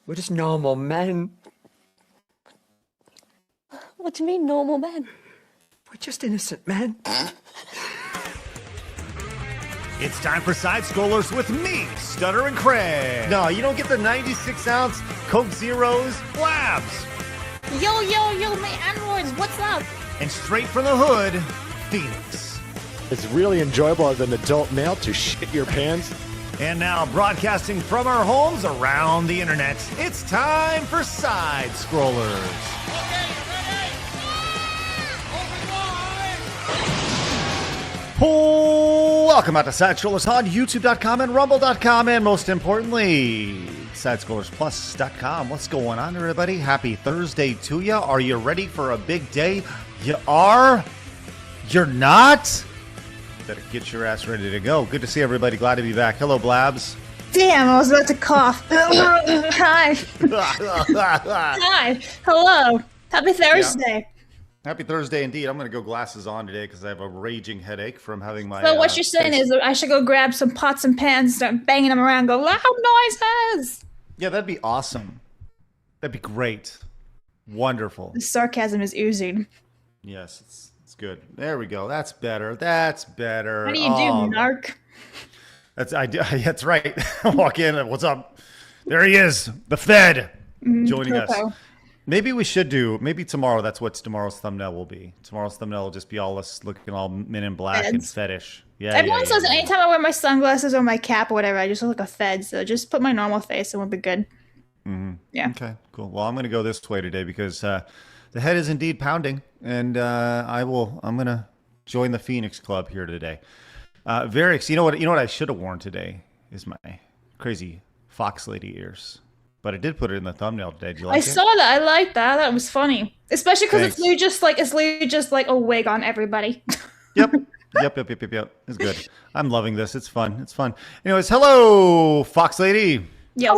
We're just normal men. What do you mean, normal men? We're just innocent men. It's time for Side Scrollers with me, Stutter and Craig. No, you don't get the 96-ounce Coke Zeros Blabs. Yo, my androids, what's up? And straight from the hood, Phoenix. It's really enjoyable as an adult male to shit your pants. And now, broadcasting from our homes around the internet, it's time for Side Scrollers. Welcome out to Side Scrollers on YouTube.com and Rumble.com, and most importantly, SideScrollersPlus.com. What's going on, everybody? Happy Thursday to you. Are you ready for a big day? You are? You're not? Better get your ass ready to go. Good to see everybody. Glad to be back. Hello, Blabs. Damn, I was about to cough. Hi. Hi. Hello. Happy Thursday. Yeah. Happy Thursday indeed. I'm going to go glasses on today because I have a raging headache from having my... So what you're saying is I should go grab some pots and pans, start banging them around, go loud noises. Yeah, that'd be awesome. That'd be great. Wonderful. The sarcasm is oozing. Yes, it's good. There we go. That's better. That's better. How do you do, narc? That's right. Walk in. What's up? There he is. The Fed joining us. Maybe we should maybe tomorrow, that's what tomorrow's thumbnail will be. Tomorrow's thumbnail will just be all us looking all men in black and fetish. Yeah. Everyone says anytime I wear my sunglasses or my cap or whatever, I just look like a Fed. So just put my normal face and we'll be good. Mm-hmm. Yeah. Okay, cool. Well, I'm going to go this way today because the head is indeed pounding, and I'm going to join the Phoenix Club here today. Varix, you know what I should have worn today is my crazy fox lady ears. But I did put it in the thumbnail today. Did you like it? I saw that. I liked that. That was funny. Especially because it's literally just like a wig on everybody. Yep. It's good. I'm loving this. It's fun. Anyways, hello, Fox Lady. Yo.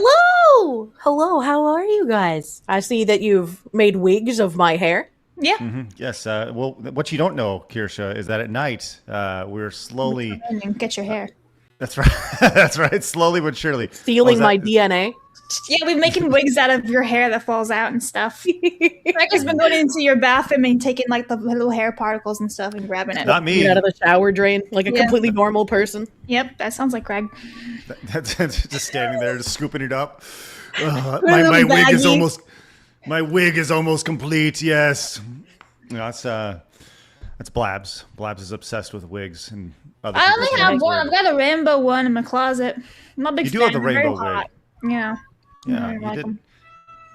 Hello, how are you guys? I see that you've made wigs of my hair. Yeah. Mm-hmm. Yes. Well, what you don't know, Kirsche, is that at night we're slowly... Get your hair. That's right. That's right. Slowly but surely. Stealing my DNA. Yeah, we're making wigs out of your hair that falls out and stuff. Craig has been going into your bathroom and taking like the little hair particles and stuff and grabbing it. Not me. Out of the shower drain, like a completely normal person. Yep, that sounds like Craig. That's just standing there, just scooping it up. My wig is almost complete. Yes. That's Blabs. Blabs is obsessed with wigs and other. I only have one. I've got a rainbow one in my closet. I'm not a big fan. You do have the rainbow wig. Yeah. Yeah, you did.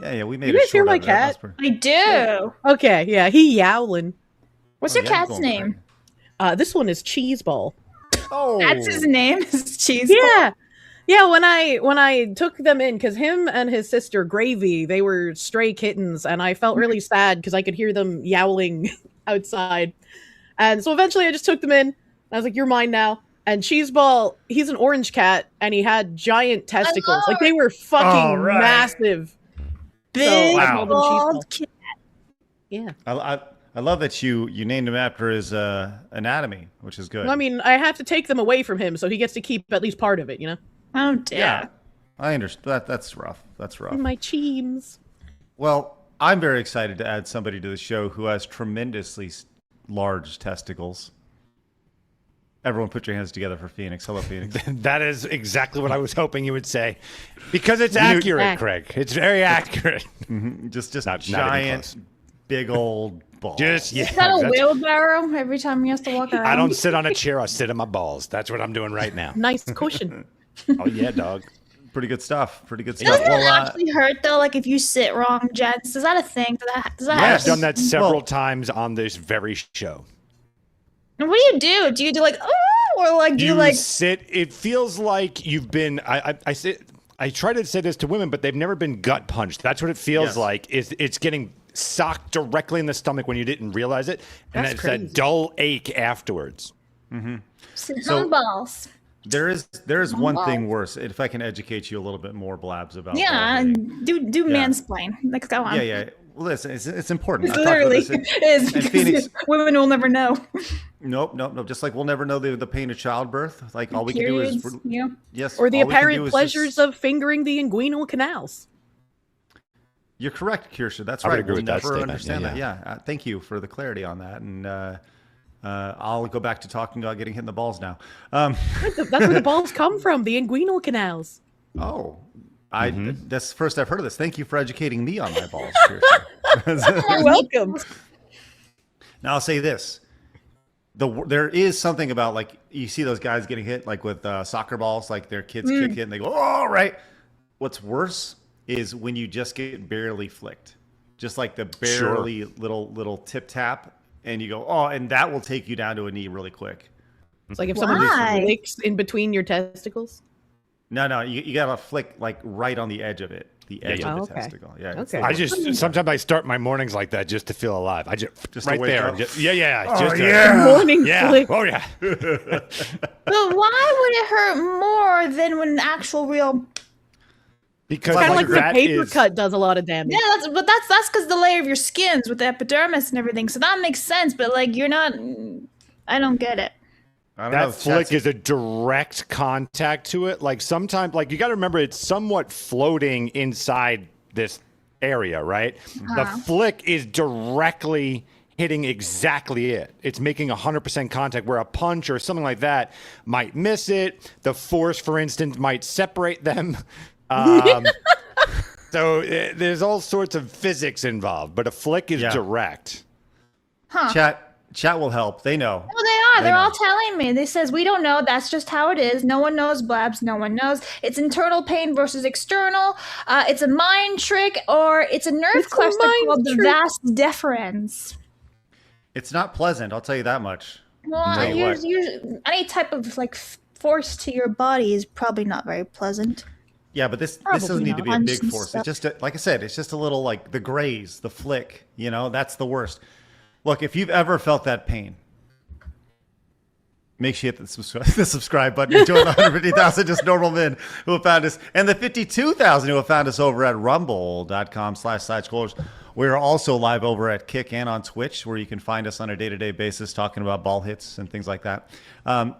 Yeah, we made you it guys hear short my of cat? I do. Okay, yeah, he yowling. What's your cat's name? This one is Cheeseball. Oh, that's his name. Is Cheeseball. Yeah. When I took them in, because him and his sister Gravy, they were stray kittens, and I felt really sad because I could hear them yowling outside, and so eventually I just took them in. I was like, "You're mine now." And Cheeseball, he's an orange cat, and he had giant testicles. Like, they were fucking massive. Big bald cat. Yeah. I love that you named him after his anatomy, which is good. Well, I mean, I have to take them away from him, so he gets to keep at least part of it, you know? Oh, dear. Yeah, I understand. That's rough. That's rough. My cheems. Well, I'm very excited to add somebody to the show who has tremendously large testicles. Everyone put your hands together for Phoenix. Hello, Phoenix. That is exactly what I was hoping you would say. Because it's accurate, Craig. It's very accurate. Mm-hmm. Just not giant, big old balls. Is that a wheelbarrow every time he has to walk around? I don't sit on a chair. I sit on my balls. That's what I'm doing right now. Nice cushion. Oh, yeah, dog. Pretty good stuff. Doesn't it actually hurt, though? Like, if you sit wrong, Jets? Is that a thing? Does that I've done that several times on this very show. And what do? Do you do like, oh, or like do you like sit? It feels like you've been. I sit. I try to say this to women, but they've never been gut punched. That's what it feels like. It's getting socked directly in the stomach when you didn't realize it, and it's that dull ache afterwards. Mm-hmm. Sitting on balls. There is one thing worse. If I can educate you a little bit more, Blabs, about do mansplain. Like, go on. Yeah. Well, listen, it's important. It's literally is because Phoenix, women will never know. Nope. Just like we'll never know the pain of childbirth. Like all we can do is yeah. yes, or the apparent pleasures of fingering the inguinal canals. You're correct, Kirsche. That's I would right. agree We'll with that never statement. understand Yeah, that. Yeah. Thank you for the clarity on that. And I'll go back to talking about getting hit in the balls now. That's where the balls come from, the inguinal canals. Oh, that's the first I've heard of this. Thank you for educating me on my balls, Kirsche. You're welcome. Now I'll say this. There is something about, like, you see those guys getting hit, like with soccer balls, like their kids kick it and they go, oh, right. What's worse is when you just get barely flicked, just like the barely little tip tap, and you go, oh, and that will take you down to a knee really quick. It's like if someone flicks in between your testicles. No, you gotta flick like right on the edge of it, the edge of the okay. testicle. Yeah. Okay. I just sometimes I start my mornings like that just to feel alive. I just right to wake there. up. Morning Yeah. flick. Oh yeah. But why would it hurt more than when an actual real? Because Kind of like the that paper is- cut does a lot of damage. Yeah, that's because the layer of your skins with the epidermis and everything. So that makes sense. But like, you're not. I don't get it. I don't That know, flick chat's- is a direct contact to it. Like sometimes, like you got to remember, it's somewhat floating inside this area, right? The flick is directly hitting exactly it. It's making 100% contact, where a punch or something like that might miss it. The force, for instance, might separate them. So there's all sorts of physics involved, but a flick is direct. Chat will help. They know. Well, they are. They're know. all telling me. They says, we don't know. That's just how it is. No one knows, Blabs. No one knows. It's internal pain versus external. It's a mind trick, or it's a nerve It's a cluster mind called the trick. vas deferens. It's not pleasant. I'll tell you that much. Well, Tell you what. any type of like force to your body is probably not very pleasant. Yeah, but this Probably doesn't need to be a not. big force. It's just like I said, it's just a little, like the graze, the flick. You know, that's the worst. Look, if you've ever felt that pain, make sure you hit the subscribe button. Join the 150,000 just normal men who have found us, and the 52,000 who have found us over at rumble.com/sidescrollers. We are also live over at Kick and on Twitch, where you can find us on a day-to-day basis talking about ball hits and things like that.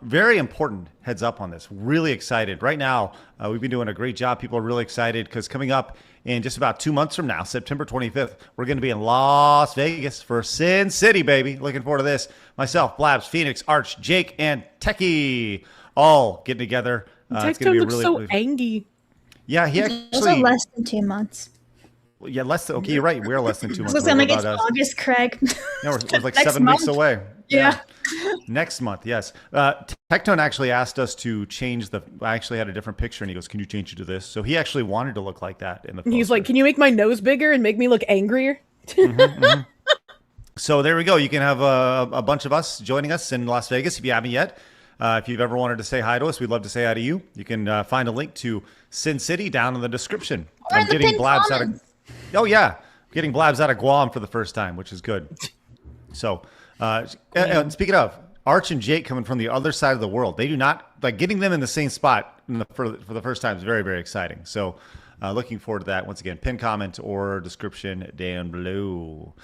Very important heads up on this. Really excited. Right now, we've been doing a great job. People are really excited because coming up in just about 2 months from now, September 25th, we're going to be in Las Vegas for Sin City, baby. Looking forward to this. Myself, Blabs, Phoenix, Arch, Jake, and Techie all getting together. It's Tectone gonna be looks really, so really- angry. Yeah, he Those are actually. less than 2 months. Yeah, less than. Okay, you're right. We're less than 2 months. So I'm away. like, We're it's about August, Craig. No, we're like Next 7 weeks month. away. Yeah. Next month, yes. Tectone actually asked us to change the. I actually had a different picture, and he goes, "Can you change it to this?" So he actually wanted to look like that in the. He's poster. like, can you make my nose bigger and make me look angrier? So there we go. You can have a bunch of us joining us in Las Vegas if you haven't yet. If you've ever wanted to say hi to us, we'd love to say hi to you. You can find a link to Sin City down in the description. Or in the pinned Blabs comments. Oh yeah, getting Blabs out of Guam for the first time, which is good. So, and speaking of Arch and Jake coming from the other side of the world, they do not like getting them in the same spot for the first time is very, very exciting. So, looking forward to that. Once again, pin comment or description down below.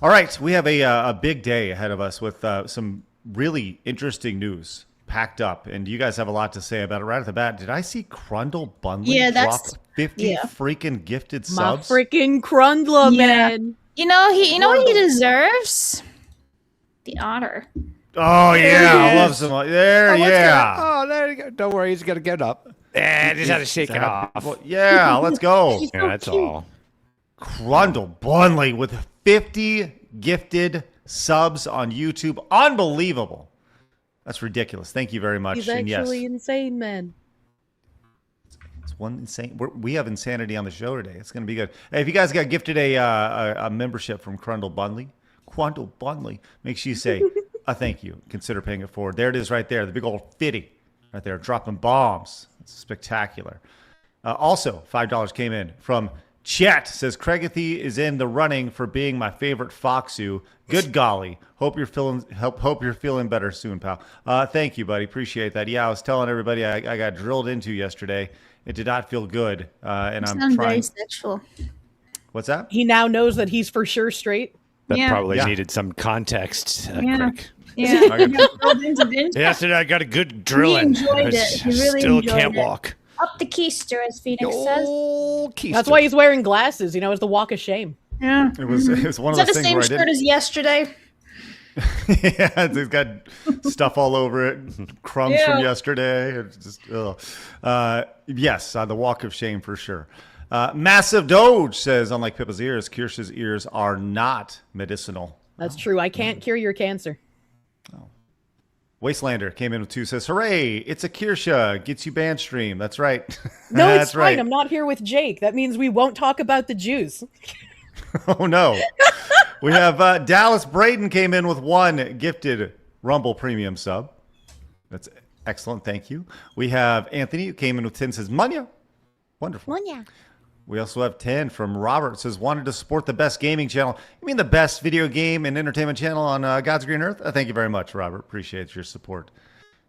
All right, we have a big day ahead of us with some really interesting news packed up, and you guys have a lot to say about it right at the bat. Did I see Crundle Bundley Yeah, drop that's- 50 yeah. freaking gifted My subs? freaking Crundla, Yeah. man. You know what he deserves? The otter. Oh yeah, I love some. There, yeah. Oh, there you go. Don't worry, he's gonna get up. Just had to shake it off. Well, yeah, let's go. Yeah, that's all. Crundle Bundley with 50 gifted subs on YouTube. Unbelievable. That's ridiculous. Thank you very much. He's And yes, actually insane, man. it's one insane. We have insanity on the show today. It's going to be good. Hey, if you guys got gifted a membership from Crundle Bundley, make sure you say a thank you. Consider paying it forward. There it is right there. The big old 50 right there, dropping bombs. It's spectacular. Also, $5 came in from Chat. Says Craigathy is in the running for being my favorite Foxu. Good golly. Hope you're feeling better soon, pal. Thank you, buddy. Appreciate that. Yeah, I was telling everybody I got drilled into yesterday. It did not feel good, and I'm Sounds very trying. sexual. What's that? He now knows that he's for sure straight. That Yeah. probably Yeah. needed some context, Yeah. Craig. Yeah. I got- Didn't you? Yesterday I got a good drilling. enjoyed I it. He really still enjoyed can't it. walk. Up the keister, as Phoenix says. That's why he's wearing glasses. It's the walk of shame. Yeah. It was one Is of that those the things same where I shirt didn't. as yesterday? Yeah, it's got stuff all over it, crumbs from yesterday. It's just, yes, the walk of shame for sure. Massive Doge says, unlike Pippa's ears, Kirsche's ears are not medicinal. That's true. I can't cure your cancer. Wastelander came in with 2, says, hooray, it's a Kirsche, gets you band stream. That's right. No, That's it's fine. right. I'm not here with Jake. That means we won't talk about the Jews. Oh, no. We have Dallas Braden came in with 1 gifted Rumble Premium sub. That's excellent. Thank you. We have Anthony who came in with 10, says, Munya. Wonderful. Munya. We also have 10 from Robert, says, wanted to support the best gaming channel. You mean the best video game and entertainment channel on God's green earth? Thank you very much, Robert. Appreciate your support.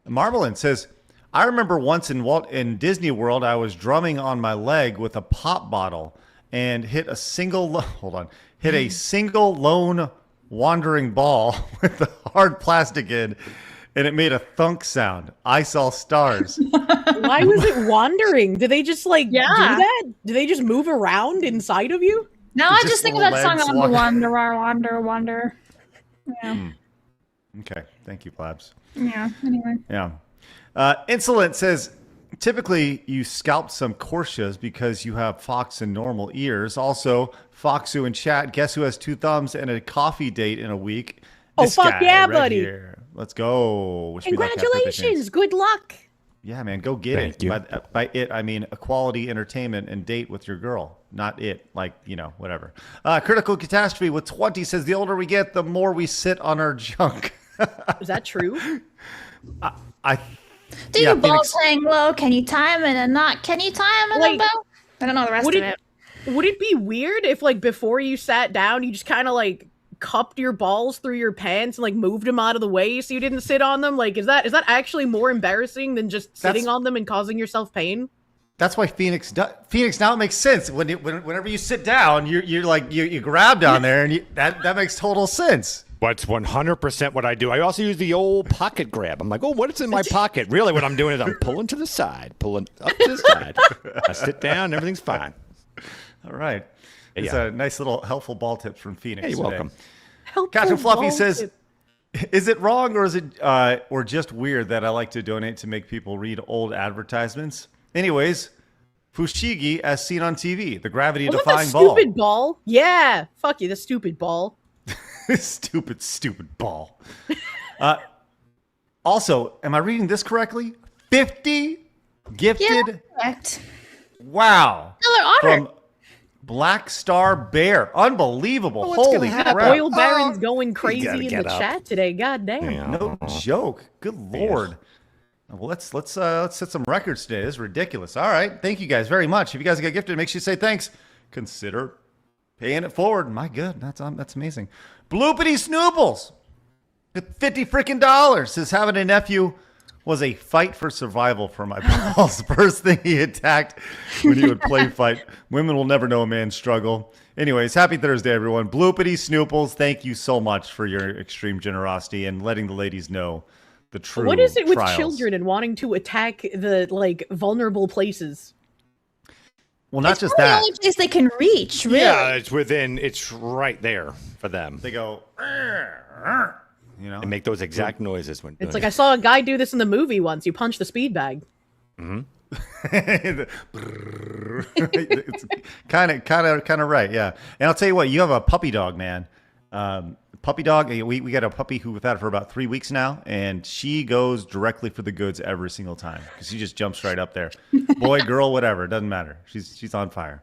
Marmalin says, I remember once in Disney World, I was drumming on my leg with a pop bottle and hit a single lone wandering ball with the hard plastic in, and it made a thunk sound. I saw stars. Why was it wandering? Do they just do that? Do they just move around inside of you? No, I just think of that song on the Wander. Yeah. Okay. Thank you, Blabs. Yeah. Anyway. Yeah. Insolent says, typically you scalp some Kirsches because you have fox and normal ears. Also, Foxu in chat, guess who has 2 thumbs and a coffee date in a week? This fuck guy yeah, right buddy. Here. Let's go. Wish me luck, happy Congratulations. picnics. Good luck. Yeah, man, go get Thank it. you. By it, I mean a quality entertainment and date with your girl. Not it, whatever. Critical Catastrophe with 20 says, the older we get, the more we sit on our junk. Is that true? Do your balls hang low? Can you tie them in a knot? Can you tie them in a bow? I don't know the rest of it. Would it be weird if, before you sat down, you just kind of, cupped your balls through your pants and, moved them out of the way so you didn't sit on them? Is that actually more embarrassing than just sitting on them and causing yourself pain? That's why Phoenix now it makes sense. Whenever you sit down, you grab down there, and that makes total sense. That's 100% what I do. I also use the old pocket grab. I'm like, oh, what's in my pocket? Really, what I'm doing is I'm pulling to the side, pulling up to the side. I sit down, everything's fine. All right. It's a nice little helpful ball tips from Phoenix. Hey, you're welcome. Captain Fluffy says, is it wrong or is it or just weird that I like to donate to make people read old advertisements? Anyways, Fushigi as seen on TV, the gravity-defying ball. Stupid ball? Yeah. Fuck you, the stupid ball. stupid ball. Also, am I reading this correctly? 50 gifted. Yeah, correct. Wow. Another otter. From Black Star Bear. Unbelievable. what's Holy gonna crap. happen? Oil Baron's going gotta crazy in the get up. chat today. God damn. Yeah. No joke. Good Lord. Well, let's set some records today. This is ridiculous. All right. Thank you guys very much. If you guys got gifted, make sure you say thanks. Consider paying it forward. My God, that's amazing. Bloopity Snoobles. $50 freaking says having a nephew was a fight for survival for my balls. The first thing he attacked when he would play fight. Women will never know a man's struggle. Anyways, happy Thursday, everyone. Bloopity Snooples, thank you so much for your extreme generosity and letting the ladies know the true What is it with trials. children and wanting to attack the vulnerable places? Well, not It's just probably that. the only place they can reach, really. Yeah, it's right there for them. They go, And make those exact noises when It's doing like it. I saw a guy do this in the movie once. You punch the speed bag. it's kind of right, yeah. And I'll tell you what, you have a puppy dog, man. Puppy dog. We got a puppy who we've had for about 3 weeks now, and she goes directly for the goods every single time because she just jumps right up there. Boy, girl, whatever, it doesn't matter. She's on fire.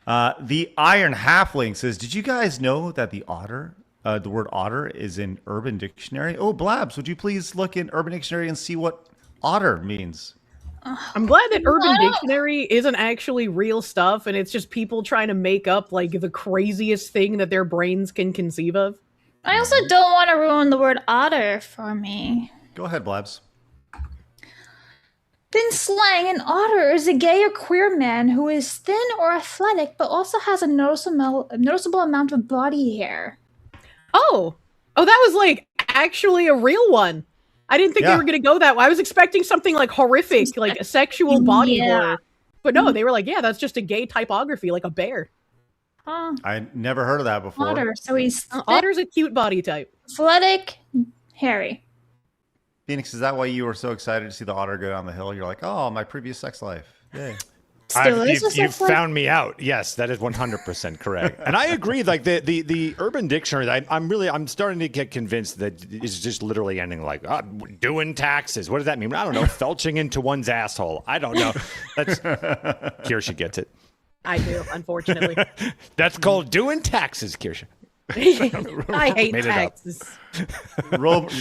The Iron Halfling says, "Did you guys know that the word otter is in Urban Dictionary?" Oh, Blabs, would you please look in Urban Dictionary and see what otter means? I'm glad that Urban Dictionary isn't actually real stuff, and it's just people trying to make up the craziest thing that their brains can conceive of. I also don't want to ruin the word otter for me. Go ahead, Blabs. In slang, an otter is a gay or queer man who is thin or athletic, but also has a noticeable amount of body hair. Oh, that was actually a real one. I didn't think they were going to go that way. I was expecting something like horrific, like a sexual body horror. But no, they were like, yeah, that's just a gay typography, like a bear. I never heard of that before. Otter. So he's Otter's a cute body type. athletic, hairy. Phoenix, is that why you were so excited to see the otter go down the hill? You're like, oh, my previous sex life. Yay. You've found me out. Yes, that is 100% correct. And I agree. Like the Urban Dictionary, I'm starting to get convinced that it's just literally ending like doing taxes. What does that mean? I don't know. Felching into one's asshole. I don't know. That's Kirsche gets it. I do, unfortunately. That's called doing taxes, Kirsche. I hate taxes.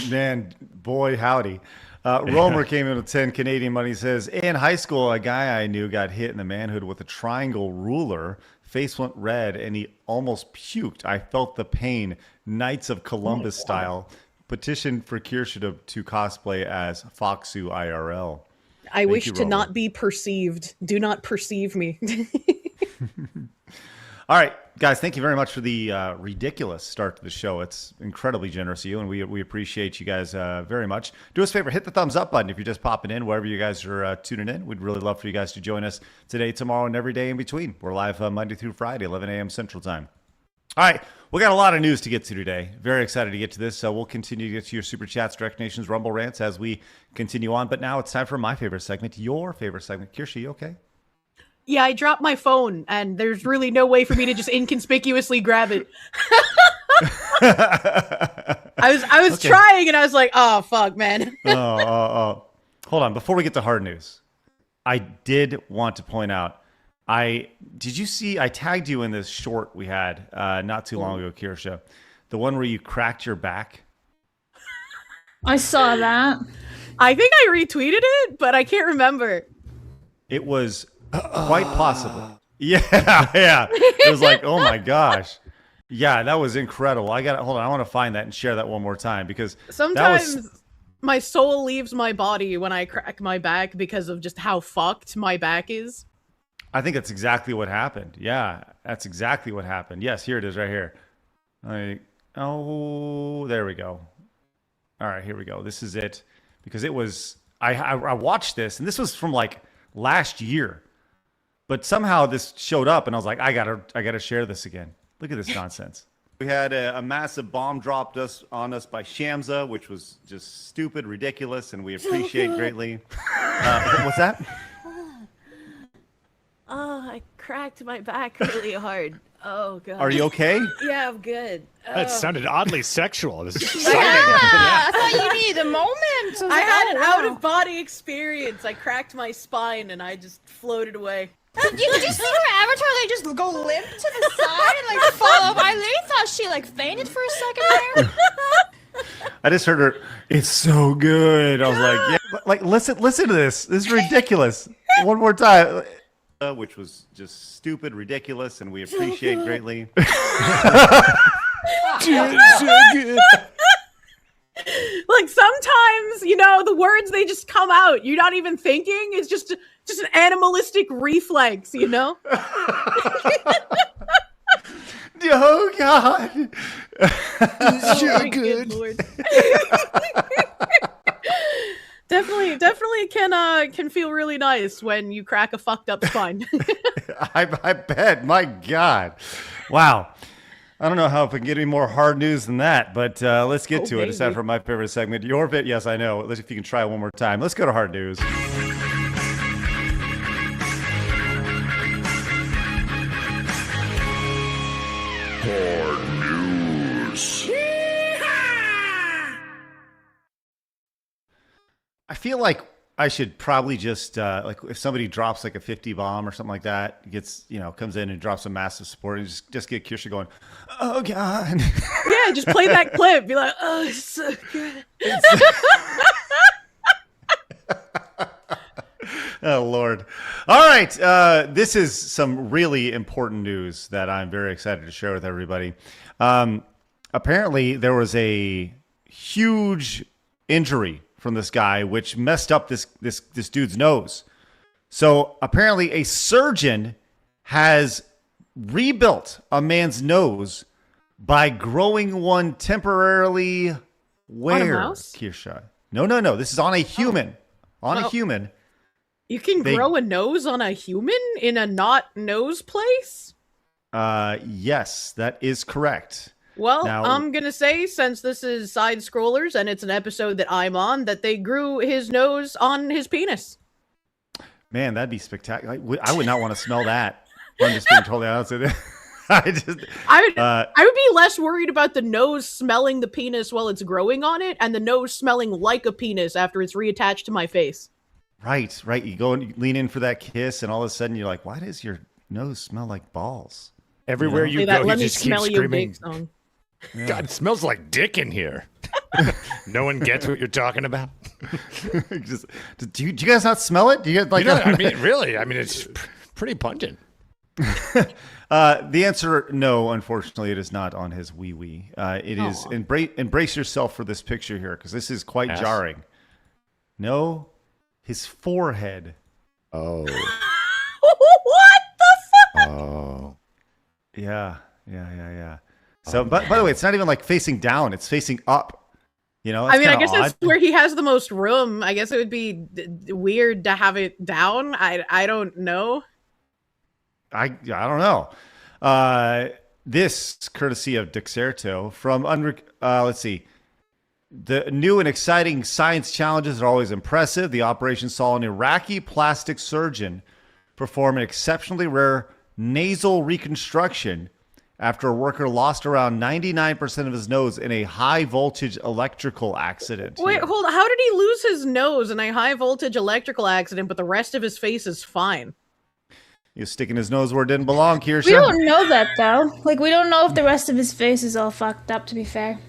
Man, boy, howdy. Romer came in with 10 Canadian money. Says, in high school, a guy I knew got hit in the manhood with a triangle ruler. Face went red, and he almost puked. I felt the pain. Knights of Columbus style. Petition for Kirsche to cosplay as Foxu IRL. I wish to not be perceived. Do not perceive me. All right, guys, thank you very much for the ridiculous start to the show. It's incredibly generous of you, and we appreciate you guys very much. Do us a favor, hit the thumbs up button if you're just popping in, wherever you guys are tuning in. We'd really love for you guys to join us today, tomorrow, and every day in between. We're live Monday through Friday, 11 a.m. Central Time. All right, we got a lot of news to get to today. Very excited to get to this. So we'll continue to get to your super chats, direct donations, Rumble rants as we continue on. But now it's time for my favorite segment, your favorite segment. Kirsche, you okay? Yeah, I dropped my phone, and there's really no way for me to just inconspicuously grab it. I was trying, and I was like, oh, fuck, man. Hold on. Before we get to hard news, I did want to point out, did you see, I tagged you in this short we had not too long ago, Kirsche, the one where you cracked your back? I saw that. I think I retweeted it, but I can't remember. It was... quite possibly. Yeah. It was like, oh my gosh. Yeah, that was incredible. Hold on. I want to find that and share that one more time because sometimes my soul leaves my body when I crack my back because of just how fucked my back is. I think that's exactly what happened. Yeah, that's exactly what happened. Yes, here it is right here. There we go. All right, here we go. This is it. Because it was, I watched this, and this was from like last year. But somehow this showed up, and I was like, I gotta share this again. Look at this nonsense. We had a massive bomb dropped on us by Shamsa, which was just stupid, ridiculous, and we appreciate greatly. What's that? Oh, I cracked my back really hard. Oh, God. Are you okay? Yeah, I'm good. That sounded oddly sexual. This is exciting. I thought you needed a moment. I had an out-of-body experience. I cracked my spine, and I just floated away. Did you see her avatar like just go limp to the side and like fall off? I literally thought she like fainted for a second there. I just heard her. It's so good. I was like, yeah, like listen to this. This is ridiculous. One more time. Which was just stupid, ridiculous, and we appreciate greatly. Dude, so good. Like sometimes, the words they just come out. You're not even thinking. It's just an animalistic reflex, Oh God! So good. Definitely can feel really nice when you crack a fucked up spine. I bet. My God! Wow. I don't know how if we can get any more hard news than that, but let's get to it. It's time for my favorite segment. Your bit, yes, I know. Let's if you can try it one more time. Let's go to hard news. Hard news. I feel like I should probably just like if somebody drops like a 50 bomb or something like that, gets comes in and drops a massive support, and just get Kirsche going, oh God. Yeah, just play that clip. Be like, oh, it's so good. Oh Lord. All right. This is some really important news that I'm very excited to share with everybody. Apparently there was a huge injury from this guy, which messed up this dude's nose. So apparently a surgeon has rebuilt a man's nose by growing one temporarily where, mouse? Kirsche? No. This is on a human. A human. You can grow a nose on a human in a not nose place? Yes, that is correct. Well, Now, I'm going to say, since this is Side Scrollers and it's an episode that I'm on, that they grew his nose on his penis. Man, that'd be spectacular. I would not want to smell that. I'm just being totally honest with you. I would be less worried about the nose smelling the penis while it's growing on it and the nose smelling like a penis after it's reattached to my face. Right. You go and lean in for that kiss, and all of a sudden you're like, why does your nose smell like balls? Everywhere you go, you just keep screaming. Song. Yeah. God, it smells like dick in here. No one gets what you're talking about. Do you guys not smell it? Do you get like? I mean, really? I mean, it's pretty pungent. The answer, no. Unfortunately, it is not on his wee wee. It is embrace yourself for this picture here, because this is quite jarring. No, his forehead. Oh. What the fuck? Oh. Yeah. So, by the way, it's not even like facing down; it's facing up. You know, I mean, I guess that's where he has the most room. I guess it would be weird to have it down. I don't know. I don't know. This courtesy of Dexerto from let's see. The new and exciting science challenges are always impressive. The operation saw an Iraqi plastic surgeon perform an exceptionally rare nasal reconstruction after a worker lost around 99% of his nose in a high voltage electrical accident. Wait, hold on. How did he lose his nose in a high voltage electrical accident, but the rest of his face is fine? He was sticking his nose where it didn't belong, Kirsche. We don't know that, though. Like, we don't know if the rest of his face is all fucked up, to be fair.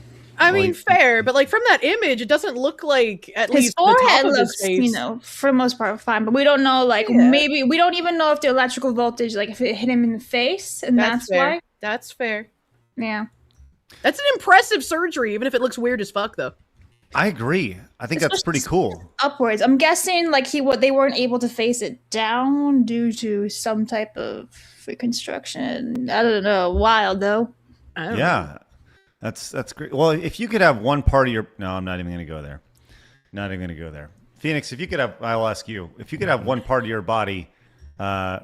I mean, fair, but like from that image, it doesn't look like at His least the top forehead of his looks, face. you know, for the most part, fine. But we don't know, like, maybe we don't even know if the electrical voltage, like, if it hit him in the face, and that's fair. why. That's fair. Yeah. That's an impressive surgery, even if it looks weird as fuck, though. I agree. I think that's pretty cool. Upwards. I'm guessing, like, they weren't able to face it down due to some type of reconstruction. I don't know. Wild, though. Yeah. That's great. Well, if you could have one part of your... No, I'm not even going to go there. Not even going to go there. Phoenix, if you could have... I'll ask you. If you could have one part of your body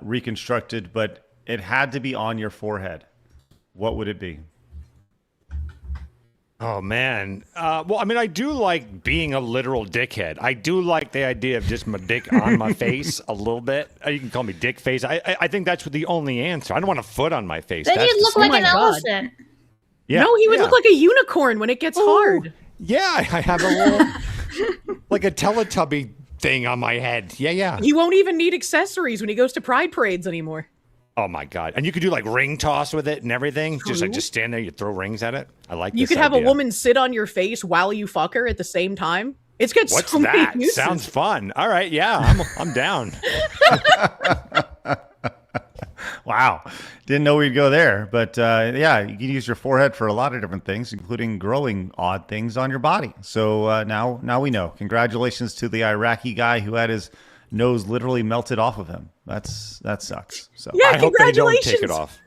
reconstructed, but it had to be on your forehead, what would it be? Oh, man. Well, I mean, I do like being a literal dickhead. I do like the idea of just my dick on my face a little bit. You can call me dick face. I think that's the only answer. I don't want a foot on my face. Then you'd look like an elephant. Yeah. No, he would look like a unicorn when it gets hard. Yeah, I have a little, like a Teletubby thing on my head. Yeah. He won't even need accessories when he goes to pride parades anymore. Oh my God. And you could do like ring toss with it and everything. Just stand there, you throw rings at it. I like this You could have a idea. woman sit on your face while you fuck her at the same time. It's got What's so that? many uses. Sounds fun. All right, yeah, I'm down. Wow. Didn't know we'd go there. But yeah, you can use your forehead for a lot of different things, including growing odd things on your body. So now we know. Congratulations to the Iraqi guy who had his nose literally melted off of him. That sucks. So Yeah, I hope they don't congratulations. take it off.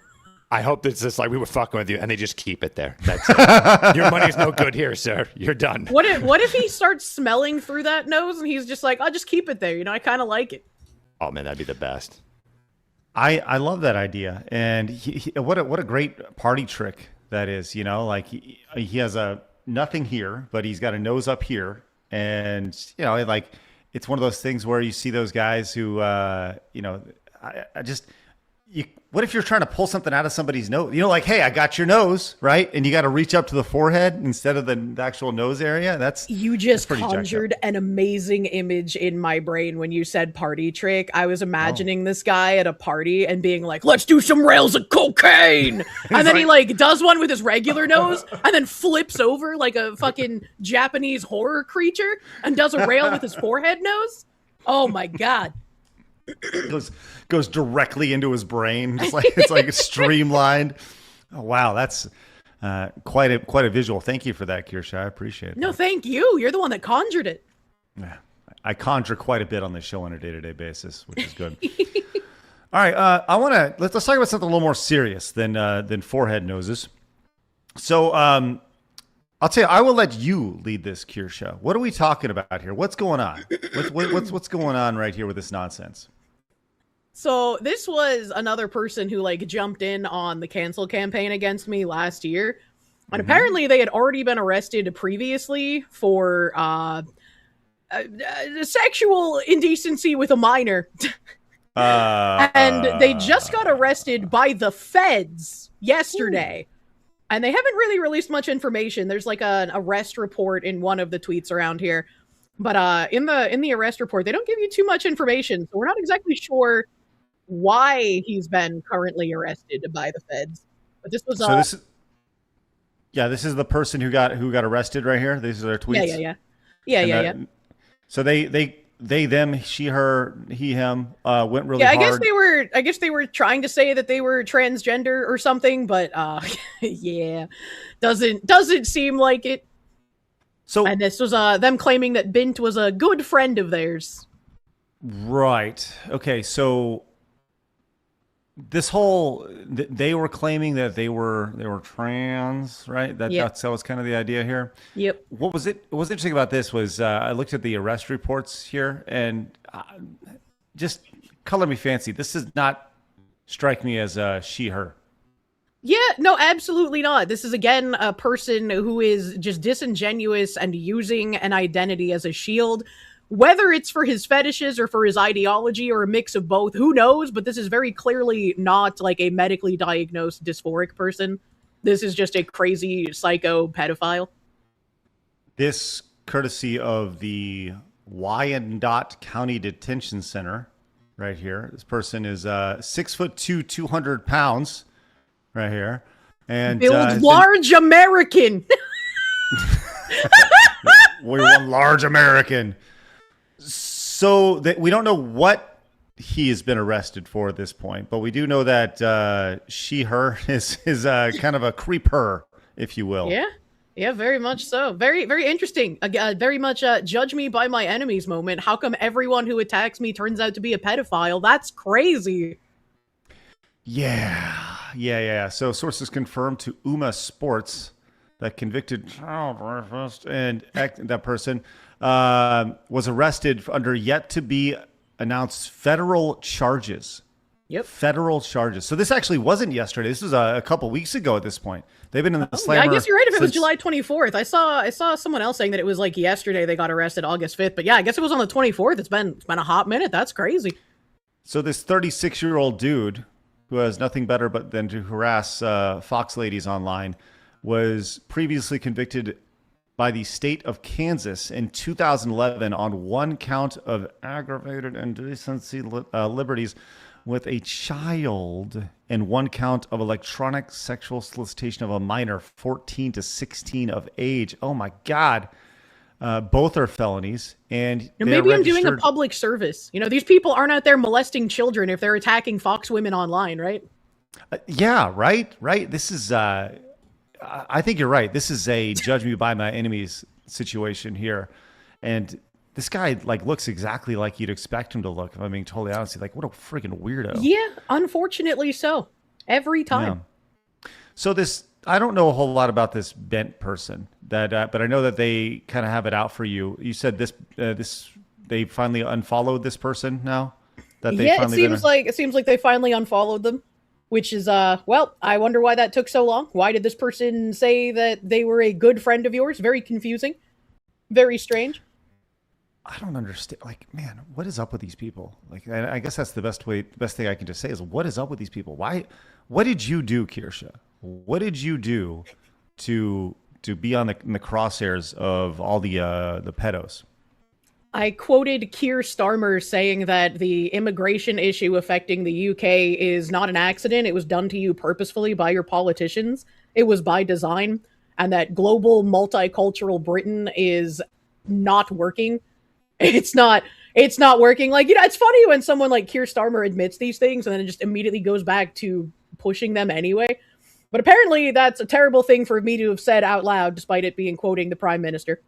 I hope it's just like we were fucking with you and they just keep it there. That's it. Your money's no good here, sir. You're done. What if he starts smelling through that nose and he's just like, I'll just keep it there. You know, I kind of like it. Oh man, that'd be the best. I love that idea. And what a great party trick that is, you know, like he has a nothing here, but he's got a nose up here. And, you know, like it's one of those things where you see those guys who, you know, what if you're trying to pull something out of somebody's nose? You know, like, hey, I got your nose, right? And you got to reach up to the forehead instead of the actual nose area. You just pretty jacked up. conjured an amazing image in my brain when you said party trick. I was imagining this guy at a party and being like, let's do some rails of cocaine. And then he like does one with his regular nose and then flips over like a fucking Japanese horror creature and does a rail with his forehead nose. Oh my God. Goes directly into his brain. It's like streamlined. Oh wow, that's quite a visual. Thank you for that, Kirsche. I appreciate it. No, thank you. You're the one that conjured it. Yeah, I conjure quite a bit on this show on a day-to-day basis, which is good. All right, let's talk about something a little more serious than forehead noses. So I'll tell you, I will let you lead this Kirsche. What are we talking about here? What's going on? What's going on right here with this nonsense? So this was another person who like jumped in on the cancel campaign against me last year. And apparently they had already been arrested previously for sexual indecency with a minor. And they just got arrested by the feds yesterday. And they haven't really released much information. There's like an arrest report in one of the tweets around here. But in the arrest report, they don't give you too much information. So we're not exactly sure why he's been currently arrested by the feds. But this was this is the person who got arrested right here. These are their tweets. Yeah. So they, them, she, her, he, him, went really hard. I guess they were trying to say that they were transgender or something, but yeah, doesn't seem like it. So, and this was them claiming that Bint was a good friend of theirs. Right. Okay. So this whole they were claiming that they were trans, right? That was kind of the idea here. Yep. What was interesting about this was I looked at the arrest reports here, and just color me fancy. This does not strike me as a she, her. Yeah, no, absolutely not. This is, again, a person who is just disingenuous and using an identity as a shield. Whether it's for his fetishes or for his ideology or a mix of both, who knows? But this is very clearly not like a medically diagnosed dysphoric person. This is just a crazy psycho pedophile. This courtesy of the Wyandotte County Detention Center right here. This person is 6'2", 200 pounds right here. And build large American. We want large American. So we don't know what he has been arrested for at this point, but we do know that she, her is kind of a creeper, if you will. Yeah, very much so. Very, very interesting. Very much judge me by my enemies moment. How come everyone who attacks me turns out to be a pedophile? That's crazy. Yeah. So sources confirmed to UMA Sports that convicted child rapist and that person was arrested under yet to be announced federal charges. Yep. Federal charges. So this actually wasn't yesterday. This was a couple weeks ago at this point. They've been in the slammer. Yeah, I guess you're right. If it was July 24th, I saw someone else saying that it was like yesterday they got arrested, August 5th. But yeah, I guess it was on the 24th. It's been a hot minute. That's crazy. So this 36-year-old dude who has nothing better but than to harass Fox ladies online was previously convicted by the state of Kansas in 2011 on one count of aggravated indecency liberties with a child and one count of electronic sexual solicitation of a minor 14 to 16 of age. Oh my God. Both are felonies. And maybe I'm doing a public service. These people aren't out there molesting children if they're attacking Fox women online, right? Yeah, right. This is, I think you're right. This is a judge me by my enemies situation here. And this guy looks exactly like you'd expect him to look, if I'm being totally honest. What a freaking weirdo. Yeah, unfortunately so. Every time. Yeah. So I don't know a whole lot about this bent person, but I know that they kind of have it out for you. You said they finally unfollowed this person now? It seems like they finally unfollowed them, which is, I wonder why that took so long. Why did this person say that they were a good friend of yours? Very confusing. Very strange. I don't understand. Man, what is up with these people? I guess that's the best thing I can just say is, what is up with these people? Why? What did you do, Kirsche? What did you do to be in the crosshairs of all the pedos? I quoted Keir Starmer saying that the immigration issue affecting the UK is not an accident. It was done to you purposefully by your politicians. It was by design, and that global multicultural Britain is not working. It's not working. It's funny when someone like Keir Starmer admits these things and then it just immediately goes back to pushing them anyway. But apparently that's a terrible thing for me to have said out loud, despite it being quoting the Prime Minister.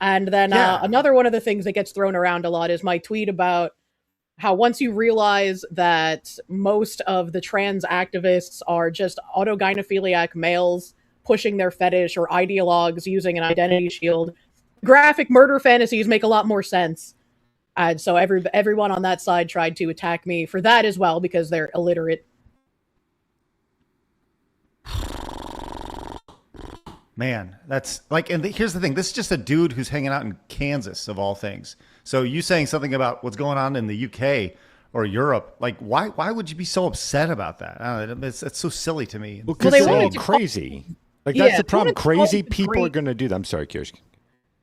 And then another one of the things that gets thrown around a lot is my tweet about how once you realize that most of the trans activists are just autogynephiliac males pushing their fetish or ideologues using an identity shield. Graphic murder fantasies make a lot more sense. And so everyone on that side tried to attack me for that as well because they're illiterate. Man, that's like, and here's the thing. This is just a dude who's hanging out in Kansas, of all things. So you saying something about what's going on in the UK or Europe, like why would you be so upset about that? I don't know, it's so silly to me. Well, because they're all crazy. Like, that's the problem. Crazy people are going to do that. I'm sorry, Kirsche.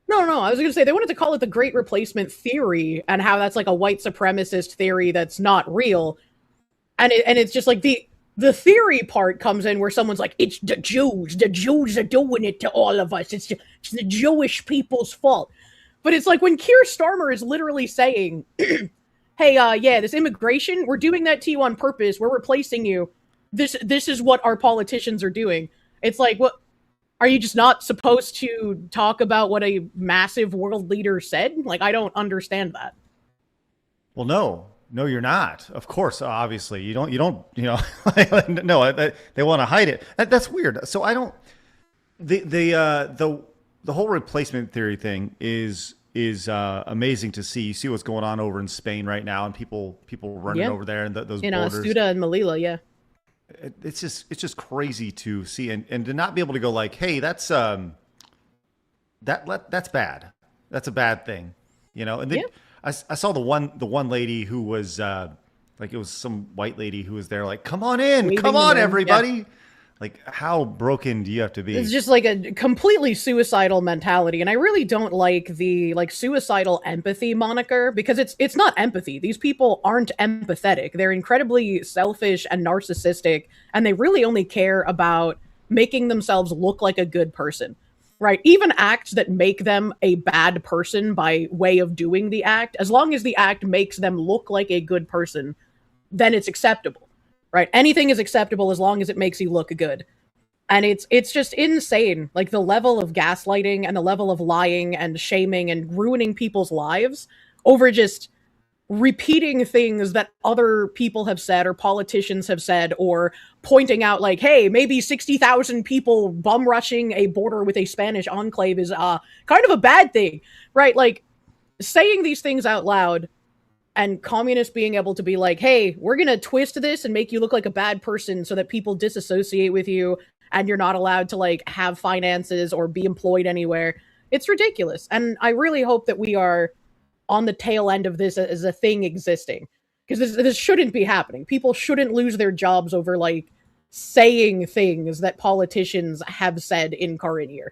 No, I was going to say they wanted to call it the Great Replacement Theory and how that's like a white supremacist theory that's not real. And it's just like the theory part comes in where someone's like, it's the Jews are doing it to all of us. It's the Jewish people's fault. But it's like when Keir Starmer is literally saying, hey, yeah, this immigration, we're doing that to you on purpose. We're replacing you. This is what our politicians are doing. It's like, what? Are you just not supposed to talk about what a massive world leader said? Like, I don't understand that. Well, no, you're not. Of course, obviously, you don't. No, they want to hide it. That's weird. So I don't. The whole replacement theory thing is amazing to see. You see what's going on over in Spain right now, and people running over there and those in borders. Ceuta and Melilla, yeah. It's just crazy to see and to not be able to go like, hey, that's bad. That's a bad thing, And then I saw the one lady who was like, it was some white lady who was there like, come on in, come on everybody. Yeah. Like, how broken do you have to be? It's just like a completely suicidal mentality. And I really don't like the like suicidal empathy moniker because it's not empathy. These people aren't empathetic. They're incredibly selfish and narcissistic. And they really only care about making themselves look like a good person, right? Even acts that make them a bad person by way of doing the act, as long as the act makes them look like a good person, then it's acceptable. Right? Anything is acceptable as long as it makes you look good. And it's just insane. Like the level of gaslighting and the level of lying and shaming and ruining people's lives over just repeating things that other people have said or politicians have said or pointing out like, hey, maybe 60,000 people bum rushing a border with a Spanish enclave is kind of a bad thing, right? Like saying these things out loud and communists being able to be like, hey, we're going to twist this and make you look like a bad person so that people disassociate with you and you're not allowed to like have finances or be employed anywhere. It's ridiculous. And I really hope that we are on the tail end of this as a thing existing because this shouldn't be happening. People shouldn't lose their jobs over like saying things that politicians have said in current year.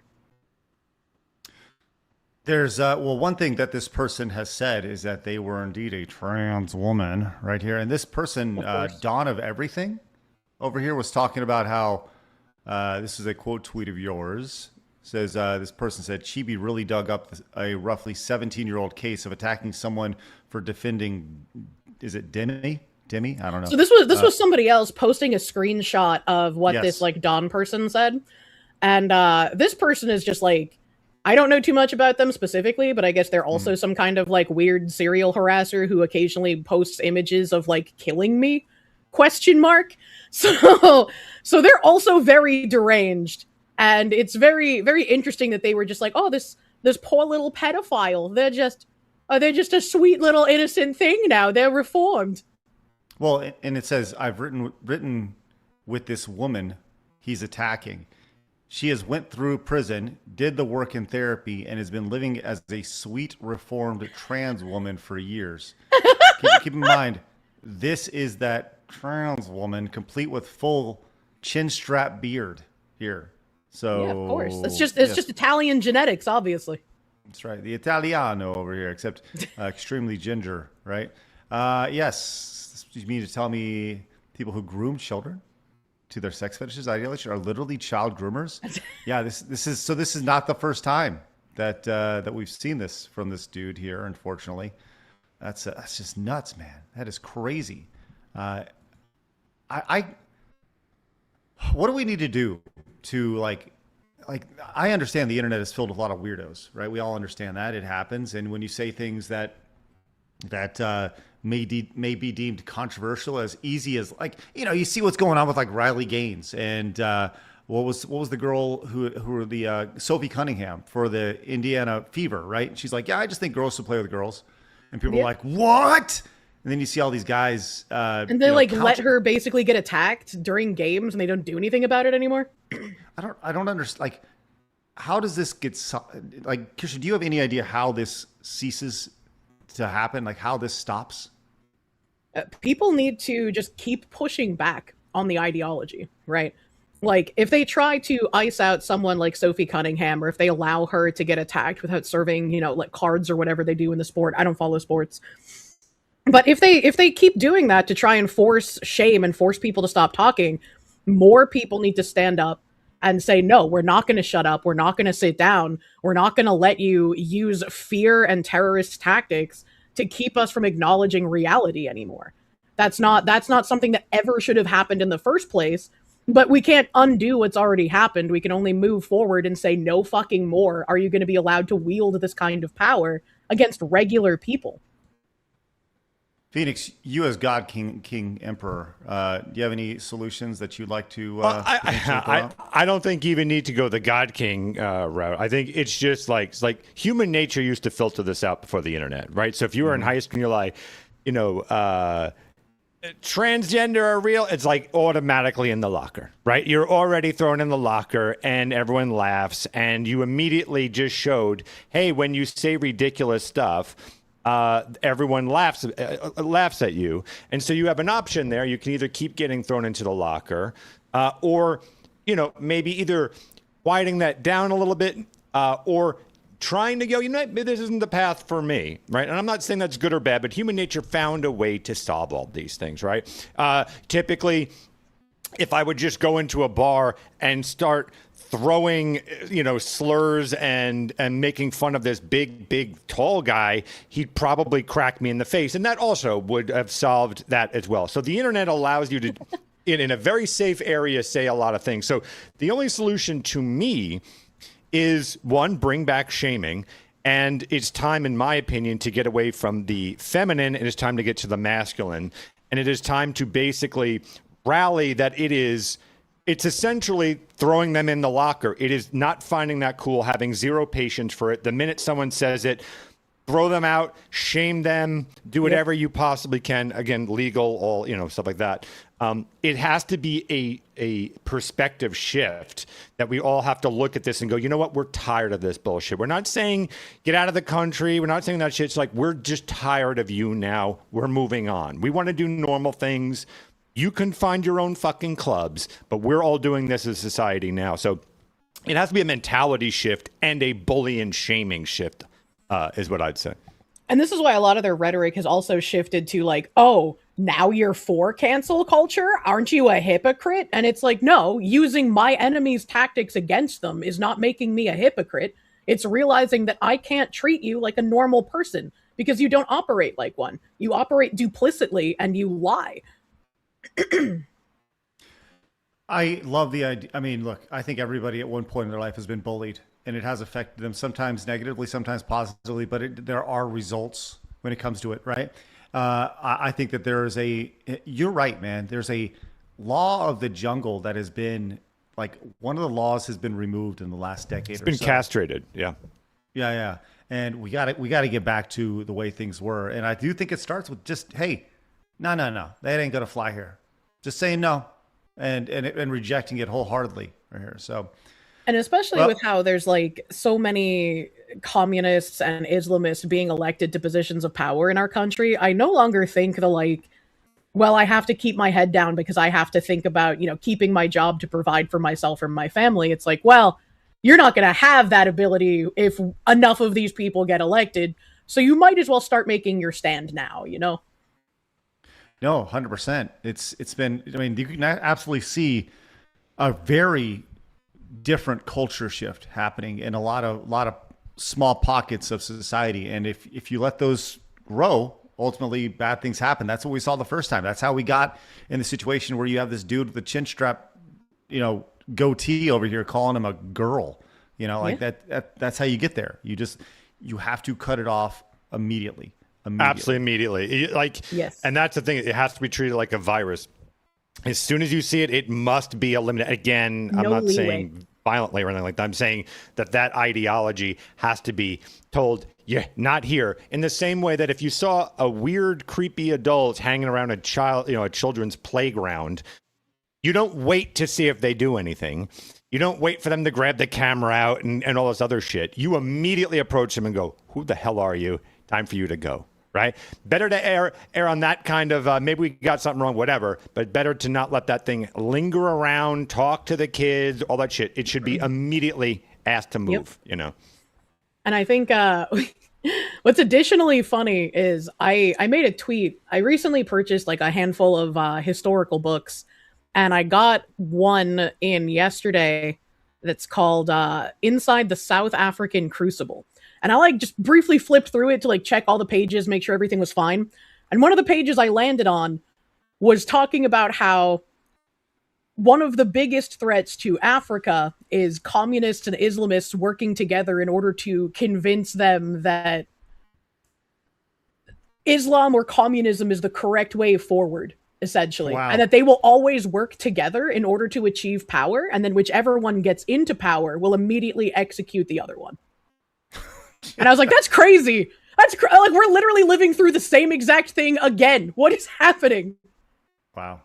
There's one thing that this person has said is that they were indeed a trans woman right here. And this person, Dawn of Everything over here, was talking about how this is a quote tweet of yours. Says this person said Chibi really dug up a roughly 17-year-old case of attacking someone for defending. Is it Demi? I don't know. So this was somebody else posting a screenshot of what this like Dawn person said, and this person is just like. I don't know too much about them specifically, but I guess they're also some kind of like weird serial harasser who occasionally posts images of like killing me ? So they're also very deranged. And it's very, very interesting that they were just like, oh, this poor little pedophile. They're just a sweet little innocent thing now. They're reformed. Well, and it says, I've written with this woman he's attacking. She has went through prison, did the work in therapy, and has been living as a sweet, reformed trans woman for years. Keep in mind, this is that trans woman, complete with full chin strap beard here. So yeah, of course, it's just Italian genetics, obviously. That's right, the Italiano over here, except extremely ginger, right? Yes, you mean to tell me people who groom children to their sex fetishes ideology are literally child groomers? Yeah, this is not the first time that we've seen this from this dude here. Unfortunately, that's just nuts, man. That is crazy. What do we need to do to like I understand the internet is filled with a lot of weirdos, right? We all understand that it happens, and when you say things that may be deemed controversial, as easy as like, you see what's going on with like Riley Gaines and what was the girl who were the Sophie Cunningham for the Indiana Fever, right? She's like, yeah, I just think girls should play with girls, and people are like, what? And then you see all these guys, and they let her basically get attacked during games, and they don't do anything about it anymore. I don't understand. Like, how does this get like? Kirsche, do you have any idea how this ceases to happen? Like, how this stops? People need to just keep pushing back on the ideology, right? Like, if they try to ice out someone like Sophie Cunningham, or if they allow her to get attacked without serving, like cards or whatever they do in the sport. I don't follow sports. But if they keep doing that to try and force shame and force people to stop talking, more people need to stand up and say, no, we're not going to shut up. We're not going to sit down. We're not going to let you use fear and terrorist tactics to keep us from acknowledging reality anymore. That's not something that ever should have happened in the first place, but we can't undo what's already happened. We can only move forward and say, no fucking more. Are you going to be allowed to wield this kind of power against regular people? Phoenix, you as God King Emperor, do you have any solutions that you'd like to? I don't think you even need to go the God King route. I think it's just like human nature used to filter this out before the internet, right? So if you were in high school, and you're like, transgender are real. It's like automatically in the locker, right? You're already thrown in the locker, and everyone laughs, and you immediately just showed, hey, when you say ridiculous stuff, everyone laughs at you. And so you have an option there. You can either keep getting thrown into the locker, or, maybe either quieting that down a little bit, or trying to go, this isn't the path for me, right? And I'm not saying that's good or bad, but human nature found a way to solve all these things, right? Typically, if I would just go into a bar and start throwing, slurs and making fun of this big, tall guy, he'd probably crack me in the face. And that also would have solved that as well. So the internet allows you to, in a very safe area, say a lot of things. So the only solution to me is, one, bring back shaming. And it's time, in my opinion, to get away from the feminine, and it's time to get to the masculine. And it is time to basically rally that it's essentially throwing them in the locker. It is not finding that cool, having zero patience for it. The minute someone says it, throw them out, shame them, do whatever you possibly can. Again, legal, all, stuff like that. It has to be a perspective shift that we all have to look at this and go, you know what? We're tired of this bullshit. We're not saying get out of the country. We're not saying that shit. It's like, we're just tired of you now. We're moving on. We want to do normal things. You can find your own fucking clubs, but we're all doing this as society now. So it has to be a mentality shift and a bully and shaming shift, is what I'd say. And this is why a lot of their rhetoric has also shifted to like, oh, now you're for cancel culture? Aren't you a hypocrite? And it's like, no, using my enemy's tactics against them is not making me a hypocrite. It's realizing that I can't treat you like a normal person because you don't operate like one. You operate duplicitly and you lie. I love the idea. I mean, look, I think everybody at one point in their life has been bullied, and it has affected them sometimes negatively, sometimes positively, but there are results when it comes to it, right? I think that you're right, man. There's a law of the jungle that has been, like, one of the laws has been removed in the last decade or so. It's been castrated, yeah. Yeah. And we got to get back to the way things were. And I do think it starts with just, hey, no, that ain't gonna fly here. Just saying no, and rejecting it wholeheartedly right here. So, and especially with how there's like so many communists and Islamists being elected to positions of power in our country, I no longer think I have to keep my head down because I have to think about, keeping my job to provide for myself or my family. It's like, well, you're not going to have that ability if enough of these people get elected. So you might as well start making your stand now, No, 100%. It's been, I mean, you can absolutely see a very different culture shift happening in a lot of small pockets of society. And if you let those grow, ultimately bad things happen. That's what we saw the first time. That's how we got in the situation where you have this dude with the chin strap, goatee over here calling him a girl, that's how you get there. You have to cut it off immediately. Absolutely immediately. Yes. And that's the thing. It has to be treated like a virus. As soon as you see it, it must be eliminated. Again, I'm not saying violently or anything like that. I'm saying that ideology has to be told, yeah, not here. In the same way that if you saw a weird, creepy adult hanging around a children's playground, you don't wait to see if they do anything. You don't wait for them to grab the camera out and all this other shit. You immediately approach them and go, who the hell are you? Time for you to go, right? Better to err on that kind of, maybe we got something wrong, whatever, but better to not let that thing linger around, talk to the kids, all that shit. It should be immediately asked to move, you know? And I think what's additionally funny is I made a tweet. I recently purchased like a handful of historical books. And I got one in yesterday that's called Inside the South African Crucible. And I like just briefly flipped through it to like check all the pages, make sure everything was fine. And one of the pages I landed on was talking about how one of the biggest threats to Africa is communists and Islamists working together in order to convince them that Islam or communism is the correct way forward. Essentially, wow. And that they will always work together in order to achieve power, and then whichever one gets into power will immediately execute the other one. And I was like, that's crazy. Like, we're literally living through the same exact thing again. What is happening? Wow.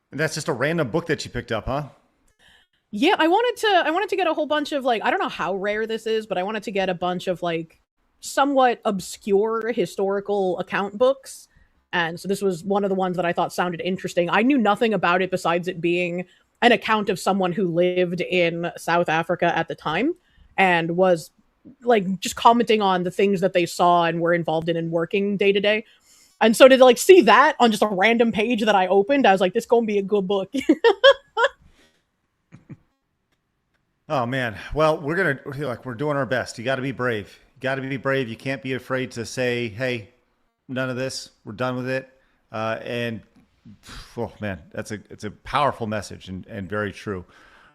And that's just a random book that you picked up, huh? Yeah, I wanted to get a whole bunch of like, I don't know how rare this is, but I wanted to get a bunch of like somewhat obscure historical account books. And so this was one of the ones that I thought sounded interesting. I knew nothing about it besides it being an account of someone who lived in South Africa at the time and was like just commenting on the things that they saw and were involved in and working day to day. And so to like see that on just a random page that I opened, I was like, this is going to be a good book. Oh man. Well, we're doing our best. You got to be brave. You can't be afraid to say, hey, none of this. We're done with it. And oh man, it's a powerful message and very true.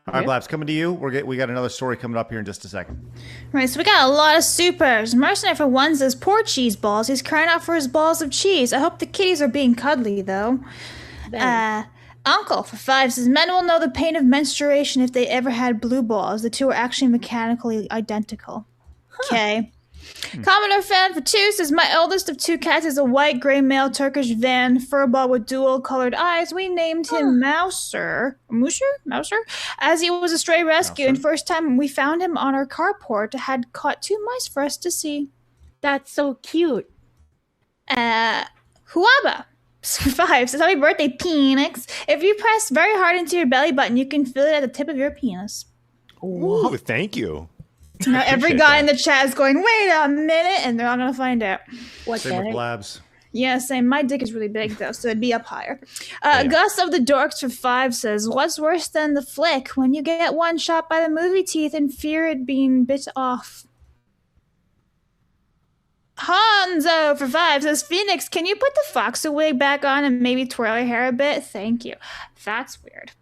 All right, Blabs, coming to you. We got another story coming up here in just a second. Right, so we got a lot of supers. Mercenary for one says, poor cheese balls. He's crying out for his balls of cheese. I hope the kitties are being cuddly though. Uncle for 5 says, men will know the pain of menstruation if they ever had blue balls. The two are actually mechanically identical. Okay. Commodore fan for 2 says, my eldest of 2 cats is a white gray male Turkish van furball with dual colored eyes. We named him Mouser, as he was a stray rescue. And first time we found him on our carport, had caught 2 mice for us to see. That's so cute. Huaba 5 says, happy birthday, Phoenix. If you press very hard into your belly button, you can feel it at the tip of your penis. Ooh, thank you. Now every guy in the chat is going, wait a minute, and they're all gonna find out. Same with Blabs. Yeah, same. My dick is really big though, so it'd be up higher. Gus of the Dorks for 5 says, what's worse than the flick when you get one shot by the movie teeth and fear it being bit off? Hanzo for 5 says, Phoenix, can you put the Foxa wig back on and maybe twirl your hair a bit? Thank you. That's weird.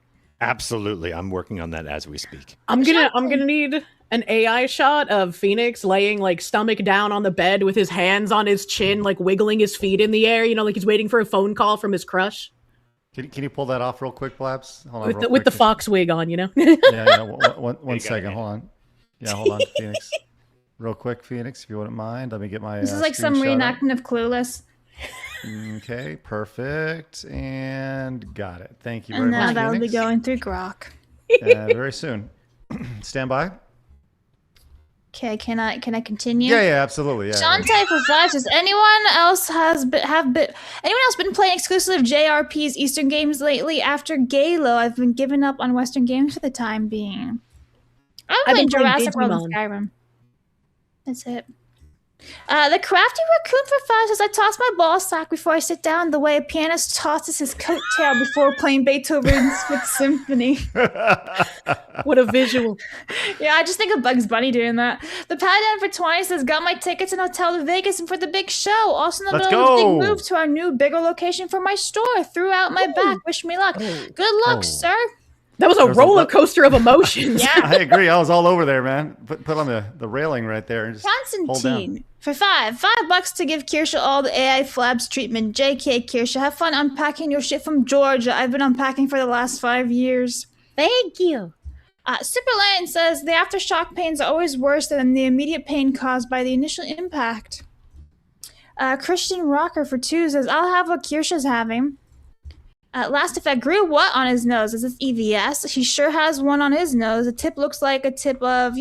Absolutely. I'm working on that as we speak. I'm gonna need an AI shot of Phoenix laying like stomach down on the bed with his hands on his chin, like wiggling his feet in the air, you know, like he's waiting for a phone call from his crush. Can you pull that off real quick, Blabs? Hold on, with the fox wig on, you know? Yeah. One second. Hold on. Yeah, hold on, Phoenix. Real quick, Phoenix, if you wouldn't mind. Let me get my This is like some reenactment of Clueless. Okay, perfect. And got it. Thank you very much, And now that'll Phoenix. be going through Grok. Very soon. Stand by. Okay, can I continue? Yeah, absolutely. Yeah. Shantae for 5 says, anyone else been playing exclusive JRP's Eastern games lately? After Galo, I've been giving up on Western games for the time being. I've been playing Jurassic World and Skyrim. That's it. The crafty raccoon for 5 says, I toss my ball sack before I sit down the way a pianist tosses his coattail before playing Beethoven's Fifth Symphony. What a visual. Yeah, I just think of Bugs Bunny doing that. The Paladin for 20 says, got my tickets and hotel to Vegas and for the big show. Also in the middle of the big move to our new, bigger location for my store. Threw out my back. Wish me luck. Good luck, sir. That was a roller coaster of emotions. Yeah. I agree. I was all over there, man. Put on the railing right there. And just hold down. Constantine for $5 to give Kirsche all the AI flabs treatment. JK Kirsche, have fun unpacking your shit from Georgia. I've been unpacking for the last 5 years. Thank you. Superland says the aftershock pains are always worse than the immediate pain caused by the initial impact. Christian Rocker for 2 says, I'll have what Kirsche's having. Last Effect grew what on his nose? Is this EVS? He sure has one on his nose. The tip looks like a tip of,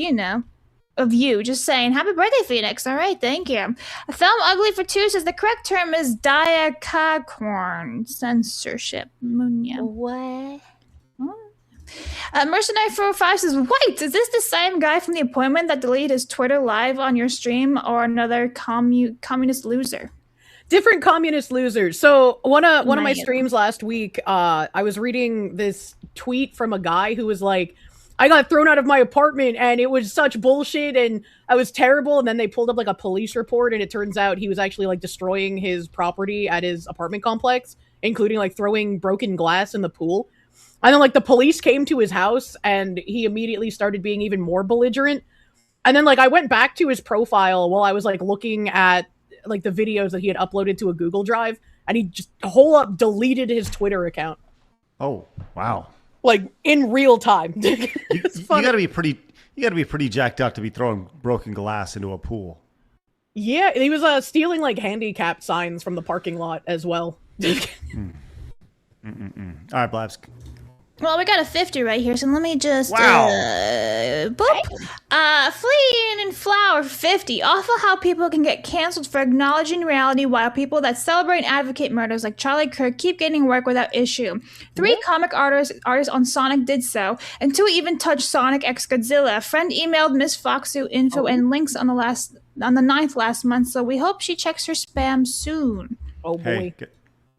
of you. Just saying. Happy birthday, Phoenix. All right, thank you. A Film Ugly for 2 says the correct term is diacacorn censorship. Munya. What? Mercenary 405 says, wait, is this the same guy from The Appointment that deleted his Twitter live on your stream or another communist loser? Different communist losers. So one of my streams last week, I was reading this tweet from a guy who was like, I got thrown out of my apartment and it was such bullshit and I was terrible. And then they pulled up like a police report and it turns out he was actually like destroying his property at his apartment complex, including like throwing broken glass in the pool. And then like the police came to his house and he immediately started being even more belligerent. And then like I went back to his profile while I was like looking at like the videos that he had uploaded to a Google Drive, and he just deleted his Twitter account. Oh, wow. Like in real time. You gotta be pretty jacked up to be throwing broken glass into a pool. Yeah, he was stealing like handicap signs from the parking lot as well. All right, Blabs. Well, we got a 50 right here, so let me just boop. Fleeing in Flower 50. Awful how people can get canceled for acknowledging reality while people that celebrate and advocate murders like Charlie Kirk keep getting work without issue. 3 comic artists on Sonic did so, and 2 even touched Sonic x Godzilla. A friend emailed Miss Foxu info and links on the 9th last month, so we hope she checks her spam soon. Oh boy. Hey,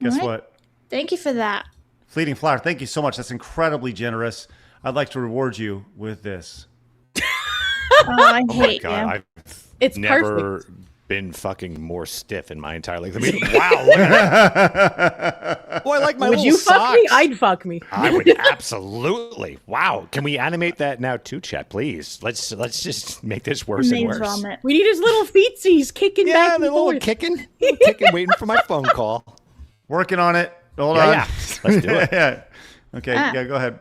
guess what? Thank you for that. Fleeting Flower, thank you so much. That's incredibly generous. I'd like to reward you with this. I hate you. It's never perfect. been fucking more stiff in my entire life. I mean, wow. Look at that. Oh, I like my Would little you fuck socks. me? I'd fuck me. I would absolutely. Wow. Can we animate that now too, chat, please? Let's just make this worse and worse. Vomit. We need his little feetsies kicking back and the little forth. kicking, waiting for my phone call. Working on it. Hold on. Yeah. Let's do it. Yeah. Okay. Yeah, go ahead.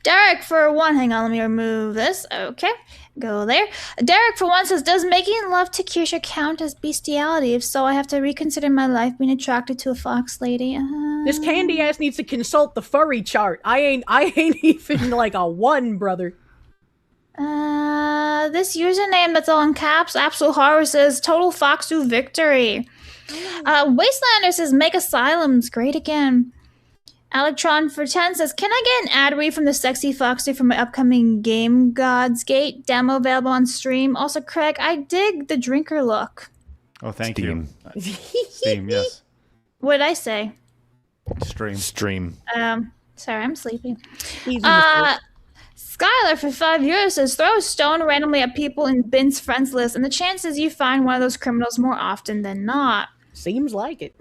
Derek for 1. Hang on, let me remove this. Okay, go there. Derek for 1 says, does making love to Kirsche count as bestiality? If so, I have to reconsider my life being attracted to a fox lady. This candy ass needs to consult the furry chart. I ain't even like a 1, brother. This username that's all in caps, Absolute Horror, says total Foxu victory. Wastelander says make asylums great again. Electron for 10 says, can I get an ad read from the sexy Foxy for my upcoming Game Gods Gate demo available on stream? Also, Craig, I dig the drinker look. Oh, thank Steam. you. Steam, yes. What did I say? Stream. Sorry, I'm sleepy. Easy Skylar for 5 years says, throw a stone randomly at people in Ben's friends list, and the chances you find one of those criminals more often than not. Seems like it.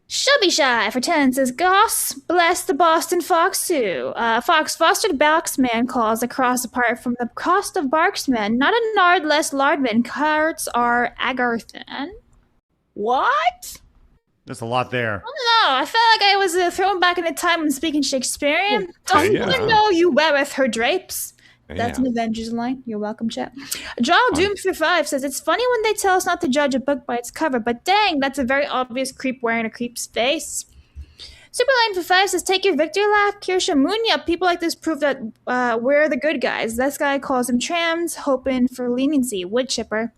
Shubby Shy for 10 says, Goss bless the Boston Foxu. Fox fostered Barksman calls across apart from the cost of Barksman. Not a nard less lardman. Carts are Agarthan. What? There's a lot there. I don't know. I felt like I was thrown back in a time when speaking Shakespearean. Doesn't Yeah. one know you weareth her drapes? That's Yeah. an Avengers line. You're welcome, chat. Draw Doom for 5 says, it's funny when they tell us not to judge a book by its cover, but dang, that's a very obvious creep wearing a creep's face. Superline for 5 says, take your victory lap, Kirsche Munya. People like this prove that we're the good guys. This guy calls them trams, hoping for leniency. Wood chipper.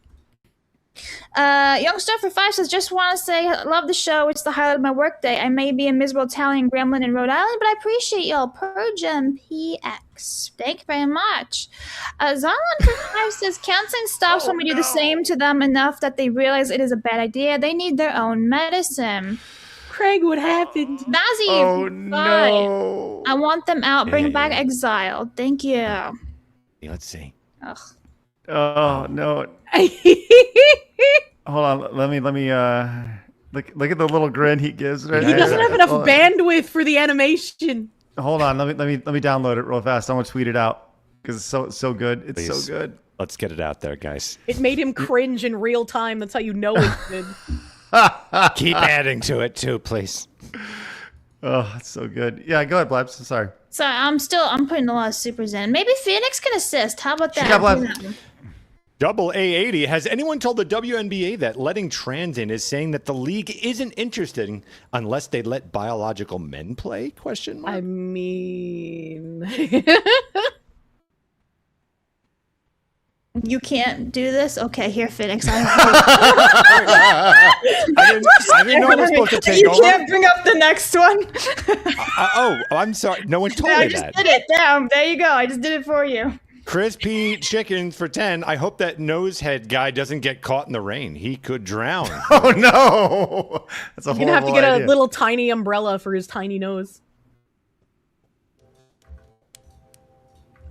Youngstar for 5 says, just want to say, love the show. It's the highlight of my workday. I may be a miserable Italian gremlin in Rhode Island, but I appreciate y'all. Purgem PX. Thank you very much. Zalon for 5 says, counseling stops when we do the same to them enough that they realize it is a bad idea. They need their own medicine. Craig, what happened? Nazi, Oh, for 5. no. I want them out. Bring Yeah. back Exile. Thank you. Let's see. Ugh. Oh, no. Hold on. Let me look at the little grin he gives. Right He there. doesn't have enough Hold on. bandwidth for the animation. Hold on. Let me download it real fast. I'm gonna tweet it out because it's so good. It's Please. so good. Let's get it out there, guys. It made him cringe in real time. That's how you know it's good. Keep adding to it too, please. Oh, it's so good. Yeah, go ahead, Blabs. Sorry. So I'm putting a lot of supers in. Maybe Phoenix can assist. How about that? Yeah, Blabs. Double A80. Has anyone told the WNBA that letting trans in is saying that the league isn't interested unless they let biological men play? Question mark. I mean, You can't do this? Okay, here, Phoenix. I didn't know I was supposed to take you over. can't bring up the next one. I'm sorry. No one told I me just that. did it. Damn, there you go. I just did it for you. Crispy chickens for 10. I hope that nosehead guy doesn't get caught in the rain. He could drown. Oh no, that's a you're horrible gonna have to get idea. a little tiny umbrella for his tiny nose.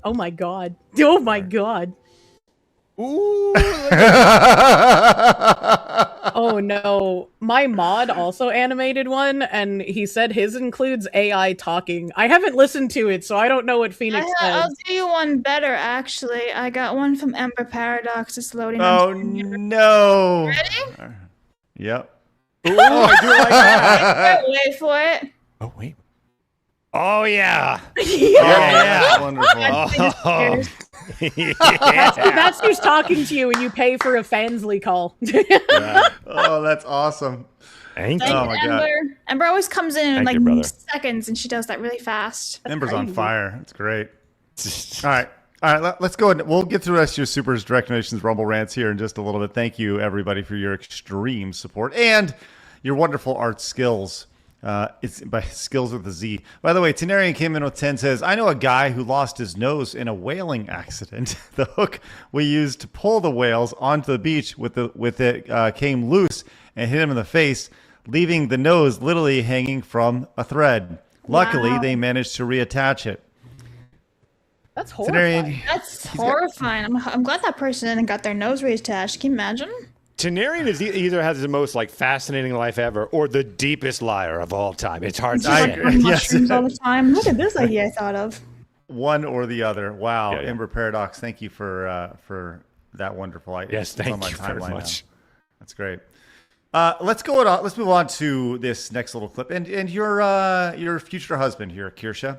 Oh my god. Oh my god. Ooh. Oh no. My mod also animated one, and he said his includes AI talking. I haven't listened to it, so I don't know what Phoenix I'll says. do you one better, actually. I got one from Ember Paradox. It's loading. Oh no. Ready? Yep. Ooh, I do like that. Wait for it. Oh, wait. Oh, yeah. Yeah. Wonderful. Oh, That's who's talking to you when you pay for a Fansly call. Oh, that's awesome. Thank Thank you. Oh you, my Ember. God. Ember always comes in Thank like you, brother. seconds, and she does that really fast. Ember's on crazy. fire. It's great. All right. Let's go ahead. We'll get through the rest of your Supers, Direct Donations, Rumble rants here in just a little bit. Thank you, everybody, for your extreme support and your wonderful art skills. It's by skills with a Z. By the way, Tenarian came in with 10, says, I know a guy who lost his nose in a whaling accident. The hook we used to pull the whales onto the beach with it came loose and hit him in the face, leaving the nose literally hanging from a thread. Luckily, Wow. they managed to reattach it. That's horrifying. Tenarian, That's horrifying. I'm glad that person got their nose reattached. Can you imagine? Tenarian is either has the most like fascinating life ever or the deepest liar of all time. It's hard to I say. agree. On Yes. mushrooms all the time. Look at this idea I thought of. one or the other. Wow. Yeah, yeah. Ember Paradox, thank you for that wonderful idea. Yes, It's on thank my you very timeline now. much. That's great. Let's move on to this next little clip and your future husband here, Kirsche.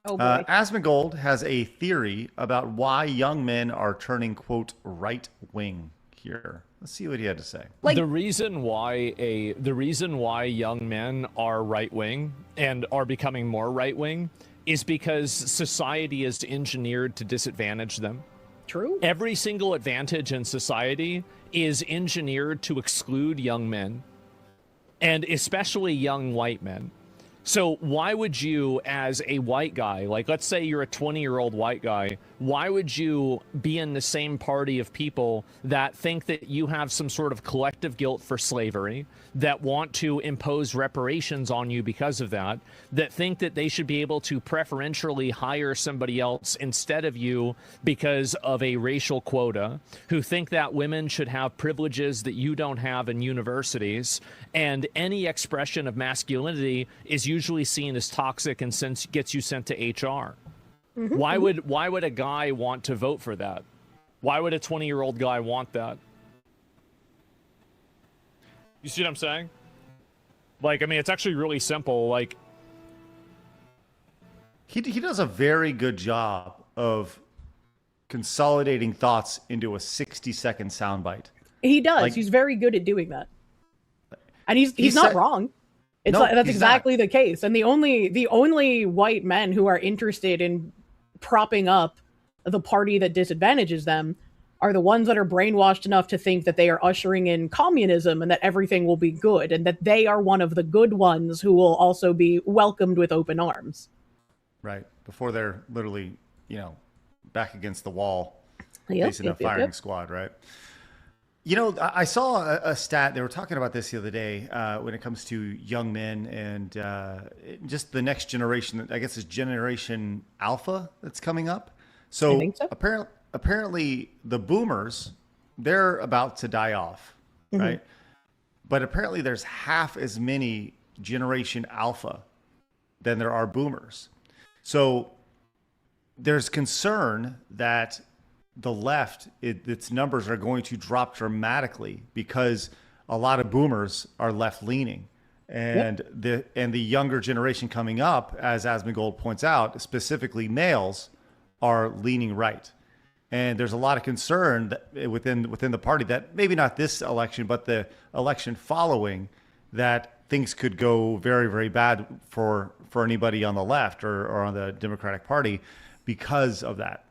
Oh boy. Asmongold has a theory about why young men are turning, quote, right wing here. Let's see what he had to say. Like- the reason why young men are right wing and are becoming more right wing is because society is engineered to disadvantage them. True. Every single advantage in society is engineered to exclude young men, and especially young white men. So why would you, as a white guy, like let's say you're a 20-year-old white guy, why would you be in the same party of people that think that you have some sort of collective guilt for slavery, that want to impose reparations on you because of that think that they should be able to preferentially hire somebody else instead of you because of a racial quota, who think that women should have privileges that you don't have in universities, and any expression of masculinity is usually seen as toxic and gets you sent to HR. Mm-hmm. Why would a guy want to vote for that? Why would a 20-year-old guy want that? You see what I'm saying? Like, I mean, it's actually really simple. Like, He does a very good job of consolidating thoughts into a 60-second soundbite. He does. Like- He's very good at doing that. And he's He not said- wrong. It's No, like, that's he's exactly the case. And the only white men who are interested in propping up the party that disadvantages them are the ones that are brainwashed enough to think that they are ushering in communism and that everything will be good, and that they are one of the good ones who will also be welcomed with open arms. Right. Before they're literally, back against the wall, Yep, facing a yep, yep, firing yep. squad, right? I saw a stat. They were talking about this the other day when it comes to young men and just the next generation. I guess it's Generation Alpha that's coming up. So, I think so. apparently the boomers, they're about to die off, right? But apparently there's half as many Generation Alpha than there are boomers. So there's concern that the left, its numbers are going to drop dramatically because a lot of boomers are left leaning. And the younger generation coming up, as Asmongold points out, specifically males, are leaning right. And there's a lot of concern that within the party that maybe not this election, but the election following, that things could go very, very bad for anybody on the left or on the Democratic Party because of that.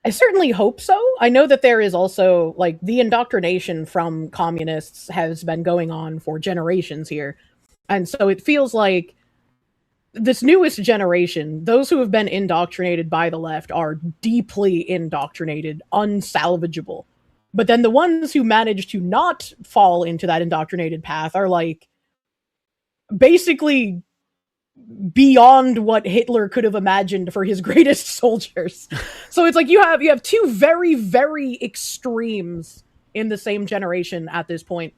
I certainly hope so. I know that there is also, like, the indoctrination from communists has been going on for generations here. And so it feels like this newest generation, those who have been indoctrinated by the left, are deeply indoctrinated, unsalvageable. But then the ones who manage to not fall into that indoctrinated path are, like, basically beyond what Hitler could have imagined for his greatest soldiers. So it's like you have two very, very extremes in the same generation at this point.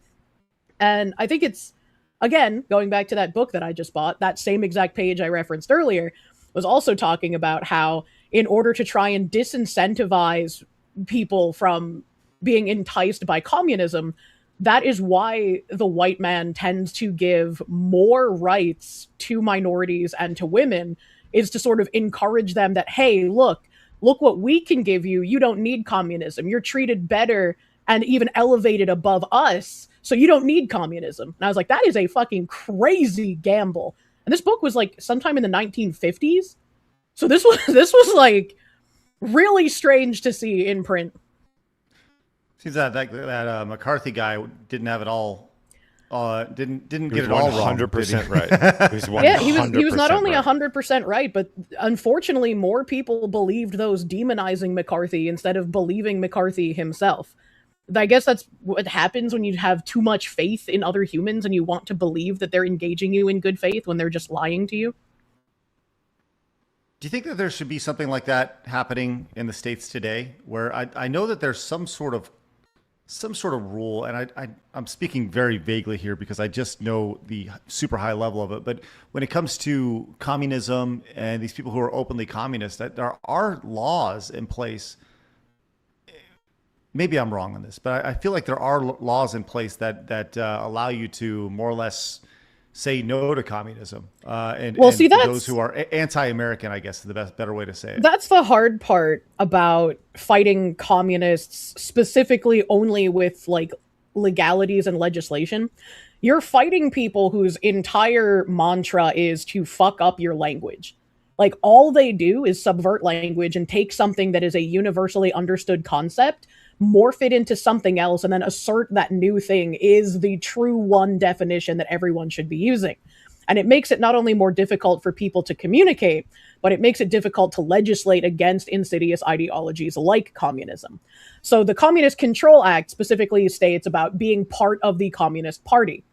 And I think it's, again, going back to that book that I just bought, that same exact page I referenced earlier was also talking about how in order to try and disincentivize people from being enticed by communism, that is why the white man tends to give more rights to minorities and to women, is to sort of encourage them that, hey, look what we can give you. You don't need communism. You're treated better and even elevated above us, so you don't need communism. And I was like, that is a fucking crazy gamble. And this book was like sometime in the 1950s. So this was like really strange to see in print. Seems that McCarthy guy didn't have it all. Didn't get it all wrong. 100% right. He was not only right. 100% right, but unfortunately more people believed those demonizing McCarthy instead of believing McCarthy himself. I guess that's what happens when you have too much faith in other humans and you want to believe that they're engaging you in good faith when they're just lying to you. Do you think that there should be something like that happening in the States today, where I know that there's some sort of rule, and I'm speaking very vaguely here because I just know the super high level of it. But when it comes to communism and these people who are openly communist, that there are laws in place. Maybe I'm wrong on this, but I feel like there are laws in place that allow you to more or less say no to communism. And those who are anti-American, I guess, is the better way to say it. That's the hard part about fighting communists, specifically only with like legalities and legislation. You're fighting people whose entire mantra is to fuck up your language. Like, all they do is subvert language and take something that is a universally understood concept, morph it into something else, and then assert that new thing is the true one definition that everyone should be using. And it makes it not only more difficult for people to communicate, but it makes it difficult to legislate against insidious ideologies like communism. So the Communist Control Act specifically states about being part of the Communist Party.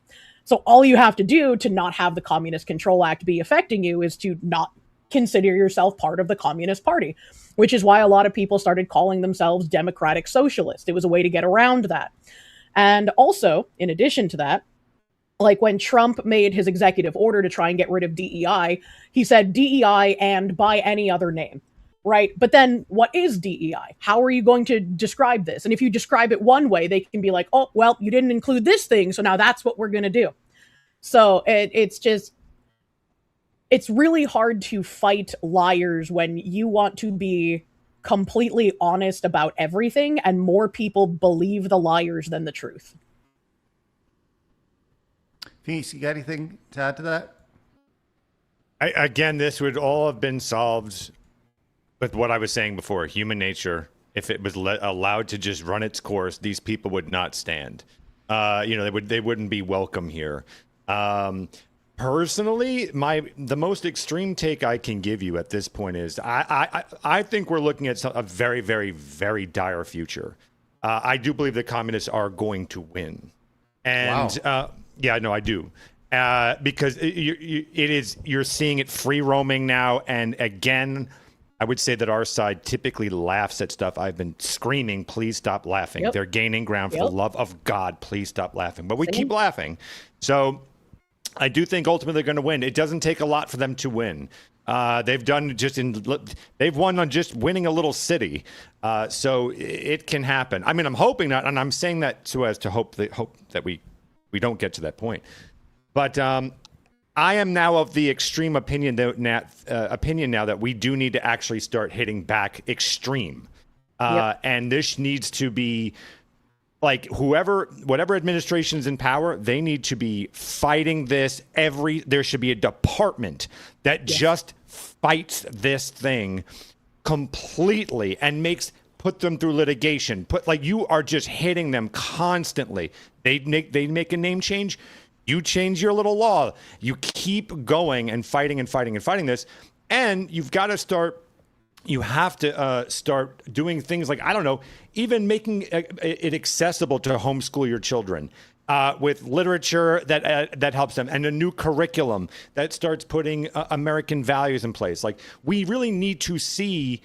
So all you have to do to not have the Communist Control Act be affecting you is to not consider yourself part of the Communist Party, which is why a lot of people started calling themselves democratic socialists. It was a way to get around that. And also, in addition to that, like when Trump made his executive order to try and get rid of DEI, he said DEI and by any other name, right? But then what is DEI? How are you going to describe this? And if you describe it one way, they can be like, oh, well, you didn't include this thing, so now that's what we're going to do. So it's really hard to fight liars when you want to be completely honest about everything and more people believe the liars than the truth. Phoenix, you got anything to add to that? Again, this would all have been solved with what I was saying before, human nature. If it was allowed to just run its course, these people would not stand. They wouldn't be welcome here. Personally, the most extreme take I can give you at this point is I think we're looking at a very, very, very dire future. I do believe the communists are going to win, and wow. I do, because you're seeing it free roaming now, and again, I would say that our side typically laughs at stuff. I've been screaming, please stop laughing. Yep. They're gaining ground. For the love of God, please stop laughing. But we keep laughing. So I do think ultimately they're going to win. It doesn't take a lot for them to win. They've won on just winning a little city, so it can happen. I mean, I'm hoping not, and I'm saying that so as to hope that we don't get to that point. But I am now of the extreme opinion now that we do need to actually start hitting back extreme, and this needs to be. Like whatever administration is in power, they need to be fighting this. There should be a department that just fights this thing completely and put them through litigation. You are just hitting them constantly. They make a name change. You change your little law. You keep going and fighting and fighting and fighting this, and you've got to start. You have to start doing things like, I don't know, even making it accessible to homeschool your children with literature that helps them, and a new curriculum that starts putting American values in place. Like, we really need to see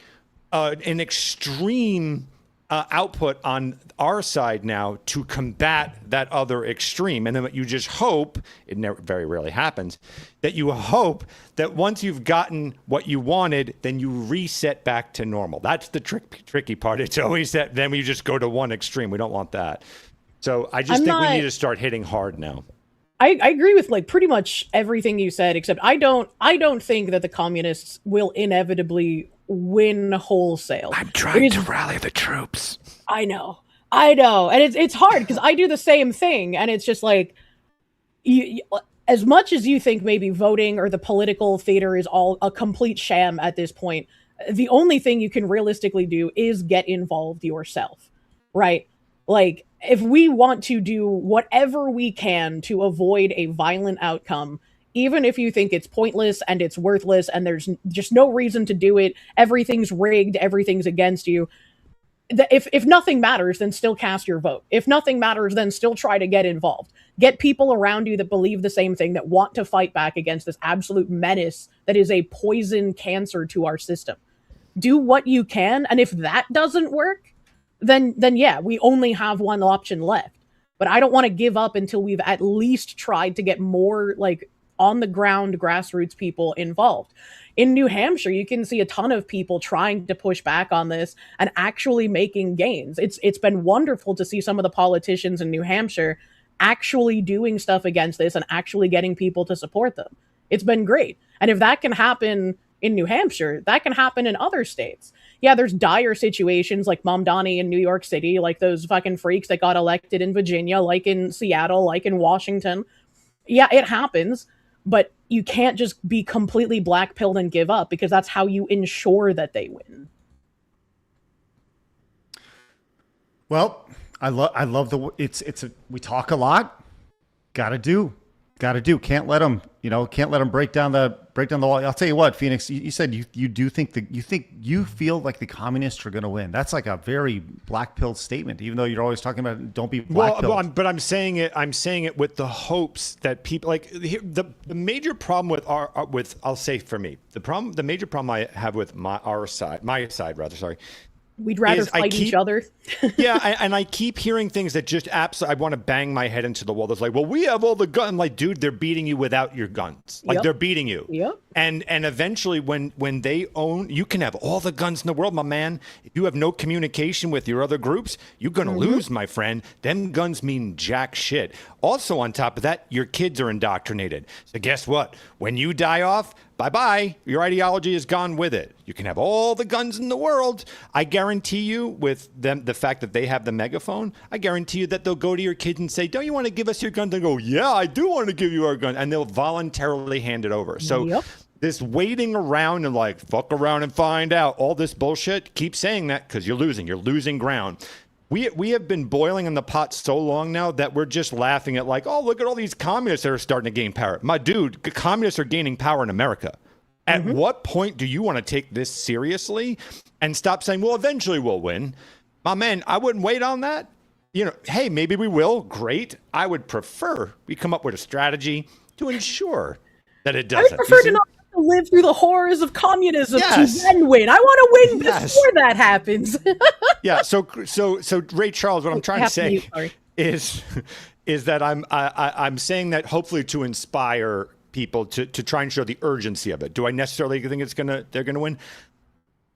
an extreme output on our side now to combat that other extreme. And then you just hope, it never, very rarely happens, that you hope that once you've gotten what you wanted, then you reset back to normal. That's the tricky part. It's always that then we just go to one extreme. We don't want that. So I just think we need to start hitting hard now. I agree with pretty much everything you said, except I don't think that the communists will inevitably win wholesale. I'm trying to rally the troops. I know, and it's hard because I do the same thing, and it's just like, as much as you think maybe voting or the political theater is all a complete sham at this point, the only thing you can realistically do is get involved yourself, right? Like, if we want to do whatever we can to avoid a violent outcome, even if you think it's pointless and it's worthless and there's just no reason to do it, everything's rigged, everything's against you. If nothing matters, then still cast your vote. If nothing matters, then still try to get involved. Get people around you that believe the same thing, that want to fight back against this absolute menace that is a poison cancer to our system. Do what you can, and if that doesn't work, then yeah, we only have one option left. But I don't want to give up until we've at least tried to get more on the ground grassroots people involved. In New Hampshire, you can see a ton of people trying to push back on this and actually making gains. It's been wonderful to see some of the politicians in New Hampshire actually doing stuff against this and actually getting people to support them. It's been great. And if that can happen in New Hampshire, that can happen in other states. Yeah, there's dire situations like Mamdani in New York City, like those fucking freaks that got elected in Virginia, like in Seattle, like in Washington. Yeah, it happens, but you can't just be completely black-pilled and give up, because that's how you ensure that they win. Well, I love we talk a lot. Gotta do. Can't let them break down the wall. I'll tell you what, Phoenix, you said you do think you feel like the communists are going to win. That's like a very black-pilled statement, even though you're always talking about don't be black-pilled. But I'm saying it with the hopes that people the major problem with I'll say for me, the major problem I have with my side, we'd rather fight each other. Yeah, and I keep hearing things that just absolutely, I want to bang my head into the wall. That's like, well, we have all the guns. I'm like, dude, they're beating you without your guns. They're beating you. Yep. And eventually when they own, you can have all the guns in the world, my man. If you have no communication with your other groups, you're going to lose, my friend. Them guns mean jack shit. Also, on top of that, your kids are indoctrinated. So guess what? When you die off, bye-bye. Your ideology is gone with it. You can have all the guns in the world. I guarantee you, with them, the fact that they have the megaphone, I guarantee you that they'll go to your kids and say, don't you want to give us your gun? They go, yeah, I do want to give you our gun. And they'll voluntarily hand it over. So this waiting around and fuck around and find out, all this bullshit, keep saying that because you're losing. You're losing ground. We have been boiling in the pot so long now that we're just laughing at oh, look at all these communists that are starting to gain power. My dude, communists are gaining power in America. At what point do you want to take this seriously and stop saying, well, eventually we'll win? My man, I wouldn't wait on that. Hey, maybe we will. Great. I would prefer we come up with a strategy to ensure that it doesn't. I would prefer to not have to live through the horrors of communism to then win. I want to win before that happens. Yeah. So Ray Charles, what I'm trying to say is that I'm saying that hopefully to inspire people to try and show the urgency of it. Do I necessarily think they're gonna win?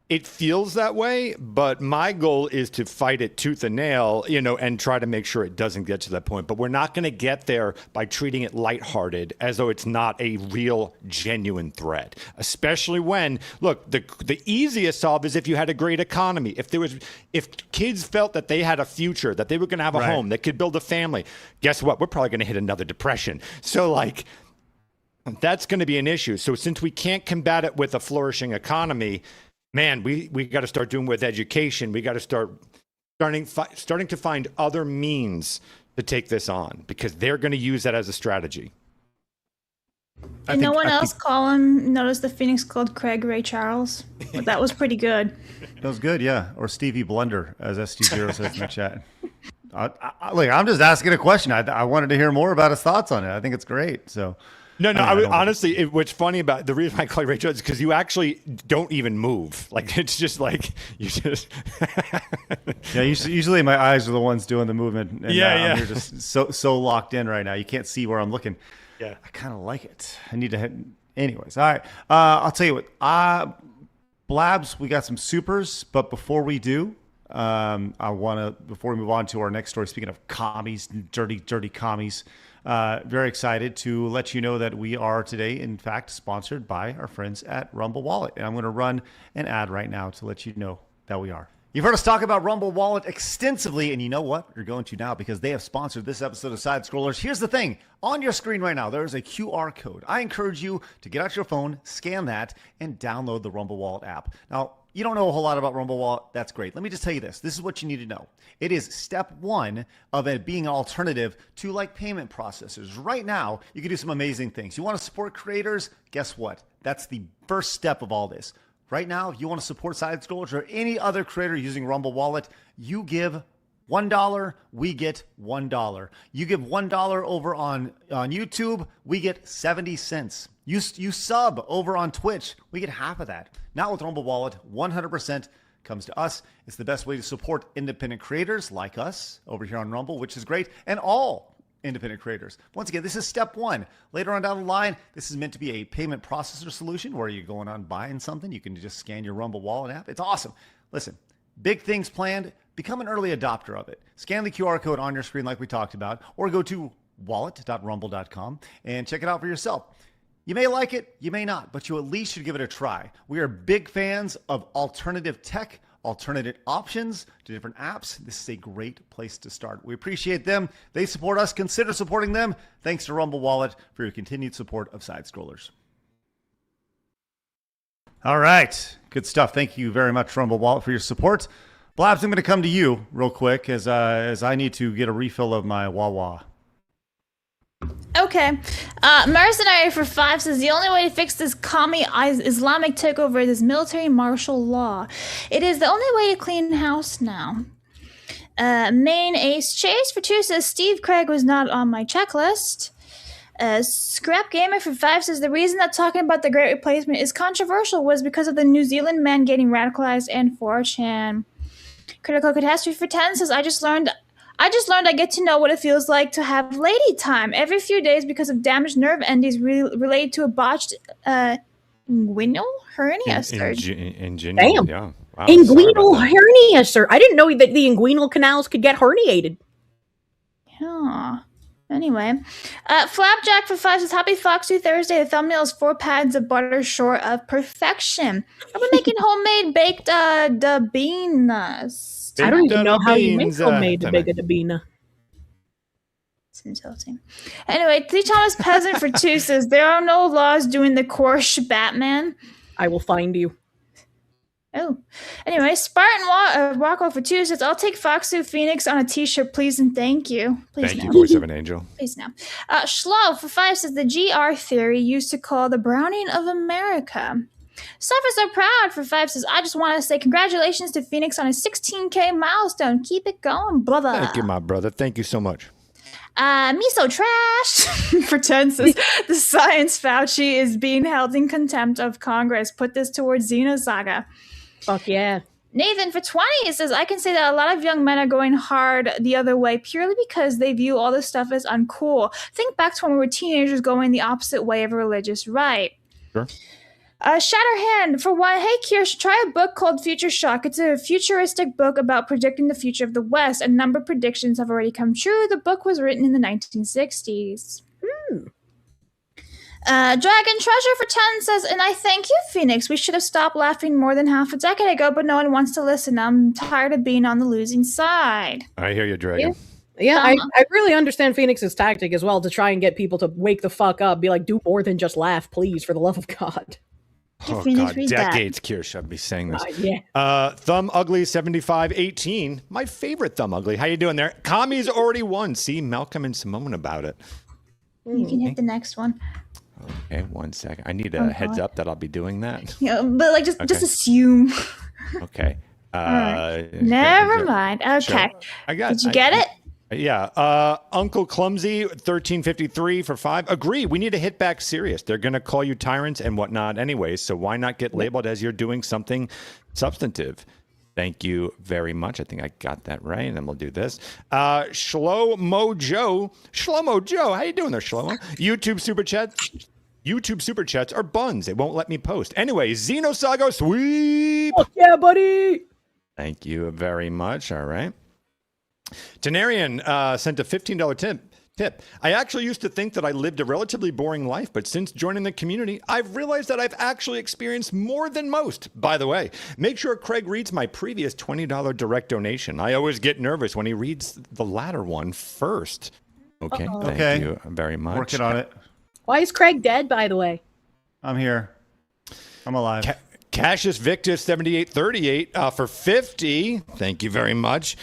It feels that way, but my goal is to fight it tooth and nail, and try to make sure it doesn't get to that point. But we're not going to get there by treating it lighthearted as though it's not a real, genuine threat. Especially when, look, the easiest solve is if you had a great economy. If kids felt that they had a future, that they were going to have a home, they could build a family. Guess what? We're probably going to hit another depression. So that's going to be an issue. So since we can't combat it with a flourishing economy, man, we got to start doing with education. We got to starting to find other means to take this on, because they're going to use that as a strategy. And no one else call him. Notice the Phoenix called Craig Ray Charles. But that was pretty good. That was good, yeah. Or Stevie Blunder, as ST0 says in the chat. I'm just asking a question. I wanted to hear more about his thoughts on it. I think it's great. So. No, honestly, what's funny about the reason I call you Ray Charles is because you actually don't even move. It's just you just. Yeah, usually my eyes are the ones doing the movement. And yeah. You're just so locked in right now. You can't see where I'm looking. Yeah. I kind of like it. I need to hit. Anyways, all right. I'll tell you what. Blabs, we got some supers, but before we do, before we move on to our next story, speaking of commies, dirty commies, very excited to let you know that we are today, in fact, sponsored by our friends at Rumble Wallet. And I'm going to run an ad right now to let you know that we are. You've heard us talk about Rumble Wallet extensively, and you know what? You're going to now, because they have sponsored this episode of Side Scrollers. Here's the thing. On your screen right now, there is a QR code. I encourage you to get out your phone, scan that, and download the Rumble Wallet app. Now, you don't know a whole lot about Rumble Wallet. That's great. Let me just tell you this. This is what you need to know. It is step one of it being an alternative to payment processors. Right now, you can do some amazing things. You want to support creators? Guess what? That's the first step of all this. Right now, if you want to support Side Scrollers or any other creator using Rumble Wallet, you give $1, we get $1. You give $1 over on YouTube, we get 70 cents. You sub over on Twitch, we get half of that. Now with Rumble Wallet, 100% comes to us. It's the best way to support independent creators like us over here on Rumble, which is great, and all independent creators. Once again, this is step one. Later on down the line, this is meant to be a payment processor solution where you're going on buying something. You can just scan your Rumble Wallet app. It's awesome. Listen, big things planned. Become an early adopter of it. Scan the QR code on your screen like we talked about, or go to wallet.rumble.com and check it out for yourself. You may like it, you may not, but you at least should give it a try. We are big fans of alternative tech, alternative options to different apps. This is a great place to start. We appreciate them. They support us. Consider supporting them. Thanks to Rumble Wallet for your continued support of Side Scrollers. All right. Good stuff. Thank you very much, Rumble Wallet, for your support. Blabs, I'm going to come to you real quick as I need to get a refill of my Wawa. Okay. Mercenary for 5 says the only way to fix this commie Islamic takeover is military martial law. It is the only way to clean house now. Main Ace Chase for 2 says Steve Craig was not on my checklist. Scrap Gamer for 5 says the reason that talking about the Great Replacement is controversial was because of the New Zealand man getting radicalized and 4chan. Critical Catastrophe for 10 says I just learned I get to know what it feels like to have lady time every few days because of damaged nerve endings related to a botched inguinal hernia surgery. Damn. Yeah. Wow, inguinal hernia, sir. I didn't know that the inguinal canals could get herniated. Yeah. Anyway, Flapjack for 5 says Happy Foxy Thursday. The thumbnail is 4 pads of butter short of perfection. I've been making homemade baked beans. I don't even know how you make homemade baked bean. It's insulting. Anyway, T. Thomas Peasant for 2 says there are no laws doing the Kirsche Batman. I will find you. Oh. Anyway, Spartan Rocco for 2 says, I'll take Foxu Phoenix on a t-shirt, please and thank you. Please Thank no. you, voice of an angel. Please no. Schlo for 5 says, the GR theory used to call the Browning of America. Suffer So Proud for 5 says, I just want to say congratulations to Phoenix on a 16K milestone. Keep it going, brother. Thank you, my brother. Thank you so much. Miso Trash for 10 says, the science Fauci is being held in contempt of Congress. Put this towards Xenosaga. Fuck yeah. Nathan for 20 says, I can say that a lot of young men are going hard the other way purely because they view all this stuff as uncool. Think back to when we were teenagers going the opposite way of a religious right. Sure. Shatterhand, for one, hey Kirsche, try a book called Future Shock. It's a futuristic book about predicting the future of the West. A number of predictions have already come true. The book was written in the 1960s. Dragon Treasure for 10 says, and I thank you, Phoenix. We should have stopped laughing more than half a decade ago, but no one wants to listen. I'm tired of being on the losing side. I hear you, Dragon. Yeah, I really understand Phoenix's tactic as well to try and get people to wake the fuck up. Be like, do more than just laugh, please, for the love of God. Oh, Phoenix, God, read decades, Kirsche. I'd be saying this. Yeah. Thumb Ugly 7518. My favorite Thumb Ugly. How you doing there? Kami's already won. See Malcolm and Simone about it. You can hit the next one. Okay, 1 second. I need a heads up that I'll be doing that. Yeah, but like just assume. Okay. Right. Never mind. Okay. Sure. Did you get it? Yeah. Uncle Clumsy 1353 for 5. Agree. We need to hit back serious. They're going to call you tyrants and whatnot anyways. So why not get labeled as you're doing something substantive? Thank you very much. I think I got that right. And then we'll do this. Shlomo Joe. How you doing there, Shlomo? YouTube super chats are buns. It won't let me post. Anyway, Xenosago sweep. Oh, yeah, buddy. Thank you very much. All right. Tenarian sent a $15 tip. I actually used to think that I lived a relatively boring life, but since joining the community, I've realized that I've actually experienced more than most. By the way, make sure Craig reads my previous $20 direct donation. I always get nervous when he reads the latter one first. Okay, thank you very much. Working on it. Why is Craig dead, by the way? I'm here. I'm alive. Cassius Victus 7838 for 50. Thank you very much.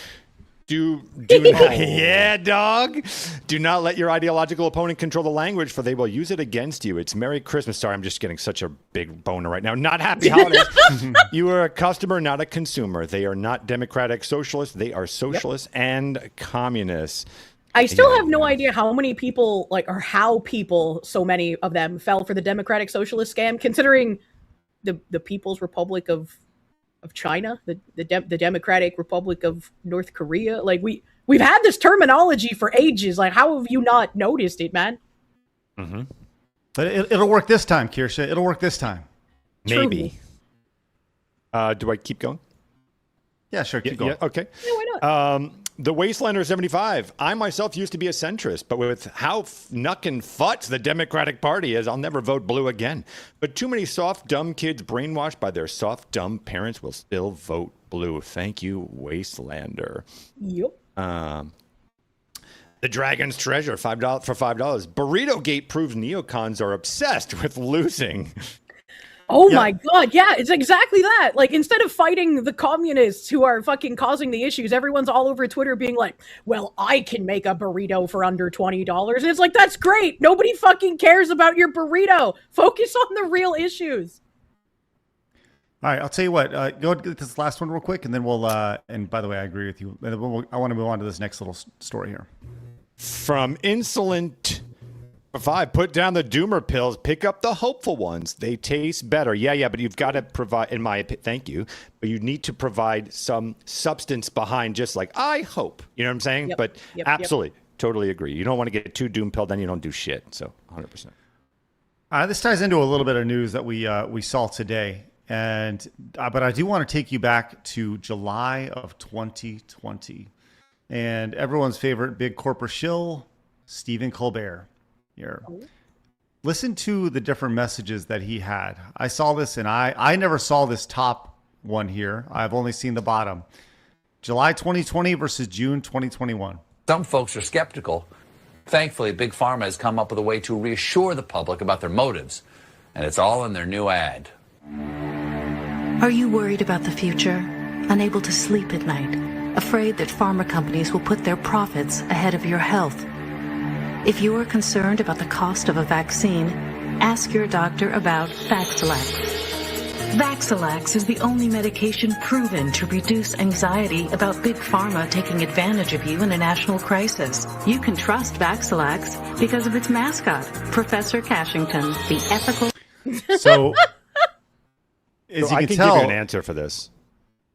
Yeah, dog. Do not let your ideological opponent control the language, for they will use it against you. It's Merry Christmas. Sorry, I'm just getting such a big boner right now. Not Happy Holidays. You are a customer, not a consumer. They are not democratic socialists. They are socialists and communists. I still have no idea how many people, or how people, so many of them, fell for the democratic socialist scam, considering the People's Republic of China, the Democratic Republic of North Korea. We've had this terminology for ages. How have you not noticed it, man? Mm-hmm. But it'll work this time, Kirsche. It'll work this time. Maybe. Do I keep going? Yeah, sure. Keep going. Yeah, okay. Yeah, why not? The Wastelander 75. I myself used to be a centrist, but with how knuck and futz the Democratic Party is, I'll never vote blue again. But too many soft, dumb kids brainwashed by their soft, dumb parents will still vote blue. Thank you, Wastelander. Yep. The Dragon's Treasure, $5 for $5. Burrito Gate proves neocons are obsessed with losing. Oh my God, yeah, it's exactly that. Instead of fighting the communists who are fucking causing the issues, everyone's all over Twitter being like, well, I can make a burrito for under $20. And it's like, that's great. Nobody fucking cares about your burrito. Focus on the real issues. All right, I'll tell you what. Go get this last one real quick, and then we'll, and by the way, I agree with you. I want to move on to this next little story here. From Insolent 5, put down the doomer pills, pick up the hopeful ones. They taste better. Yeah, but you've got to provide, in my opinion, thank you, but you need to provide some substance behind just I hope. You know what I'm saying? Yep, But yep, absolutely, totally agree. You don't want to get too doom pilled, then you don't do shit. So 100%. This ties into a little bit of news that we saw today. But I do want to take you back to July of 2020. And everyone's favorite big corporate shill, Stephen Colbert. Here. Listen to the different messages that he had. I saw this, and I never saw this top one here. I've only seen the bottom. July 2020 versus June 2021. Some folks are skeptical. Thankfully, Big Pharma has come up with a way to reassure the public about their motives, and it's all in their new ad. Are you worried about the future? Unable to sleep at night? Afraid that pharma companies will put their profits ahead of your health? If you are concerned about the cost of a vaccine, ask your doctor about Vaxilax. Vaxilax is the only medication proven to reduce anxiety about Big Pharma taking advantage of you in a national crisis. You can trust Vaxilax because of its mascot, Professor Cashington, the ethical... So, as you I can can tell, give you an answer for this.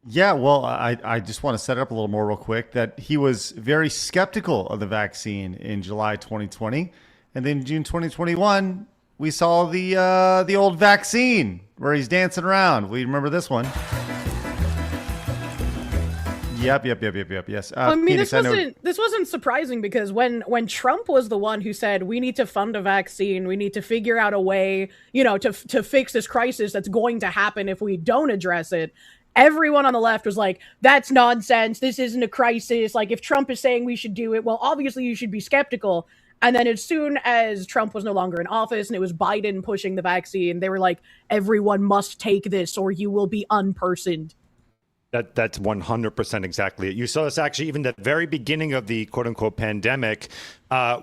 Yeah, well, I just want to set it up a little more real quick that he was very skeptical of the vaccine in July 2020. And then in June 2021, we saw the old vaccine where he's dancing around. We remember this one. Yep. Yes. I mean, Phoenix, this wasn't surprising because when Trump was the one who said we need to fund a vaccine, we need to figure out a way, to fix this crisis that's going to happen if we don't address it. Everyone on the left was like, that's nonsense. This isn't a crisis. Like, if Trump is saying we should do it, well, obviously you should be skeptical. And then as soon as Trump was no longer in office and it was Biden pushing the vaccine, they were like, everyone must take this or you will be unpersoned. That's 100% exactly it. You saw this actually even at the very beginning of the quote unquote pandemic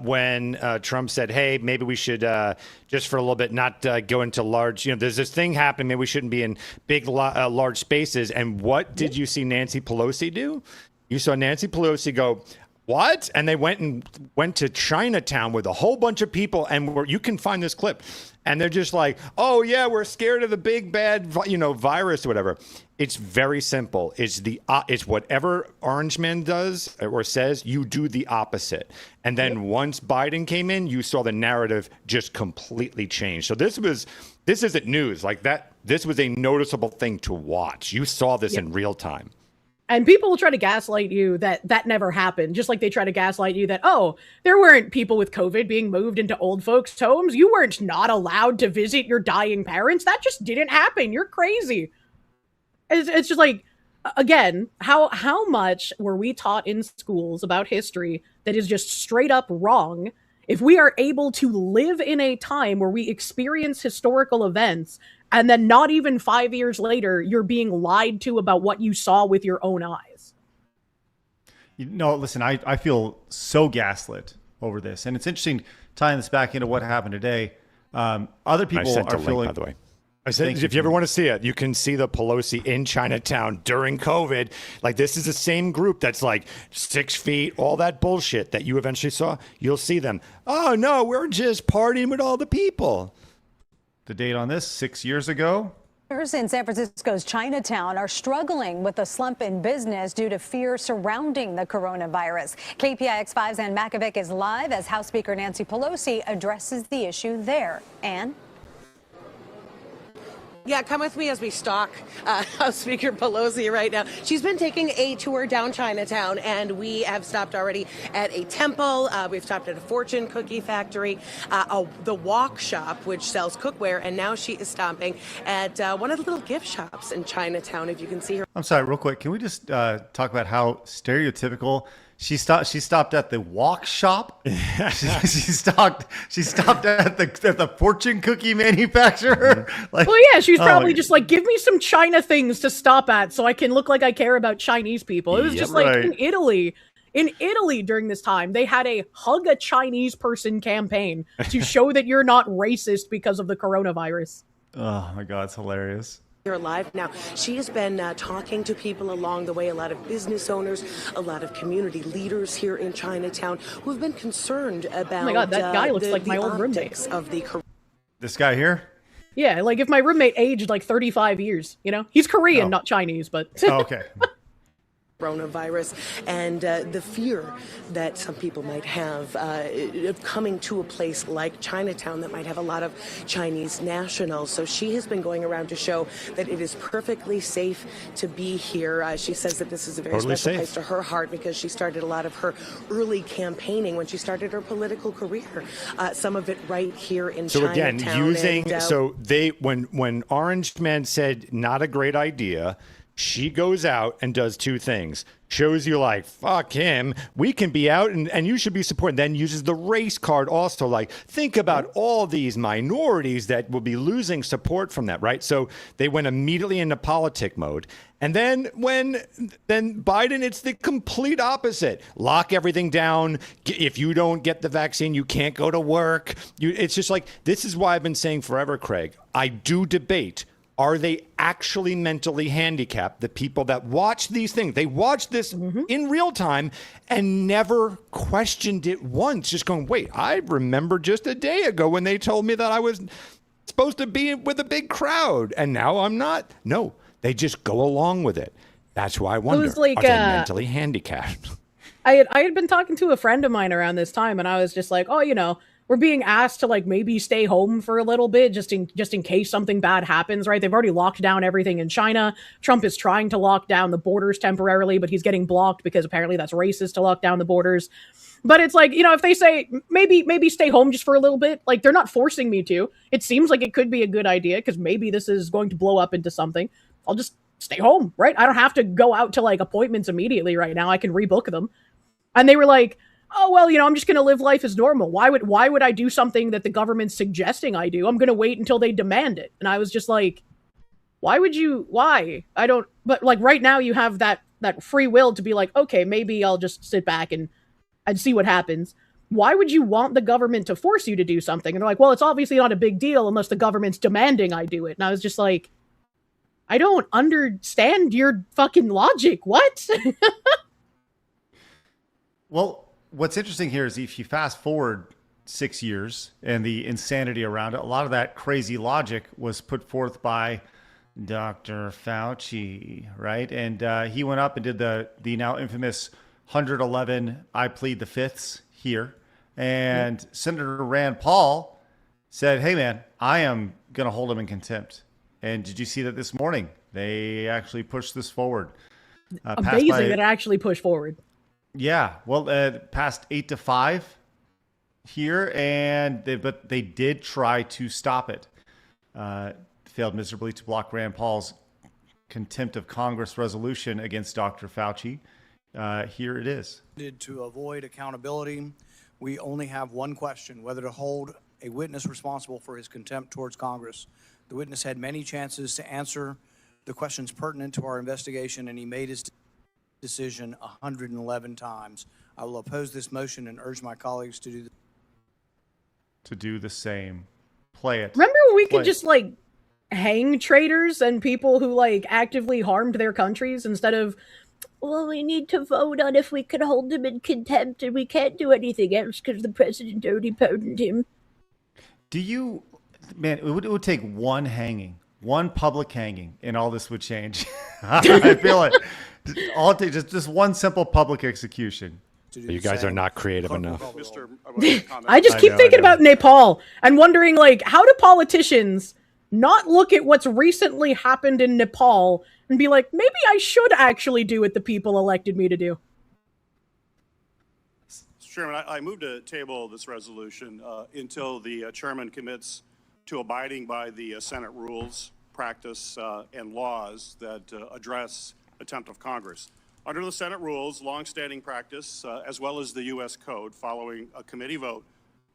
when Trump said, hey, maybe we should just for a little bit not go into large, there's this thing happening. Maybe we shouldn't be in big, large spaces. And what did you see Nancy Pelosi do? You saw Nancy Pelosi go, what? And they went to Chinatown with a whole bunch of people. And you can find this clip. And they're just like, oh, yeah, we're scared of the big, bad, virus or whatever. It's very simple. It's whatever Orange Man does or says, you do the opposite. And then once Biden came in, you saw the narrative just completely change. So this isn't news like that. This was a noticeable thing to watch. You saw this in real time. And people will try to gaslight you that never happened, just like they try to gaslight you that, oh, there weren't people with COVID being moved into old folks' homes. You weren't not allowed to visit your dying parents. That just didn't happen. You're crazy. It's just like, again, how much were we taught in schools about history that is just straight up wrong? If we are able to live in a time where we experience historical events and then not even 5 years later, you're being lied to about what you saw with your own eyes. Listen, I feel so gaslit over this. And it's interesting tying this back into what happened today. Other people are feeling... By the way. I said, if you ever want to see it, you can see the Pelosi in Chinatown during COVID. Like, this is the same group that's like 6 feet, all that bullshit that you eventually saw. You'll see them. Oh, no, we're just partying with all the people. The date on this, 6 years ago. In San Francisco's Chinatown are struggling with a slump in business due to fear surrounding the coronavirus. KPIX5's Ann Makovic is live as House Speaker Nancy Pelosi addresses the issue there. Ann? Yeah, come with me as we stalk House Speaker Pelosi right now. She's been taking a tour down Chinatown, and we have stopped already at a temple. We've stopped at a fortune cookie factory, the Walk Shop, which sells cookware, and now she is stopping at one of the little gift shops in Chinatown, if you can see her. I'm sorry, real quick. Can we just talk about how stereotypical she stopped at the Walk Shop? she stopped at the fortune cookie manufacturer. Like, well, yeah, she's probably just like, give me some China things to stop at so I can look like I care about Chinese people. It was just like in Italy. In Italy during this time, they had a hug a Chinese person campaign to show that you're not racist because of the coronavirus. Oh my God, it's hilarious. Alive now. She has been talking to people along the way, a lot of business owners, a lot of community leaders here in Chinatown who have been concerned about. Oh my God, that guy looks like my old roommate. This guy here? Yeah, like if my roommate aged like 35 years, he's Korean, not Chinese, but. Oh, okay. Coronavirus and the fear that some people might have of coming to a place like Chinatown that might have a lot of Chinese nationals. So she has been going around to show that it is perfectly safe to be here. She says that this is a very special place to her heart because she started a lot of her early campaigning when she started her political career. Some of it right here in Chinatown. So again, when Orange Man said not a great idea, she goes out and does two things. Shows you like, fuck him. We can be out and you should be supporting. Then uses the race card also. Like, think about all these minorities that will be losing support from that, right? So they went immediately into politic mode. And then then Biden, it's the complete opposite. Lock everything down. If you don't get the vaccine, you can't go to work. It's just like, this is why I've been saying forever, Craig. I do debate. Are they actually mentally handicapped? The people that watch these things, they watch this in real time and never questioned it once. Just going, wait, I remember just a day ago when they told me that I was supposed to be with a big crowd and now I'm not. No, they just go along with it. That's why I wonder, was like, are they mentally handicapped? I had been talking to a friend of mine around this time, and I was just like, oh, we're being asked to like maybe stay home for a little bit just in case something bad happens, right? They've already locked down everything in China. Trump is trying to lock down the borders temporarily, but he's getting blocked because apparently that's racist to lock down the borders. But it's like, if they say maybe stay home just for a little bit, like they're not forcing me to. It seems like it could be a good idea because maybe this is going to blow up into something. I'll just stay home, right? I don't have to go out to like appointments immediately right now. I can rebook them. And they were like, oh, well, I'm just going to live life as normal. Why would I do something that the government's suggesting I do? I'm going to wait until they demand it. And I was just like, why? I don't, but like right now you have that free will to be like, okay, maybe I'll just sit back and see what happens. Why would you want the government to force you to do something? And they're like, well, it's obviously not a big deal unless the government's demanding I do it. And I was just like, I don't understand your fucking logic. What? Well, what's interesting here is if you fast forward 6 years and the insanity around it, a lot of that crazy logic was put forth by Dr. Fauci, right? And he went up and did the now infamous 111 I plead the fifths here. And Senator Rand Paul said, hey, man, I am going to hold him in contempt. And did you see that this morning? They actually pushed this forward. Amazing that it actually pushed forward. Yeah, well, passed 8-5 here, but they did try to stop it. Failed miserably to block Rand Paul's contempt of Congress resolution against Dr. Fauci. Here it is. To avoid accountability, we only have one question: whether to hold a witness responsible for his contempt towards Congress. The witness had many chances to answer the questions pertinent to our investigation, and he made his decision 111 times. I will oppose this motion and urge my colleagues to do the same. Play it. Remember when we could just like hang traitors and people who like actively harmed their countries instead of, well, we need to vote on if we can hold him in contempt and we can't do anything else because the president already pardoned him. Man, it would take one hanging, one public hanging, and all this would change. I feel it. All it takes just one simple public execution. You guys are not creative enough. I just keep thinking about Nepal and wondering, like, how do politicians not look at what's recently happened in Nepal and be like, maybe I should actually do what the people elected me to do? Mr. Chairman, I move to table this resolution until the chairman commits to abiding by the Senate rules, practice, and laws that address contempt of Congress. Under the Senate rules, longstanding practice, as well as the U.S. Code, following a committee vote,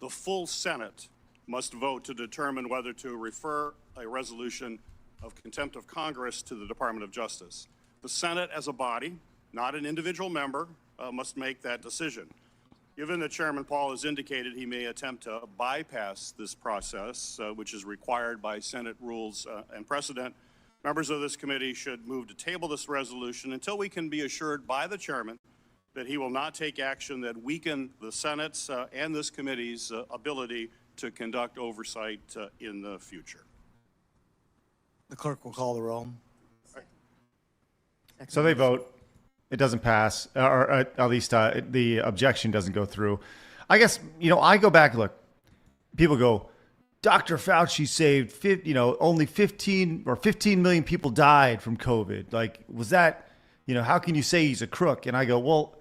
the full Senate must vote to determine whether to refer a resolution of contempt of Congress to the Department of Justice. The Senate as a body, not an individual member, must make that decision. Given that Chairman Paul has indicated he may attempt to bypass this process, which is required by Senate rules and precedent, members of this committee should move to table this resolution until we can be assured by the chairman that he will not take action that weaken the Senate's and this committee's ability to conduct oversight in the future. The clerk will call the roll. So they vote. It doesn't pass, or at least the objection doesn't go through. I guess, I go back, look, people go, Dr. Fauci saved, only 15 million people died from COVID. Like, was that, how can you say he's a crook? And I go, well,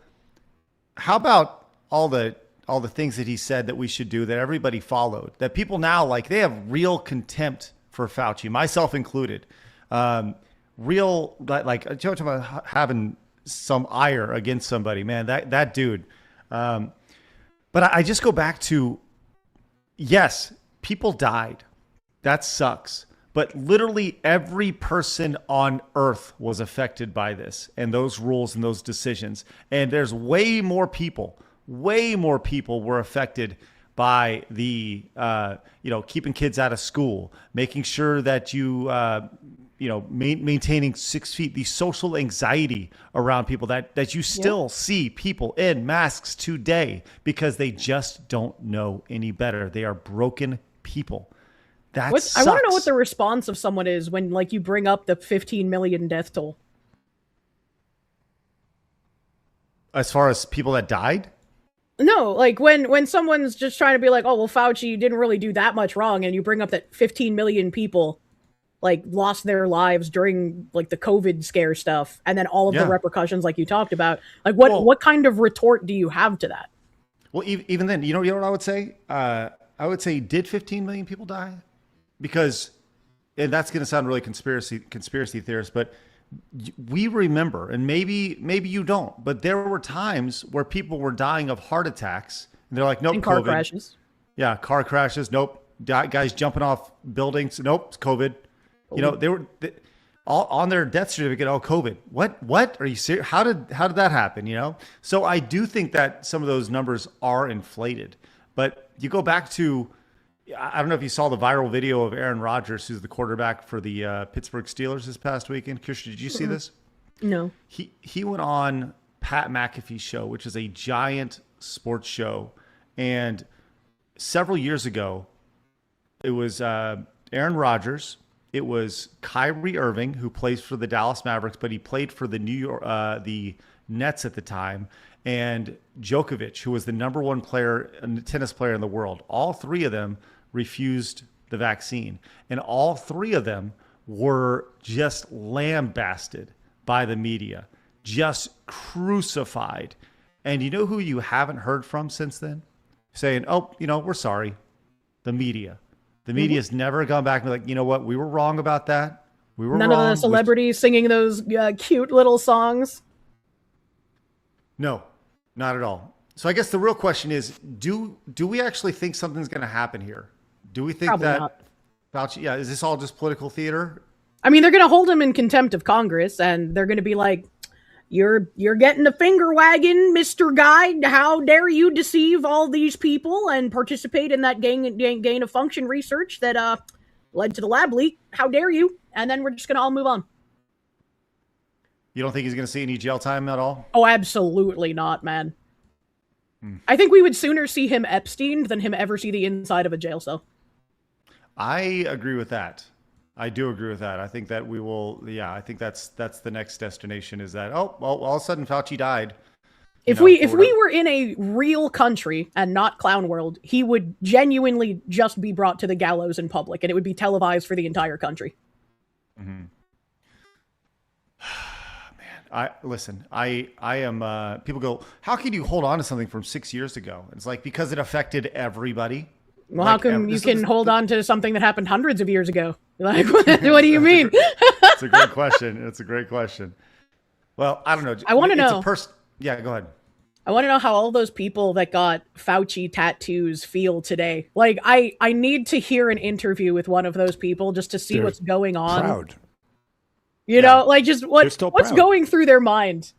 how about all the things that he said that we should do that everybody followed, that people now, like, they have real contempt for Fauci, myself included. Real, like, talking about having some ire against somebody, man, that dude. But I just go back to, yes, people died. That sucks. But literally every person on earth was affected by this and those rules and those decisions. And there's way more people were affected by the, keeping kids out of school, making sure that maintaining 6 feet, the social anxiety around people that you still see people in masks today because they just don't know any better. They are broken people. I want to know what the response of someone is when, like, you bring up the 15 million death toll. As far as people that died? No, like when someone's just trying to be like, oh, well, Fauci, you didn't really do that much wrong, and you bring up that 15 million people like lost their lives during like the COVID scare stuff, and then all of the repercussions like you talked about. Like what kind of retort do you have to that? Well, even then, you know what I would say? I would say, did 15 million people die? Because, and that's going to sound really conspiracy theorist, but we remember, and maybe you don't, but there were times where people were dying of heart attacks, and they're like, nope, and car COVID. crashes. Yeah, car crashes. Nope. Guys jumping off buildings. Nope, it's COVID. You know, they were all on their death certificate. Oh, COVID. What? Are you serious? How did that happen? You know. So I do think that some of those numbers are inflated. But you go back to, I don't know if you saw the viral video of Aaron Rodgers, who's the quarterback for the Pittsburgh Steelers this past weekend. Kirsche, did you see this? No. He went on Pat McAfee's show, which is a giant sports show, and several years ago, it was Aaron Rodgers. It was Kyrie Irving, who plays for the Dallas Mavericks, but he played for the the Nets at the time, and Djokovic, who was the number one tennis player in the world. All three of them refused the vaccine, and all three of them were just lambasted by the media, just crucified. And you know who you haven't heard from since then? Saying, oh, we're sorry. The media. The media's never gone back and be like, you know what? We were wrong about that. We were None wrong. of the celebrities singing those cute little songs. No, not at all. So I guess the real question is, do we actually think something's going to happen here? Do we think Probably that not. Fauci, is this all just political theater? I mean, they're going to hold him in contempt of Congress, and they're going to be like, You're getting a finger wagging, Mr. Guy. How dare you deceive all these people and participate in that gain of function research that led to the lab leak? How dare you? And then we're just going to all move on. You don't think he's going to see any jail time at all? Oh, absolutely not, man. I think we would sooner see him Epstein than him ever see the inside of a jail cell. I agree with that. I do agree with that. I think that we will. Yeah, I think that's the next destination. Is that all of a sudden Fauci died? If we were in a real country and not clown world, he would genuinely just be brought to the gallows in public, and it would be televised for the entire country. Mm-hmm. Man, I am. People go, how can you hold on to something from 6 years ago? It's like, because it affected everybody. Well, how come you can hold on to something that happened hundreds of years ago? Like, what do you mean? It's a great question. It's a great question. Well, I don't know. I want to know. Yeah, go ahead. I want to know how all those people that got Fauci tattoos feel today. Like, I need to hear an interview with one of those people just to see what's going on. Proud. You know, like, just what's going through their mind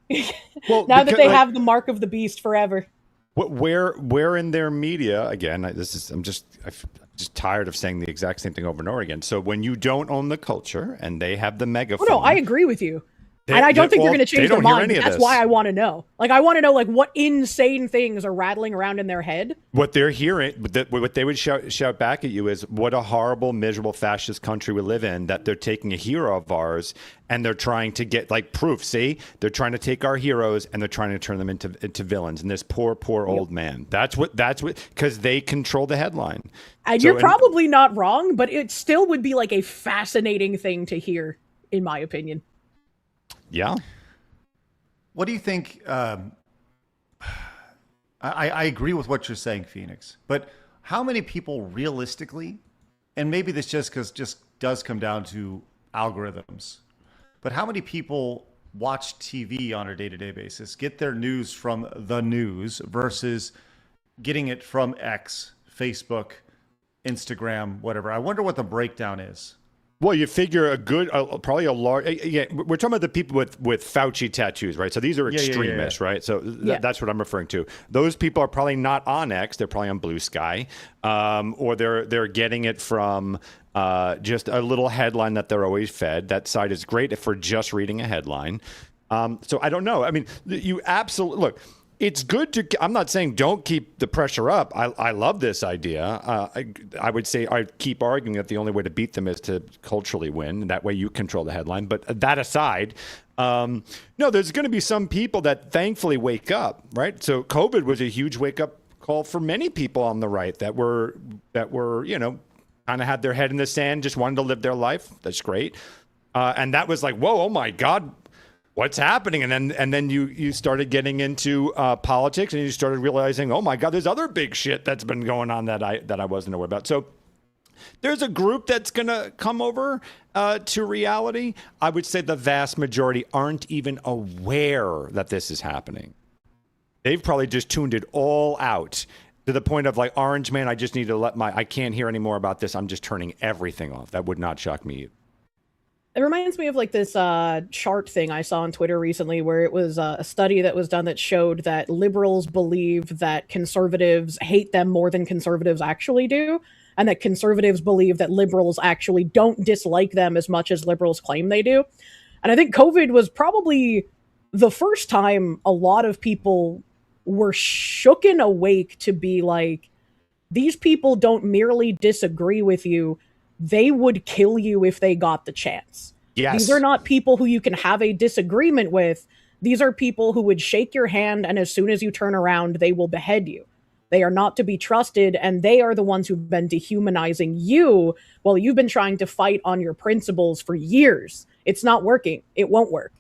well, now that they have the mark of the beast forever. Where in their media again? I'm just tired of saying the exact same thing over and over again. So when you don't own the culture and they have the megaphone, no, I agree with you, and I don't think they're going to change their mind. That's why I want to know. Like, I want to know, like, what insane things are rattling around in their head. What they're hearing, what they would shout back at you is, what a horrible, miserable, fascist country we live in, that they're taking a hero of ours and they're trying to get like proof. See, they're trying to take our heroes and they're trying to turn them into villains. And this poor old man. That's what because they control the headline. And you're probably not wrong, but it still would be like a fascinating thing to hear, in my opinion. Yeah. What do you think? I agree with what you're saying, Phoenix. But how many people realistically, and maybe this just does come down to algorithms, but how many people watch TV on a day-to-day basis, get their news from the news versus getting it from X, Facebook, Instagram, whatever? I wonder what the breakdown is. Well, you figure probably a large. Yeah, we're talking about the people with Fauci tattoos, right? So these are extremists, right? So that's what I'm referring to. Those people are probably not on X; they're probably on Blue Sky, or they're getting it from just a little headline that they're always fed. That site is great for just reading a headline. So I don't know. I mean, you absolutely look. it's good to. I'm not saying don't keep the pressure up. I love this idea. I would say I keep arguing that the only way to beat them is to culturally win. That way you control the headline. But that aside, no, there's going to be some people that thankfully wake up, right? So COVID was a huge wake up call for many people on the right that were kind of had their head in the sand, just wanted to live their life. That's great. And that was like, whoa, oh my God, what's happening? And then you started getting into politics, and you started realizing, oh my God, there's other big shit that's been going on that I wasn't aware about. So there's a group that's going to come over to reality. I would say the vast majority aren't even aware that this is happening. They've probably just tuned it all out to the point of like, Orange Man, I just need to I can't hear any more about this. I'm just turning everything off. That would not shock me. It reminds me of like this chart thing I saw on Twitter recently where it was a study that was done that showed that liberals believe that conservatives hate them more than conservatives actually do, and that conservatives believe that liberals actually don't dislike them as much as liberals claim they do. And I think COVID was probably the first time a lot of people were shooken awake to be like, these people don't merely disagree with you, they would kill you if they got the chance. Yes. These are not people who you can have a disagreement with. These are people who would shake your hand, and as soon as you turn around, they will behead you. They are not to be trusted, and they are the ones who've been dehumanizing you while you've been trying to fight on your principles for years. It's not working. It won't work.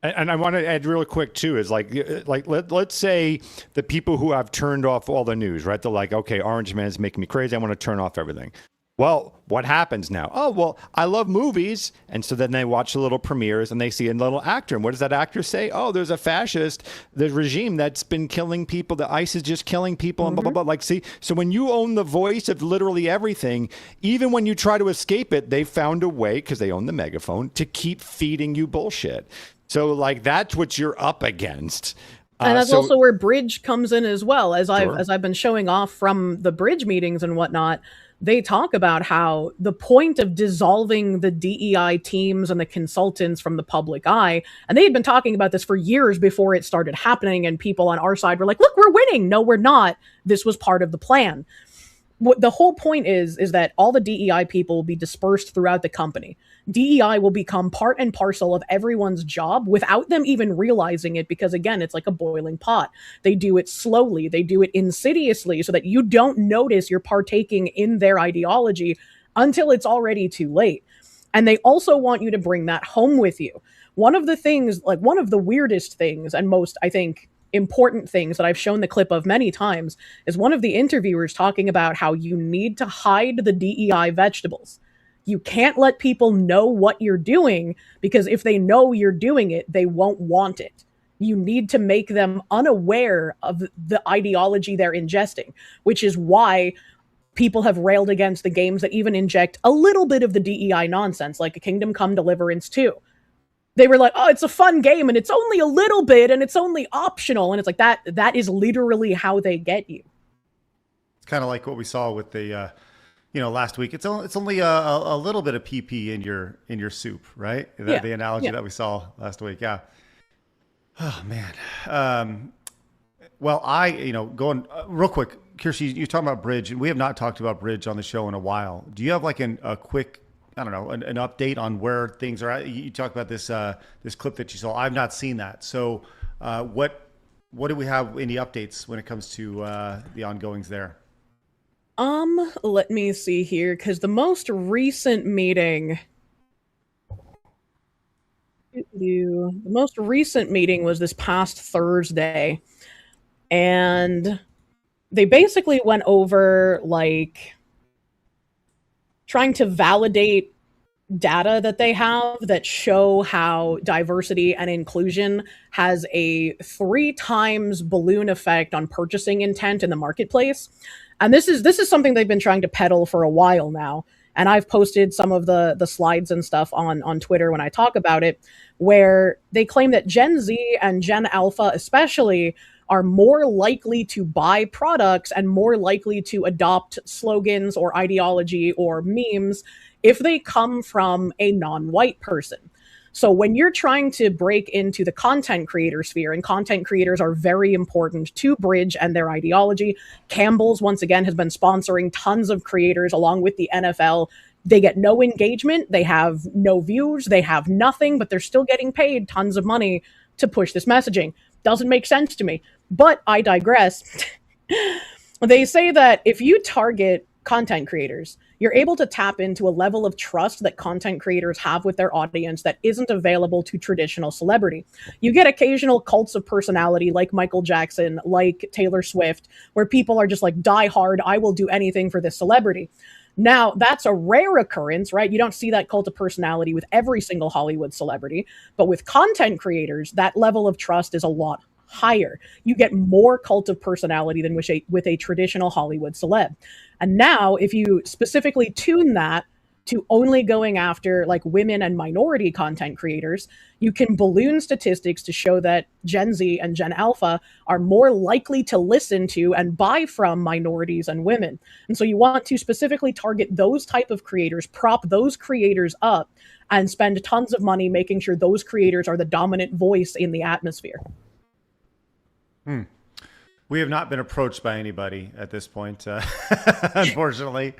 And I want to add real quick too, is let's say the people who have turned off all the news, right? They're like, okay, Orange Man is making me crazy. I want to turn off everything. Well, what happens now? Oh, well, I love movies. And so then they watch the little premieres and they see a little actor. And what does that actor say? Oh, there's a fascist, the regime that's been killing people. The ICE is just killing people and blah, blah, blah. Like, see, so when you own the voice of literally everything, even when you try to escape it, they found a way, because they own the megaphone, to keep feeding you bullshit. So like, that's what you're up against. And that's also where Bridge comes in as well. As I've been showing off from the Bridge meetings and whatnot, they talk about how the point of dissolving the DEI teams and the consultants from the public eye, and they had been talking about this for years before it started happening, and people on our side were like, look, we're winning. No, we're not. This was part of the plan. What the whole point is that all the DEI people will be dispersed throughout the company. DEI will become part and parcel of everyone's job without them even realizing it, because again, it's like a boiling pot. They do it slowly. They do it insidiously so that you don't notice you're partaking in their ideology until it's already too late. And they also want you to bring that home with you. One of the things, like one of the weirdest things and most, I think, important things that I've shown the clip of many times is one of the interviewers talking about how you need to hide the DEI vegetables. You can't let people know what you're doing, because if they know you're doing it, they won't want it. You need to make them unaware of the ideology they're ingesting, which is why people have railed against the games that even inject a little bit of the DEI nonsense, like a Kingdom Come Deliverance 2. They were like, oh, it's a fun game and it's only a little bit and it's only optional. And it's like that is literally how they get you. It's kind of like what we saw with the, last week. It's only a little bit of PP in your soup, right? The analogy that we saw last week. Yeah. Oh man. Well, going real quick, Kirsche, you're talking about Bridge, and we have not talked about Bridge on the show in a while. Do you have like a quick, I don't know, an update on where things are at? You talked about this clip that you saw. I've not seen that. So what do we have, any updates when it comes to the ongoings there? Let me see here, because the most recent meeting was this past Thursday, and they basically went over like trying to validate data that they have that show how diversity and inclusion has a 3 times balloon effect on purchasing intent in the marketplace. And this is something they've been trying to peddle for a while now. And I've posted some of the slides and stuff on Twitter when I talk about it, where they claim that Gen Z and Gen Alpha especially are more likely to buy products and more likely to adopt slogans or ideology or memes if they come from a non-white person. So when you're trying to break into the content creator sphere, and content creators are very important to Bridge and their ideology, Campbell's, once again, has been sponsoring tons of creators along with the NFL. They get no engagement, they have no views, they have nothing, but they're still getting paid tons of money to push this messaging. Doesn't make sense to me, but I digress. They say that if you target content creators, you're able to tap into a level of trust that content creators have with their audience that isn't available to traditional celebrity. You get occasional cults of personality like Michael Jackson, like Taylor Swift, where people are just like, die hard, I will do anything for this celebrity. Now, that's a rare occurrence, right? You don't see that cult of personality with every single Hollywood celebrity, but with content creators, that level of trust is a lot higher. You get more cult of personality than with a traditional Hollywood celeb. And now, if you specifically tune that to only going after like women and minority content creators, you can balloon statistics to show that Gen Z and Gen Alpha are more likely to listen to and buy from minorities and women. And so you want to specifically target those type of creators, prop those creators up, and spend tons of money making sure those creators are the dominant voice in the atmosphere. We have not been approached by anybody at this point, unfortunately.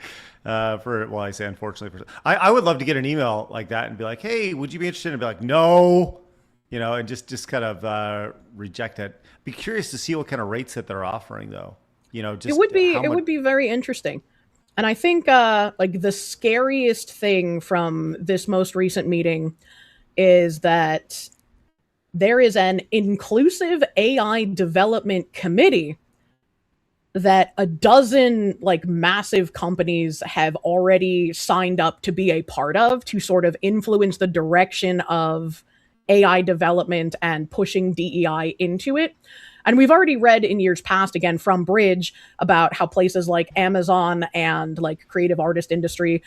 I say unfortunately. I would love to get an email like that and be like, "Hey, would you be interested?" And be like, "No," and just kind of reject it. Be curious to see what kind of rates that they're offering, though. Just it would be very interesting. And I think like the scariest thing from this most recent meeting is that there is an inclusive AI development committee that a dozen like massive companies have already signed up to be a part of, to sort of influence the direction of AI development and pushing DEI into it. And we've already read in years past, again, from Bridge, about how places like Amazon and like creative artist industry,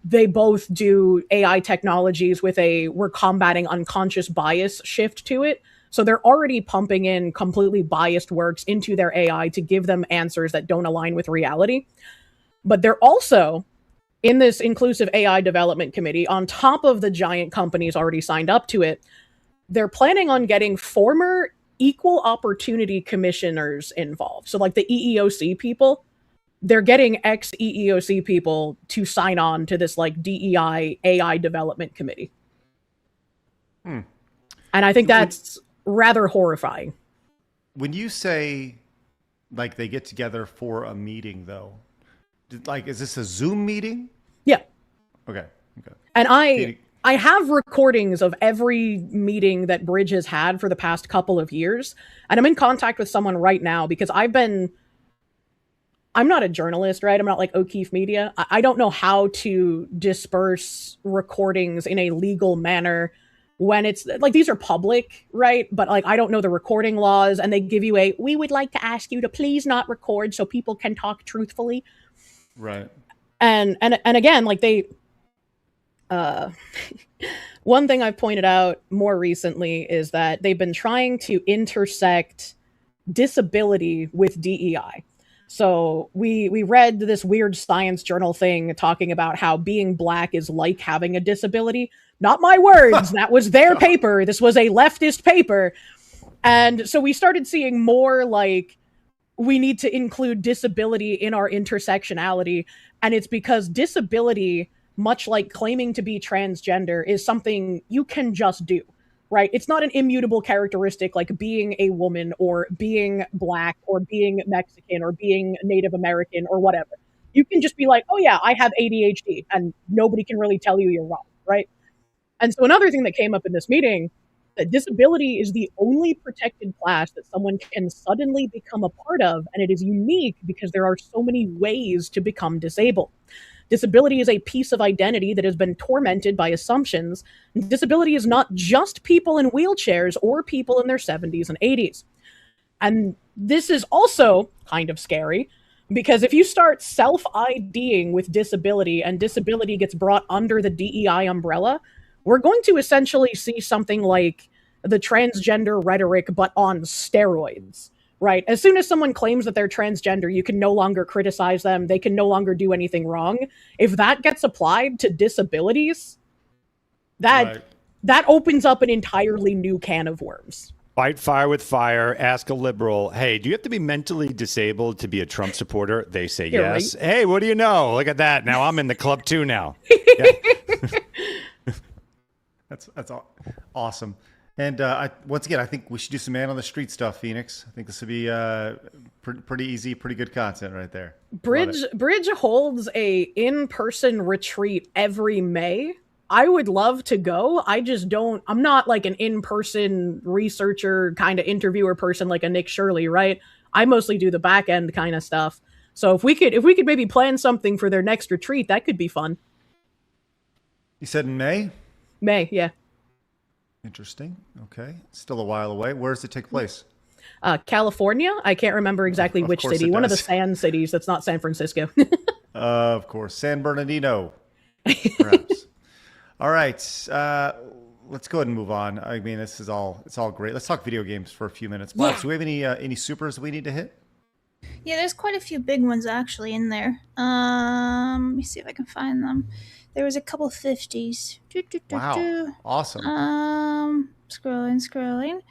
they both do AI technologies with we're combating unconscious bias shift to it. So they're already pumping in completely biased works into their AI to give them answers that don't align with reality. But they're also in this inclusive AI development committee, on top of the giant companies already signed up to it, they're planning on getting former equal opportunity commissioners involved. So like the EEOC people, they're getting ex-EEOC people to sign on to this like DEI AI development committee. And I think that's rather horrifying. When you say like they get together for a meeting though, is this a Zoom meeting? Yeah. Okay. And I have recordings of every meeting that Bridge has had for the past couple of years. And I'm in contact with someone right now because I'm not a journalist, right? I'm not like O'Keefe Media. I don't know how to disperse recordings in a legal manner when it's like, these are public, right? But like, I don't know the recording laws, and they give you we would like to ask you to please not record so people can talk truthfully. Right. And again, like one thing I've pointed out more recently is that they've been trying to intersect disability with DEI. So we read this weird science journal thing talking about how being black is like having a disability. Not my words. That was their paper. This was a leftist paper. And so we started seeing more like we need to include disability in our intersectionality. And it's because disability, much like claiming to be transgender, is something you can just do. Right? It's not an immutable characteristic like being a woman or being black or being Mexican or being Native American or whatever. You can just be like, oh yeah, I have ADHD, and nobody can really tell you you're wrong, right? And so another thing that came up in this meeting, that disability is the only protected class that someone can suddenly become a part of, and it is unique because there are so many ways to become disabled. Disability is a piece of identity that has been tormented by assumptions. Disability is not just people in wheelchairs or people in their 70s and 80s. And this is also kind of scary, because if you start self-IDing with disability and disability gets brought under the DEI umbrella, we're going to essentially see something like the transgender rhetoric, but on steroids. Right. As soon as someone claims that they're transgender, you can no longer criticize them. They can no longer do anything wrong. If that gets applied to disabilities, that that opens up an entirely new can of worms. Fight fire with fire. Ask a liberal, hey, do you have to be mentally disabled to be a Trump supporter? They say Yeah, yes. right. Hey, what do you know? Look at that. Now I'm in the club too now. Yeah. That's awesome. And once again, I think we should do some man on the street stuff, Phoenix. I think this would be pretty easy, pretty good content right there. Bridge holds a in-person retreat every May. I would love to go. I'm not like an in-person researcher kind of interviewer person like a Nick Shirley, right? I mostly do the back end kind of stuff. So if we could maybe plan something for their next retreat, that could be fun. You said in May? May, yeah. Interesting. Okay. Still a while away. Where does it take place? California. I can't remember exactly Of which course city. it One of the does. sand cities that's not San Francisco. Of course. San Bernardino, perhaps. All right. Let's go ahead and move on. I mean, it's all great. Let's talk video games for a few minutes. Blabs, do we have any supers we need to hit? Yeah, there's quite a few big ones actually in there. Let me see if I can find them. There was a couple 50s. Wow. Awesome. Scrolling.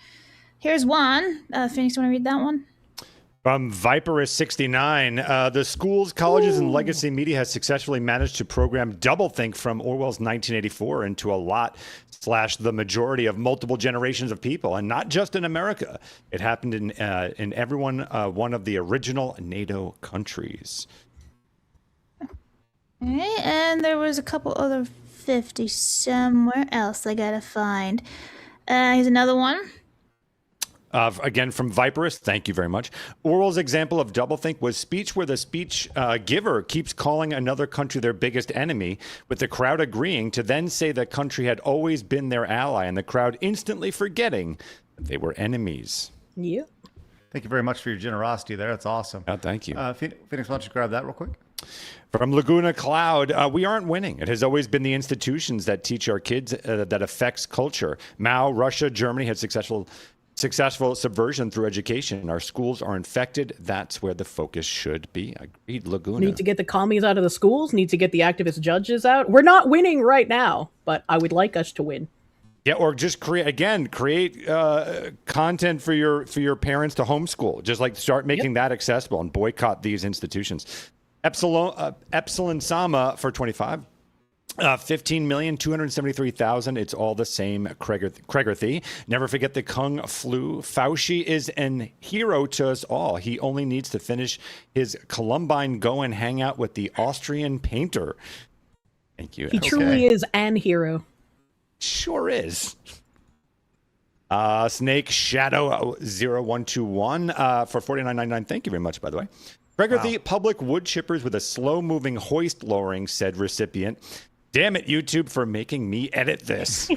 Here's one. Phoenix, want to read that one? From Viperist69, the schools, colleges, and legacy media has successfully managed to program doublethink from Orwell's 1984 into a lot/the majority of multiple generations of people, and not just in America. It happened in every one of the original NATO countries. Okay, and there was a couple other 50 somewhere else I gotta find. Here's another one. Again, from Viperist, thank you very much. Orwell's example of doublethink was speech where the speech giver keeps calling another country their biggest enemy, with the crowd agreeing to then say the country had always been their ally, and the crowd instantly forgetting that they were enemies. Yeah. Thank you very much for your generosity there. That's awesome. Oh, thank you. Phoenix, why don't you grab that real quick? From Laguna Cloud, we aren't winning. It has always been the institutions that teach our kids that affects culture. Mao, Russia, Germany had successful subversion through education. Our schools are infected. That's where the focus should be. Agreed, Laguna. Need to get the commies out of the schools. Need to get the activist judges out. We're not winning right now, but I would like us to win. Yeah, or just create content for your parents to homeschool. Just like start making that accessible and boycott these institutions. Epsilon Sama for 25. 15,273,000. It's all the same. Kregerthy. Never forget the Kung flu. Fauci is an hero to us all. He only needs to finish his Columbine go and hang out with the Austrian painter. Thank you. He truly is an hero. Sure is. Snake Shadow 0121 for $49.99. Thank you very much, by the way. Kregerthy, public wood chippers with a slow-moving hoist lowering, said recipient. Damn it, YouTube, for making me edit this.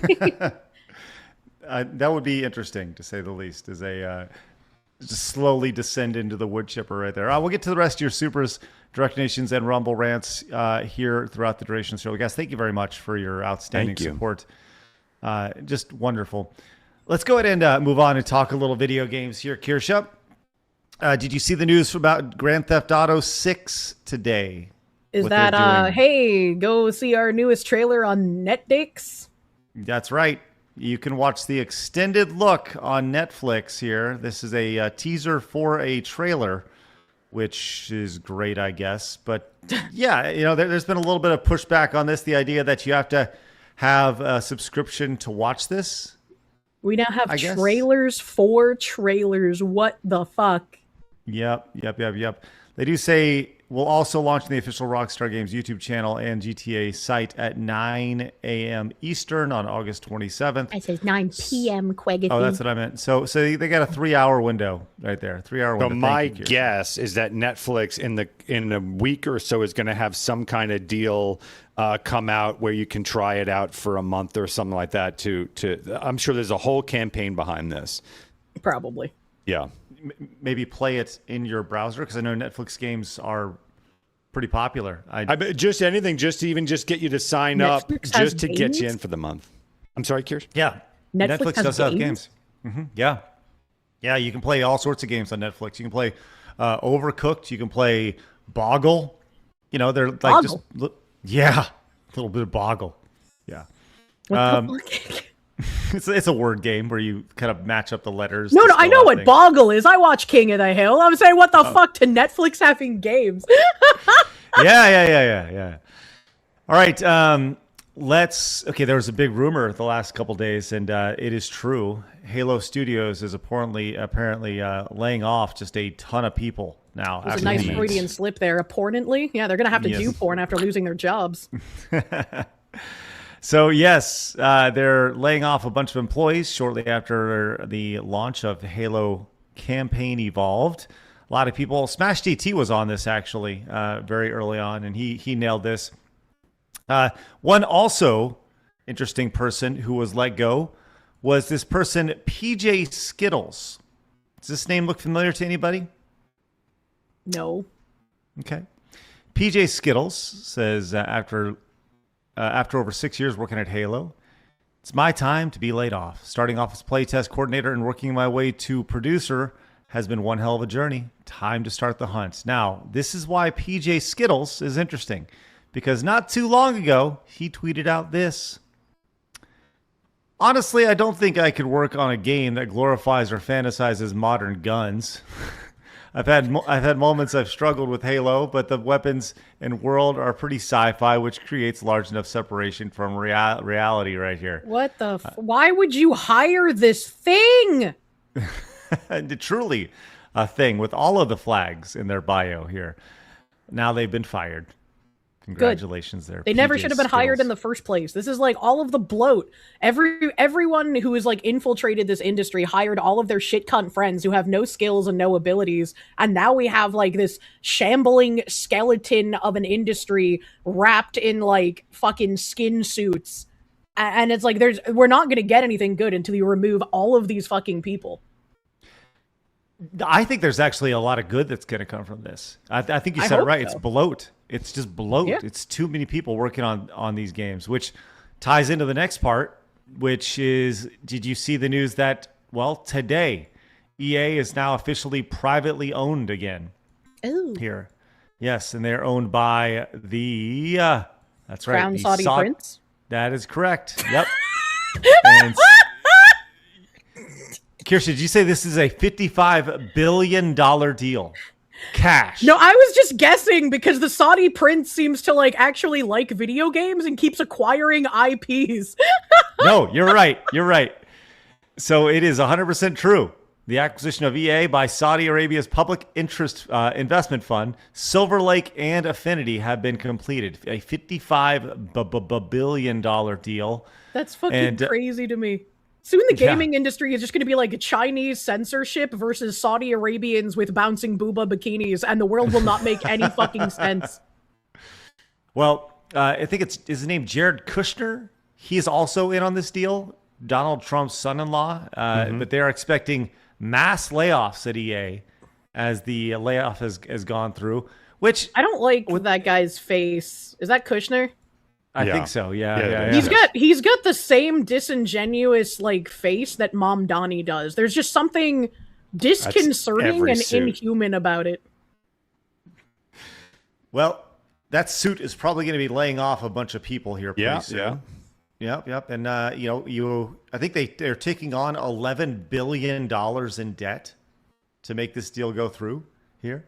That would be interesting, to say the least, as just slowly descend into the wood chipper right there. We'll get to the rest of your supers, direct nations, and Rumble rants here throughout the duration of the show. Guys, thank you very much for your outstanding support. Just wonderful. Let's go ahead and move on and talk a little video games here. Kirsche, did you see the news about Grand Theft Auto 6 today? Is that, hey, go see our newest trailer on Netflix? That's right. You can watch the extended look on Netflix here. This is a teaser for a trailer, which is great, I guess. But yeah, there's been a little bit of pushback on this, the idea that you have to have a subscription to watch this. We now have trailers for trailers. What the fuck? Yep. They do say we'll also launch the official Rockstar Games YouTube channel and GTA site at 9 a.m. Eastern on August 27th. I said 9 p.m. Quaggy. Oh, that's what I meant. So they got a 3-hour window right there. 3-hour window. So my guess is that Netflix in a week or so is going to have some kind of deal come out where you can try it out for a month or something like that. I'm sure there's a whole campaign behind this. Probably. Yeah. Maybe play it in your browser, because I know Netflix games are pretty popular. Just anything, just to get you to sign up, just to get you in for the month. I'm sorry, Kirsche? Yeah. Netflix does have games. Mm-hmm. Yeah. Yeah, you can play all sorts of games on Netflix. You can play Overcooked. You can play Boggle. They're like Boggle? a little bit of Boggle. Yeah. What the fuck? It's a word game where you kind of match up the letters. No, to I spell know out what things. Boggle is. I watch King of the Hill. I'm saying, what the fuck to Netflix having games? Yeah. All right. There was a big rumor the last couple days, and it is true. Halo Studios is apparently laying off just a ton of people now. There's a nice Freudian slip there. Apportantly, yeah, they're gonna have to do porn after losing their jobs. So yes, they're laying off a bunch of employees shortly after the launch of Halo Campaign Evolved. A lot of people. Smash DT was on this actually very early on, and he nailed this. One also interesting person who was let go was this person, PJ Skittles. Does this name look familiar to anybody? No. Okay. PJ Skittles says after over 6 years working at Halo, it's my time to be laid off. Starting off as playtest coordinator and working my way to producer has been one hell of a journey. Time to start the hunt. Now, this is why PJ Skittles is interesting, because not too long ago, he tweeted out this. Honestly, I don't think I could work on a game that glorifies or fantasizes modern guns. I've had moments I've struggled with Halo, but the weapons and world are pretty sci-fi, which creates large enough separation from reality right here. What the? Why would you hire this thing? Truly a thing with all of the flags in their bio here. Now they've been fired. Congratulations there. They never PJ should have been hired in the first place. This is like all of the bloat. Everyone who has like infiltrated this industry hired all of their shit cunt friends who have no skills and no abilities. And now we have like this shambling skeleton of an industry wrapped in like fucking skin suits. And it's like we're not going to get anything good until you remove all of these fucking people. I think there's actually a lot of good that's going to come from this. I think you said it right. So. It's bloat. It's just bloat. Yeah. It's too many people working on these games, which ties into the next part, which is, did you see the news that, well, today, EA is now officially privately owned again. Ooh. Here. Yes, and they're owned by the, that's right. Crown Saudi Prince? That is correct. Yep. And Kirsche, did you say this is a $55 billion deal? Cash. No, I was just guessing because the Saudi prince seems to like actually like video games and keeps acquiring IPs. No, you're right. You're right. So it is 100% true. The acquisition of EA by Saudi Arabia's public interest investment fund, Silver Lake and Affinity have been completed. A $55 billion deal. That's fucking crazy to me. Soon the gaming industry is just going to be like Chinese censorship versus Saudi Arabians with bouncing booba bikinis, and the world will not make any fucking sense. Well, I think is his name Jared Kushner. He's also in on this deal. Donald Trump's son-in-law. But they're expecting mass layoffs at EA as the layoff has gone through. Which I don't like that guy's face. Is that Kushner? I think so. Yeah. He's got the same disingenuous like face that Mom Donnie does. There's just something disconcerting and inhuman about it. Well, that suit is probably going to be laying off a bunch of people here pretty soon. Yep. And I think they're taking on $11 billion in debt to make this deal go through here.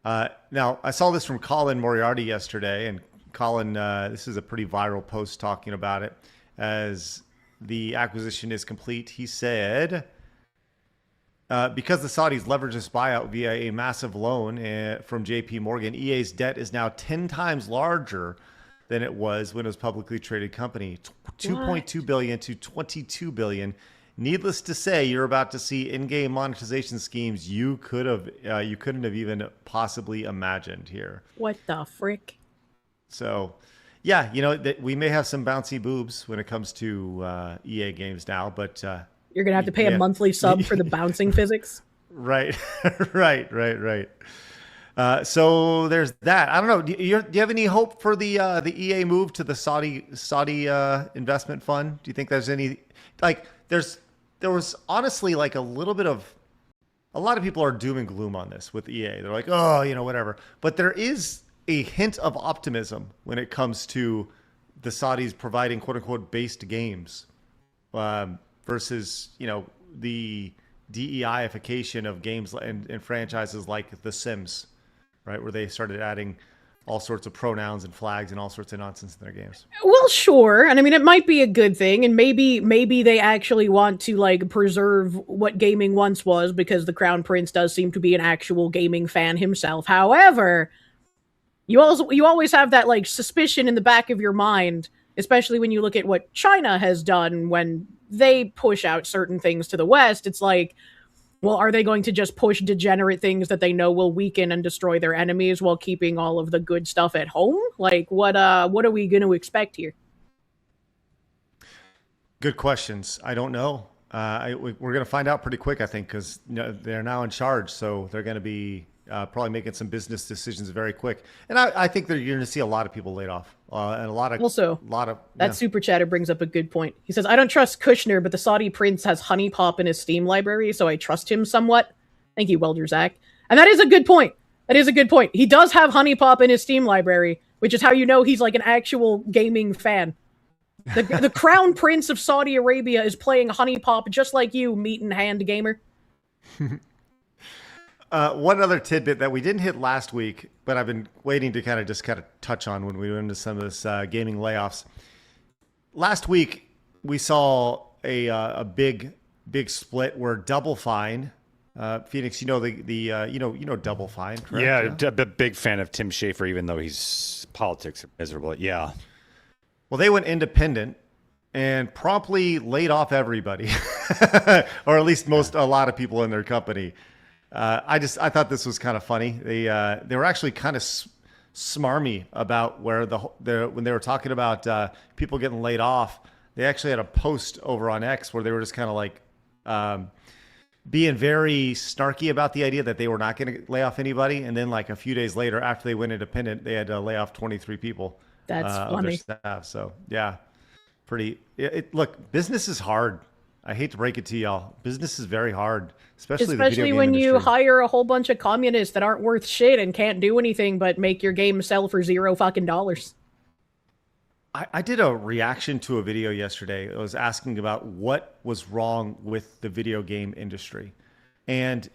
Now, I saw this from Colin Moriarty yesterday, and Colin, this is a pretty viral post talking about it. As the acquisition is complete, he said, because the Saudis leveraged this buyout via a massive loan from JP Morgan, EA's debt is now 10 times larger than it was when it was a publicly traded company. 2.2 billion to 22 billion. Needless to say, you're about to see in-game monetization schemes you couldn't have even possibly imagined here. What the frick? So, yeah, we may have some bouncy boobs when it comes to EA games now, but you're gonna have to pay a monthly sub for the bouncing physics. Right. So there's that. I don't know. Do you have any hope for the EA move to the Saudi investment fund? Do you think there's any there was honestly like a lot of people are doom and gloom on this with EA. They're like, oh, whatever. But there is a hint of optimism when it comes to the Saudis providing quote unquote based games for versus, the DEIification of games and franchises like The Sims, right? Where they started adding all sorts of pronouns and flags and all sorts of nonsense in their games. Well, sure. And I mean, it might be a good thing. And maybe they actually want to like preserve what gaming once was, because the Crown Prince does seem to be an actual gaming fan himself. However, you always have that like suspicion in the back of your mind, especially when you look at what China has done when they push out certain things to the West. It's like, well, are they going to just push degenerate things that they know will weaken and destroy their enemies while keeping all of the good stuff at home? Like, what are we going to expect here? Good questions. I don't know. We're going to find out pretty quick, I think, because they're now in charge, so they're going to be probably making some business decisions very quick. And I think you're going to see a lot of people laid off. And a lot of that super chatter brings up a good point. He says, I don't trust Kushner, but the Saudi prince has honey pop in his Steam library, so I trust him somewhat. Thank you, Welder Zach. And that is a good point. He does have honey pop in his Steam library, which is how you know he's like an actual gaming fan. The crown prince of Saudi Arabia is playing honey pop just like you, meat in hand gamer. One other tidbit that we didn't hit last week, but I've been waiting to kind of touch on when we went into some of this gaming layoffs. Last week, we saw a big split where Double Fine, Phoenix, you know Double Fine, correct? Yeah, I'm a big fan of Tim Schafer, even though his politics are miserable. Yeah. Well, they went independent and promptly laid off everybody, or at least a lot of people in their company. I thought this was kind of funny. They were actually kind of smarmy about where when they were talking about people getting laid off. They actually had a post over on X where they were just kind of like being very snarky about the idea that they were not going to lay off anybody. And then like a few days later, after they went independent, they had to lay off 23 people. That's of funny. their staff. So yeah, look, business is hard. I hate to break it to y'all. Business is very hard, especially the video game when industry. you hire a whole bunch of communists that aren't worth shit and can't do anything but make your game sell for $0. I did a reaction to a video yesterday. I was asking about what was wrong with the video game industry. And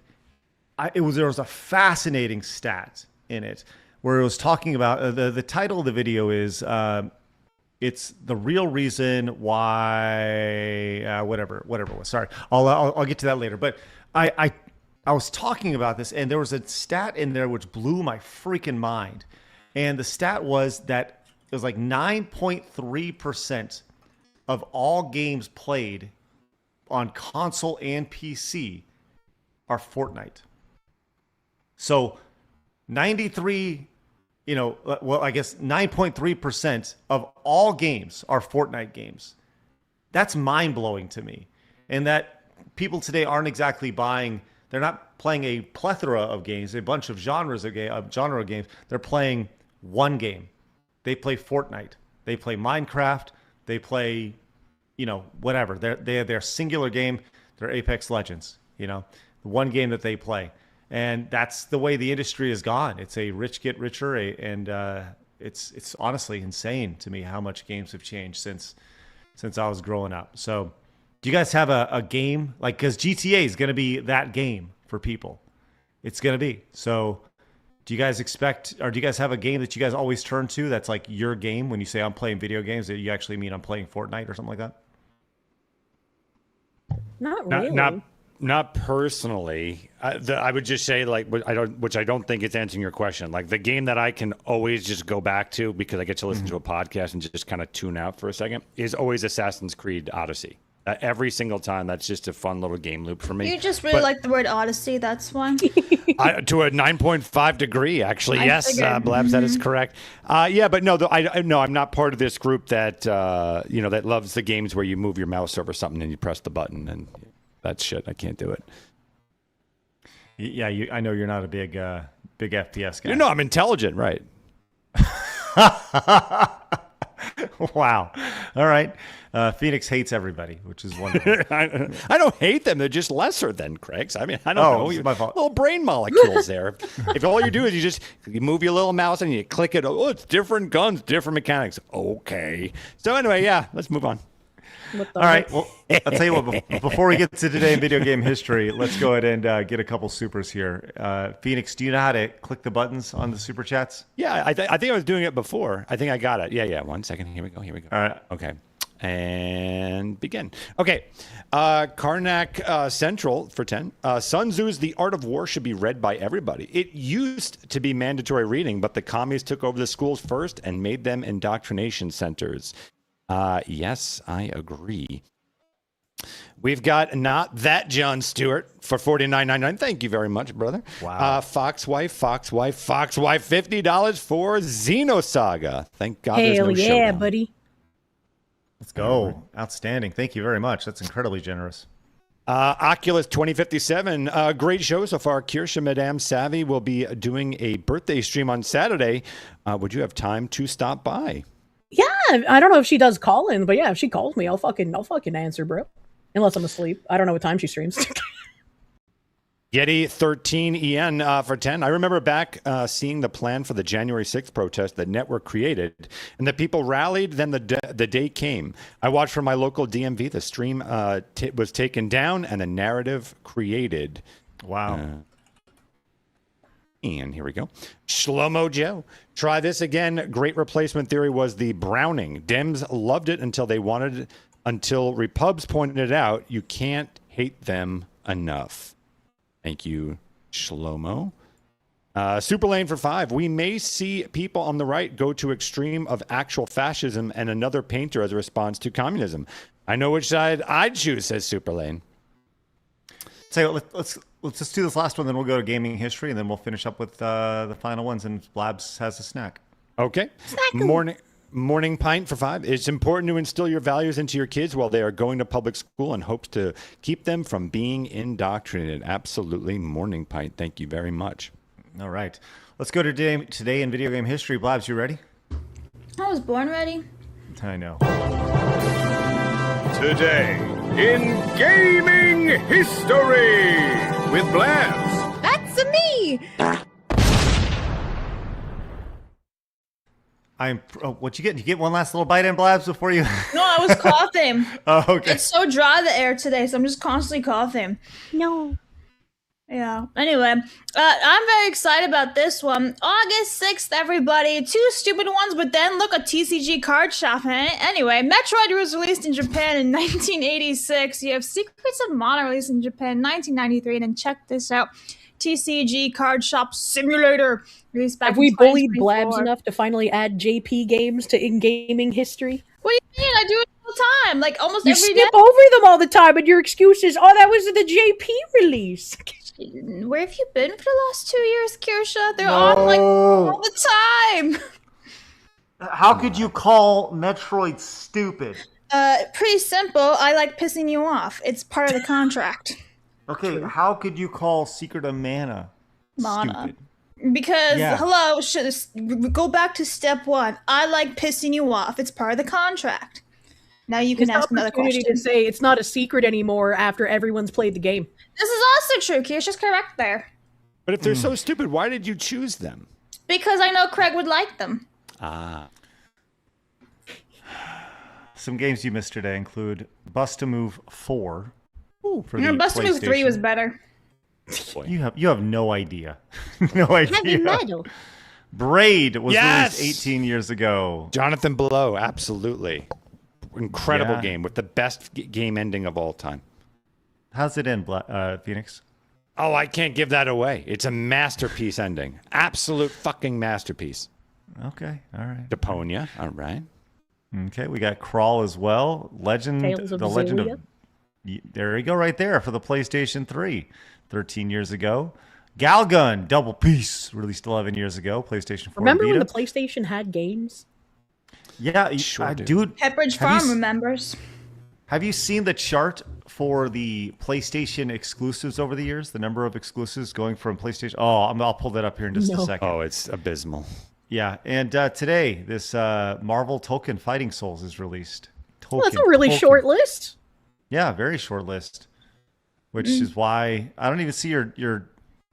there was a fascinating stat in it where it was talking about the title of the video is it's the real reason why whatever it was. Sorry, I'll get to that later. But I was talking about this, and there was a stat in there which blew my freaking mind. And the stat was that it was like 9.3% of all games played on console and PC are Fortnite. So 93, I guess 9.3% of all games are Fortnite games. That's mind-blowing to me. And that people today aren't exactly they're not playing a plethora of games, a bunch of genre of games. They're playing one game. They play Fortnite. They play Minecraft. They play, whatever. They're singular game. They're Apex Legends, the one game that they play. And that's the way the industry has gone. It's a rich get richer, and it's honestly insane to me how much games have changed since I was growing up. So do you guys have a game? Because GTA is going to be that game for people. It's going to be. So do you guys do you guys have a game that you guys always turn to that's like your game when you say I'm playing video games, that you actually mean I'm playing Fortnite or something like that? Not really. Not personally. I would just say which I don't think it's answering your question. Like the game that I can always just go back to because I get to listen to a podcast and just kind of tune out for a second is always Assassin's Creed Odyssey. Every single time, that's just a fun little game loop for me. You just really like the word Odyssey, that's why. To a 9.5 degree, actually. Yes, Blabs, that is correct. But no, I'm not part of this group that that loves the games where you move your mouse over something and you press the button and that shit. I can't do it. Yeah, I know you're not a big FPS guy. I'm intelligent, right? Wow. All right. Phoenix hates everybody, which is wonderful. I don't hate them. They're just lesser than Craig's. I mean, I don't know. It's my fault. Little brain molecules there. If all you do is you move your little mouse and you click it. Oh, it's different guns, different mechanics. Okay. So anyway, yeah, let's move on. All right. Well, I'll tell you what. Before we get to today in video game history, let's go ahead and get a couple supers here. Phoenix, do you know how to click the buttons on the super chats? Yeah, I think I was doing it before. I think I got it. Yeah. 1 second. Here we go. All right. Okay. And begin. Okay. Karnak Central for 10. Sun Tzu's The Art of War should be read by everybody. It used to be mandatory reading, but the commies took over the schools first and made them indoctrination centers. Yes, I agree. We've got Not That John Stewart for $49.99. Thank you very much, brother. Wow. Foxwife, $50 for Xenosaga. Thank God there's no Hell yeah, showdown. buddy. Let's go. Outstanding. Thank you very much. That's incredibly generous. Oculus 2057, great show so far. Kirsche, Madame Savvy will be doing a birthday stream on Saturday. Would you have time to stop by? Yeah, I don't know if she does call in, but yeah, if she calls me, I'll fucking answer, bro. Unless I'm asleep. I don't know what time she streams. Yeti 13EN for 10. I remember back seeing the plan for the January 6th protest that Network created, and the people rallied. Then the day came. I watched from my local DMV. The stream was taken down, and the narrative created. Wow. And here we go. Shlomo Joe. Try this again. Great replacement theory was the Browning. Dems loved it until Repubs pointed it out. You can't hate them enough. Thank you, Shlomo. Super Lane for 5. We may see people on the right go to extreme of actual fascism and another painter as a response to communism. I know which side I'd choose, says Super Lane. So let's just do this last one, then we'll go to gaming history, and then we'll finish up with the final ones, and Blabs has a snack. Okay. Morning Pint for 5. It's important to instill your values into your kids while they are going to public school and hopes to keep them from being indoctrinated. Absolutely. Morning Pint. Thank you very much. All right. Let's go to today in video game history. Blabs, you ready? I was born ready. I know. Today in gaming history with Blabs. That's me. What you get? You get one last little bite in, Blabs, before you. No, I was coughing. Oh, okay. It's so dry the air today, so I'm just constantly coughing. No. Yeah. Anyway, I'm very excited about this one. August 6th, everybody. 2 stupid ones, but then look, a TCG card shop. Anyway, Metroid was released in Japan in 1986. You have Secrets of Mana released in Japan in 1993. And then check this out. TCG Card Shop Simulator. Released back Have we in bullied 2024. Blabs enough to finally add JP games to in-gaming history? What do you mean? I do it all the time. Like almost You every day. skip over them all the time, and your excuse is, oh, that was the JP release. Where have you been for the last 2 years, Kirsche? They're on like all the time. How could you call Metroid stupid? Pretty simple. I like pissing you off. It's part of the contract. Okay, how could you call Secret of Mana stupid? Because, Yeah. hello, go back to step 1. I like pissing you off. It's part of the contract. Now you can ask another question. To say it's not a secret anymore after everyone's played the game. This is also true. Kirsche's correct there. But if they're so stupid, why did you choose them? Because I know Craig would like them. Ah. Some games you missed today include Bust-A-Move 4. For the Bust-A-Move 3 was PlayStation. better. Boy. You have no idea. No idea. Heavy metal. Braid was Yes! released 18 years ago. Jonathan Blow, absolutely. Incredible Yeah. game with the best game ending of all time. How's it end, Phoenix? Oh, I can't give that away. It's a masterpiece ending. Absolute fucking masterpiece. Okay, all right. Deponia, all right. Okay, we got Crawl as well. Legend, Tales of the Legend Xillia. of... There you go, right there for the PlayStation 3, 13 years ago. Galgun, Double Peace, released 11 years ago, PlayStation 4 Remember and when Vita. the PlayStation had games? Yeah, Sure do. dude. Pepperidge have you Farm remembers. Have you seen the chart for the PlayStation exclusives over the years? The number of exclusives going from PlayStation... Oh, I'll pull that up here in just a second. Oh, it's abysmal. Yeah, and today, this Marvel Tolkien Fighting Souls is released. Well, that's a really short list. Yeah, very short list. Which is why I don't even see your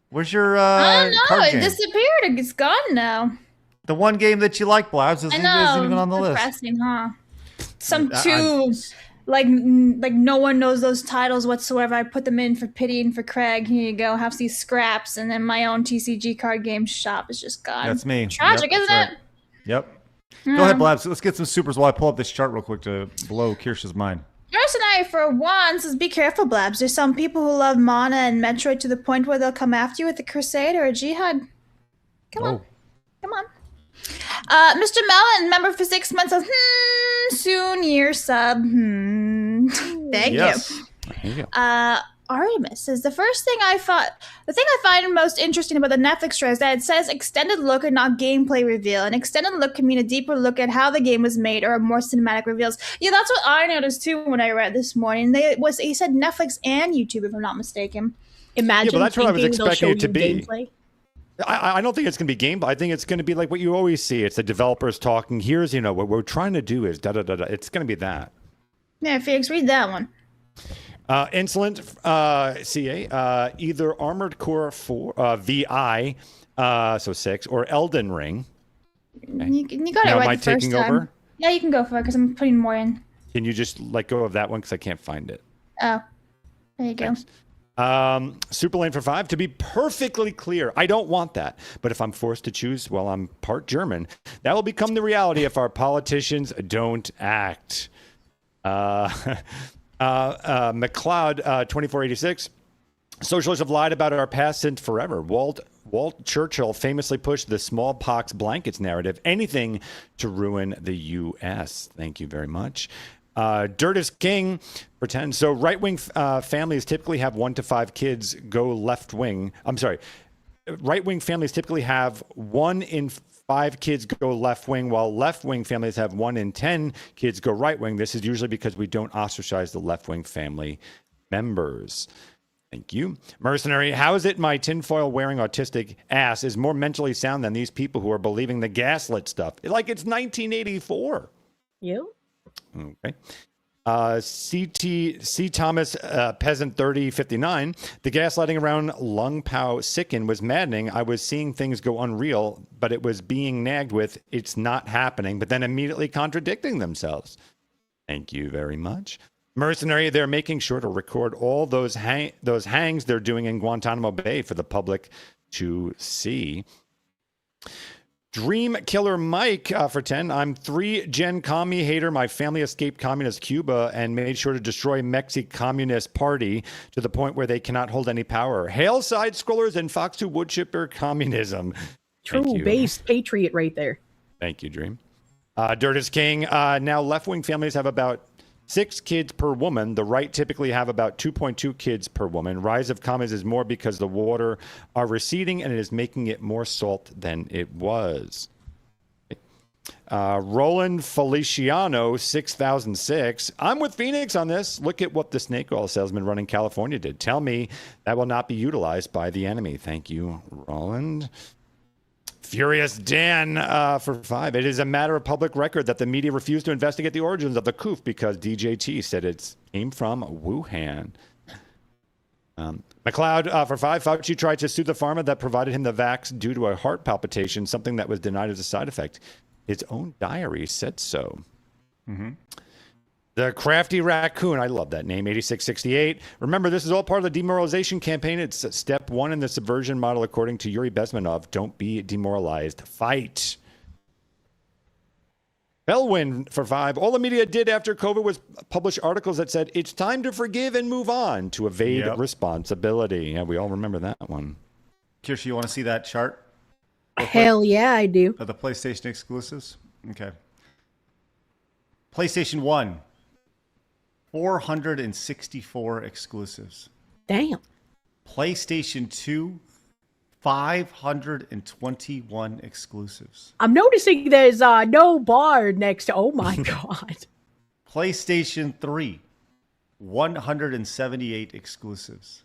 where's your I don't know. card It game? disappeared. It's gone now. The one game that you like, Blabs, isn't I know. even on the list. Depressing, huh? Some I- two like no one knows those titles whatsoever. I put them in for pity and for Craig. Here you go. Have these scraps, and then my own TCG card game shop is just gone. That's me. Tragic, Yep, isn't right. it? Yep. Go ahead, Blabs. Let's get some supers while I pull up this chart real quick to blow Kirsch's mind. Mercenary for one says, be careful, Blabs. There's some people who love Mana and Metroid to the point where they'll come after you with a crusade or a jihad. Come on. Mr. Mellon, member for 6 months of soon year sub. Thank you. There you go. Artemis says the thing I find most interesting about the Netflix show is that it says extended look and not gameplay reveal. An extended look can mean a deeper look at how the game was made or more cinematic reveals. Yeah, that's what I noticed too when I read this morning. He said Netflix and YouTube, if I'm not mistaken. Imagine but that's what I was thinking they'll expecting show it to you be. gameplay. I don't think it's going to be gameplay. I think it's going to be like what you always see. It's the developers talking. Here's, what we're trying to do is da-da-da-da. It's going to be that. Yeah, Felix, read that one. Insolent CA, either Armored Core 4, VI, so 6, or Elden Ring. Okay. You got it Now, right am I the first taking time. over? Yeah, you can go for it because I'm putting more in. Can you just let go of that one because I can't find it? Oh, there you go. Super Lane for 5. To be perfectly clear, I don't want that. But if I'm forced to choose, well, I'm part German. That will become the reality if our politicians don't act. McLeod 2486. Socialists have lied about our past since forever. Walt Churchill famously pushed the smallpox blankets narrative, anything to ruin the U.S. Thank you very much. Dirt is king. Pretend. So right-wing families typically have 1 to 5 kids go left-wing. I'm sorry. Right-wing families typically have 1 in 5 kids go left-wing, while left-wing families have 1 in 10 kids go right-wing. This is usually because we don't ostracize the left-wing family members. Thank you. Mercenary, how is it my tinfoil-wearing autistic ass is more mentally sound than these people who are believing the gaslit stuff? Like it's 1984. You? Okay. C. Thomas, Peasant 3059. The gaslighting around Lung Pao Sicken was maddening. I was seeing things go unreal, but it was being nagged with, it's not happening, but then immediately contradicting themselves. Thank you very much. Mercenary, they're making sure to record all those hangs they're doing in Guantanamo Bay for the public to see. Dream Killer Mike for 10. I'm 3-gen commie hater. My family escaped communist Cuba and made sure to destroy Mexican Communist Party to the point where they cannot hold any power. Hail side scrollers and Fox 2 wood chipper communism. True base patriot right there. Thank you, Dream. Dirt is king. Now left-wing families have about 6 kids per woman. The right typically have about 2.2 kids per woman. Rise of commies is more because the water are receding and it is making it more salt than it was. Roland Feliciano 6006. I'm with Phoenix on this. Look at what the snake oil salesman running California did. Tell me that will not be utilized by the enemy. Thank you, Roland. Furious Dan for 5. It is a matter of public record that the media refused to investigate the origins of the coof because DJT said it came from Wuhan. McLeod for 5. Fauci tried to sue the pharma that provided him the vax due to a heart palpitation, something that was denied as a side effect. His own diary said so. Mm-hmm. The Crafty Raccoon, I love that name, 8668. Remember, this is all part of the demoralization campaign. It's step 1 in the subversion model, according to Yuri Bezmenov. Don't be demoralized. Fight. Bellwin for 5. All the media did after COVID was publish articles that said, it's time to forgive and move on to evade responsibility. Yeah, we all remember that one. Kirsche, you want to see that chart? Hell yeah, I do. Of the PlayStation exclusives? Okay. PlayStation 1. 464 exclusives. Damn. PlayStation 2, 521 exclusives. I'm noticing there's no bar next to. Oh my god. PlayStation 3, 178 exclusives.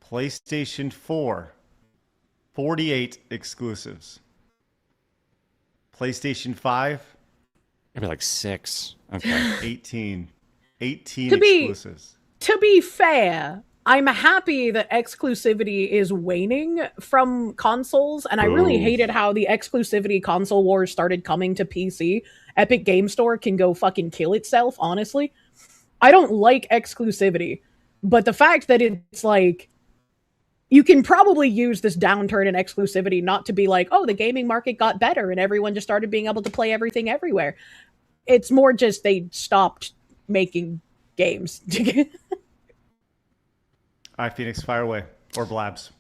PlayStation 4, 48 exclusives. PlayStation 5, maybe like 6. Okay. 18 exclusives. To be fair, I'm happy that exclusivity is waning from consoles, and I really hated how the exclusivity console wars started coming to PC. Epic Game Store can go fucking kill itself, honestly. I don't like exclusivity, but the fact that it's like, you can probably use this downturn in exclusivity not to be like, oh, the gaming market got better and everyone just started being able to play everything everywhere. It's more just they stopped making games. All right, Phoenix, fire away. Or Blabs.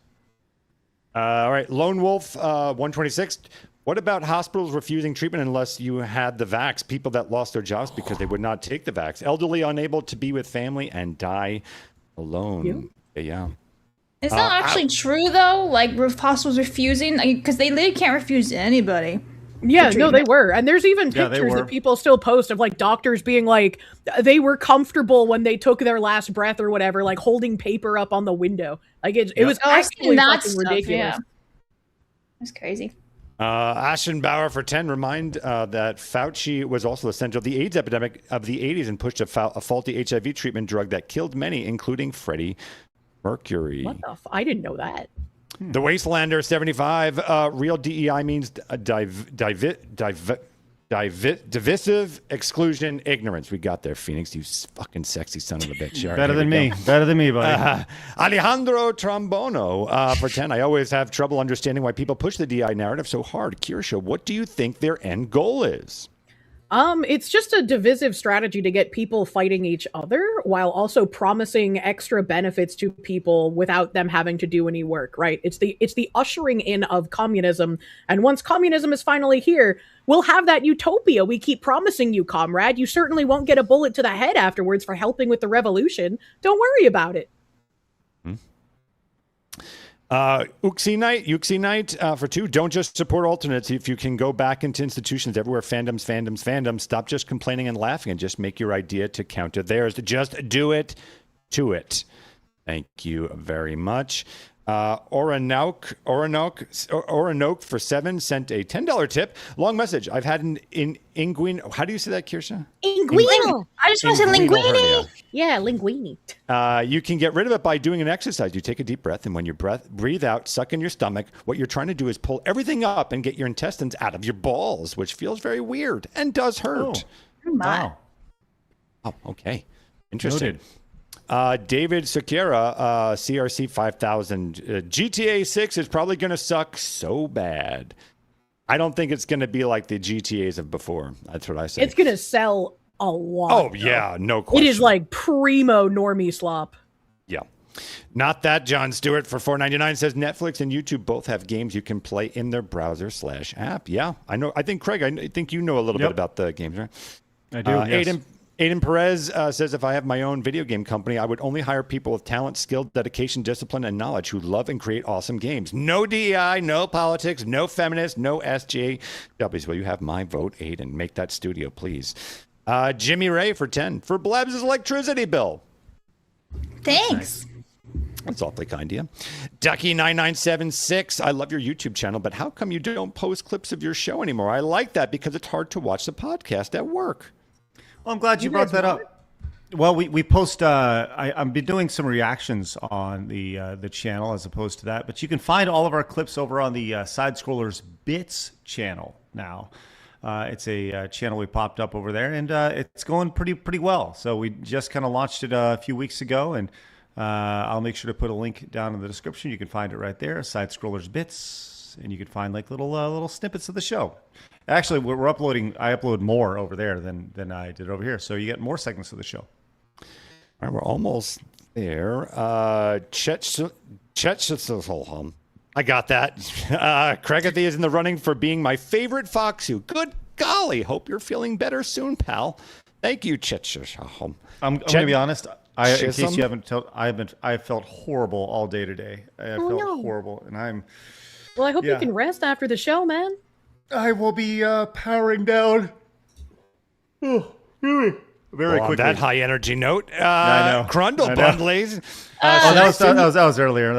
All right, Lone Wolf 126. What about hospitals refusing treatment unless you had the vax? People that lost their jobs because they would not take the vax. Elderly unable to be with family and die alone. Yeah. It's not actually true though. Like hospitals refusing, because they literally can't refuse anybody. Yeah, no, they were. And there's even pictures that people still post of like doctors being like, they were comfortable when they took their last breath or whatever, like holding paper up on the window. Like it was actually fucking ridiculous. Yeah. That's crazy. Aschenbauer for 10. Remind that Fauci was also the center of the AIDS epidemic of the 80s and pushed a faulty HIV treatment drug that killed many, including Freddie Mercury. What the I didn't know that. The Wastelander 75. Real DEI means divisive exclusion, ignorance. We got there, Phoenix. You fucking sexy son of a bitch. Right, Better than me. Better than me, buddy. Alejandro Trombono for 10. I always have trouble understanding why people push the DEI narrative so hard. Kirsche, what do you think their end goal is? It's just a divisive strategy to get people fighting each other while also promising extra benefits to people without them having to do any work, right? It's the ushering in of communism. And once communism is finally here, we'll have that utopia we keep promising you, comrade. You certainly won't get a bullet to the head afterwards for helping with the revolution. Don't worry about it. Uxie Knight for 2. Don't just support alternates. If you can go back into institutions everywhere, fandoms, stop just complaining and laughing and just make your idea to counter theirs. Just do it to it. Thank you very much. Oranoke for 7 sent a $10 tip. Long message. I've had an inguine. How do you say that, Kirsche? Inguinal. I just want to say linguini. Yeah, linguini. You can get rid of it by doing an exercise. You take a deep breath, and when you breathe out, suck in your stomach. What you're trying to do is pull everything up and get your intestines out of your balls, which feels very weird and does hurt. Wow. Oh, okay. Interesting. David Sekera, CRC 5000. GTA 6 is probably going to suck so bad. I don't think it's going to be like the GTAs of before. That's what I say. It's going to sell a lot. Oh, yeah, no question. It is like primo normie slop. Yeah. Not that. John Stewart for $4.99 says Netflix and YouTube both have games you can play in their browser/app. Yeah, I know. I think, Craig, I think you know a little bit about the games, right? I do, yes. Aiden Perez says, if I have my own video game company, I would only hire people with talent, skill, dedication, discipline, and knowledge who love and create awesome games. No DEI, no politics, no feminists, no SJWs. Well, you have my vote, Aiden. Make that studio, please. Jimmy Ray for 10. For Blabs' electricity bill. Thanks. That's awfully kind of you. Ducky9976, I love your YouTube channel, but how come you don't post clips of your show anymore? I like that because it's hard to watch the podcast at work. Well, I'm glad you brought that up. Well, we post. I've been doing some reactions on the channel as opposed to that, but you can find all of our clips over on the Side Scrollers Bits channel now. It's a channel we popped up over there, and it's going pretty well. So we just kind of launched it a few weeks ago, and I'll make sure to put a link down in the description. You can find it right there, Side Scrollers Bits, and you can find like little snippets of the show. Actually, we're uploading. I upload more over there than I did over here, so you get more segments of the show. All right, we're almost there. I got that. Craigathy is in the running for being my favorite Foxu. Good golly, hope you're feeling better soon, pal. Thank you, I'm going to be honest. In case you haven't told, I felt horrible all day today. I felt horrible, and I'm. Well, I hope you can rest after the show, man. I will be powering down. Very quickly. On that high energy note, I know. Crundle Bundleys. That was earlier.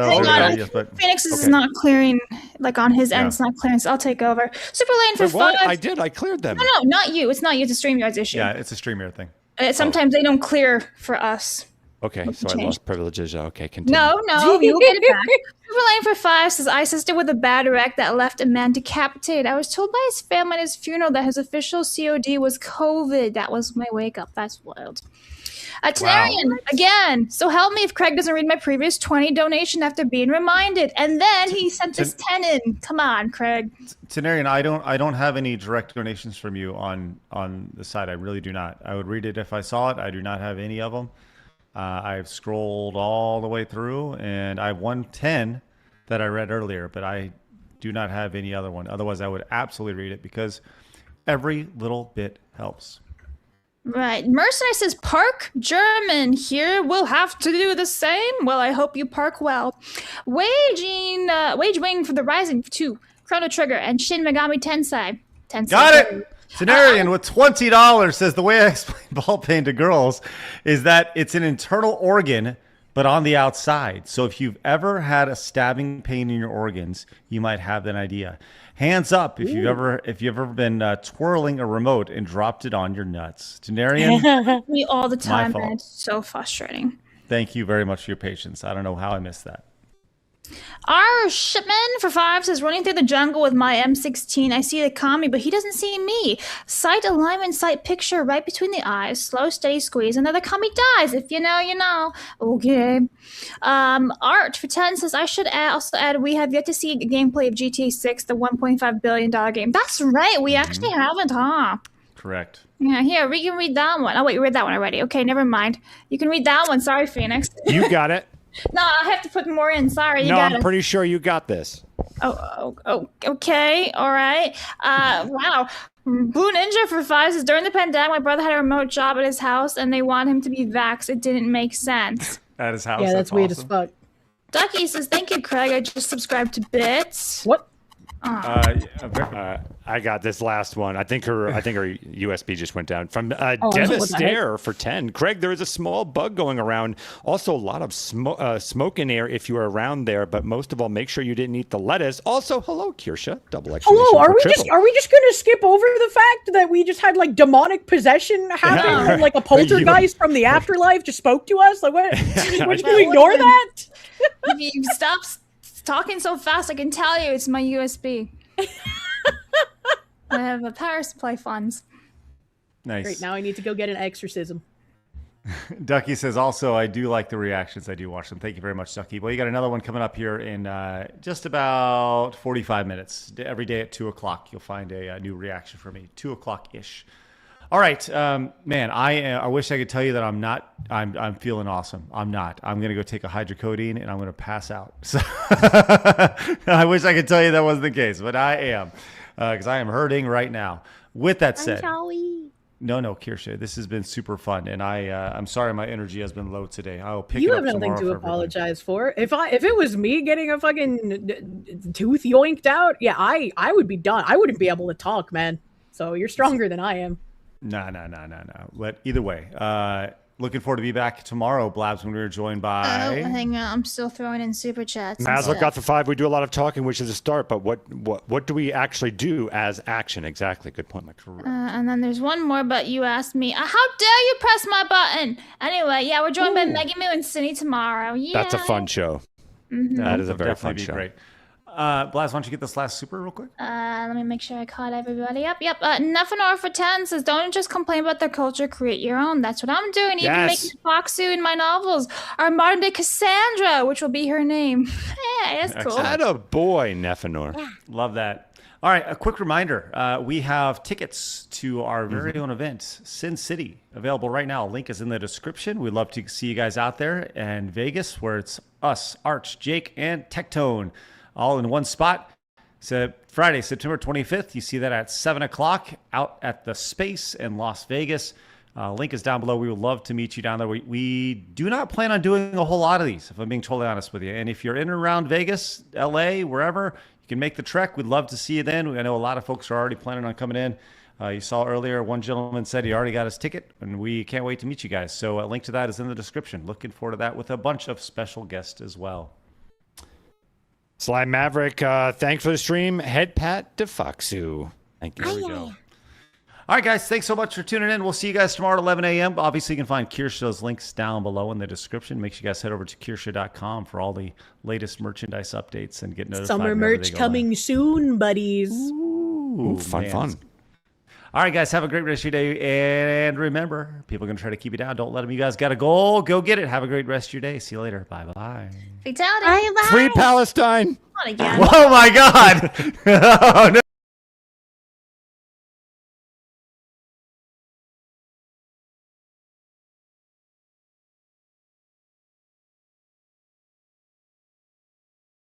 Phoenix is not clearing, like on his end, it's not clearing, so I'll take over. Super Lane for 5. I cleared them. No, not you. It's not you. It's a StreamYard's issue. Yeah, it's a StreamYard thing. Sometimes they don't clear for us. Okay, so I lost privileges. Okay, continue. No, you'll get it back. Super Lane for 5 says, I assisted with a bad wreck that left a man decapitated. I was told by his family at his funeral that his official COD was COVID. That was my wake up. That's wild. Tenarian, again. So help me if Craig doesn't read my previous 20 donation after being reminded. And then he sent this 10 in. Come on, Craig. Tenarian, I don't have any direct donations from you on the side. I really do not. I would read it if I saw it. I do not have any of them. I've scrolled all the way through, and I have 110 that I read earlier, but I do not have any other one. Otherwise, I would absolutely read it because every little bit helps. Right. Mercenary says, park German here. We'll have to do the same. Well, I hope you park well. Wage Wing for the Rising 2, Chrono Trigger, and Shin Megami Tensei. Got it! Tenarian with $20 says the way I explain ball pain to girls is that it's an internal organ, but on the outside. So if you've ever had a stabbing pain in your organs, you might have that idea. Hands up if you've ever been twirling a remote and dropped it on your nuts. Tenarian, me all the time, my fault. man. It's so frustrating. Thank you very much for your patience. I don't know how I missed that. Our Shipman for 5 says, running through the jungle with my M16. I see the Kami, but he doesn't see me. Sight alignment, sight picture right between the eyes. Slow, steady squeeze. Another Kami dies. If you know, you know. Okay. Art for 10 says, I should also add, we have yet to see gameplay of GTA 6, the $1.5 billion game. That's right. We actually haven't, huh? Correct. Yeah, here, we can read that one. Oh, wait, you read that one already. Okay, never mind. You can read that one. Sorry, Phoenix. You got it. No, I have to put more in. Sorry, you no, got it. I'm pretty sure you got this. Oh, okay. All right. Wow. Blue Ninja for 5 says, during the pandemic, my brother had a remote job at his house, and they want him to be vaxxed. It didn't make sense. At his house? Yeah, that's weird awesome. as fuck. Ducky says, thank you, Craig. I just subscribed to Bits. What? I got this last one. I think her USB just went down. From Devastator for 10. Craig, there is a small bug going around. Also, a lot of smoke in air if you are around there. But most of all, make sure you didn't eat the lettuce. Also, hello, Kirsche. Double exclamation. Hello, are we triple. just gonna skip over the fact that we just had like demonic possession happen and like a poltergeist from the afterlife just spoke to us? Like what? Would you ignore that? If you stop talking so fast, I can tell you it's my USB. I have a power supply funds. Nice. Great, now I need to go get an exorcism. Ducky says, also, I do like the reactions. I do watch them. Thank you very much, Ducky. Well, you got another one coming up here in just about 45 minutes. Every day at 2 o'clock, you'll find a new reaction from me. 2 o'clock-ish. All right, man, I wish I could tell you that I'm feeling awesome. I'm not. I'm going to go take a hydrocodone, and I'm going to pass out. So I wish I could tell you that wasn't the case, but I am, because I am hurting right now. With that said, no, Kirsche, this has been super fun, and I'm sorry my energy has been low today. I will pick it up tomorrow. You have nothing to apologize for. If it was me getting a fucking tooth yoinked out, yeah, I would be done. I wouldn't be able to talk, man. So you're stronger than I am. No. But either way, looking forward to be back tomorrow, Blabs, when we were joined by... Oh, hang on. I'm still throwing in super chats. Mazlick got the 5. We do a lot of talking, which is a start. But what do we actually do as action? Exactly. Good point, Mike. And then there's one more, but you asked me, how dare you press my button? Anyway, yeah, we're joined by Meggy Moo and Cindy tomorrow. Yeah. That's a fun show. Mm-hmm. That is a very fun show. Great. Blaz, why don't you get this last super real quick? Let me make sure I caught everybody up. Yep. Nefanor for 10 says, don't just complain about their culture, create your own. That's what I'm doing. Even making Foxu in my novels. Our modern day Cassandra, which will be her name. Yeah, that's cool. Attaboy, Nefanor. Yeah. Love that. All right, a quick reminder. We have tickets to our very own event, Sin City, available right now. Link is in the description. We'd love to see you guys out there in Vegas, where it's us, Arch, Jake, and Tectone, all in one spot. So Friday, September 25th, you see that at 7 o'clock out at the Space in Las Vegas. Link is down below. We would love to meet you down there. We do not plan on doing a whole lot of these, if I'm being totally honest with you. And if you're in and around Vegas, LA, wherever, you can make the trek. We'd love to see you then. I know a lot of folks are already planning on coming in. You saw earlier, one gentleman said he already got his ticket, and we can't wait to meet you guys. So a link to that is in the description. Looking forward to that with a bunch of special guests as well. Sly Maverick, thanks for the stream. Head pat to Foxu. Thank you. There we go. All right, guys, thanks so much for tuning in. We'll see you guys tomorrow at 11 a.m. Obviously, you can find Kirsche's links down below in the description. Make sure you guys head over to Kirsche.com for all the latest merchandise updates and get notified. Summer merch coming soon, buddies. Ooh, fun. All right, guys, have a great rest of your day. And remember, people are going to try to keep you down. Don't let them. You guys got a goal. Go get it. Have a great rest of your day. See you later. Bye-bye. Fatality. Free Palestine. Not again. Oh, my God. Oh, no.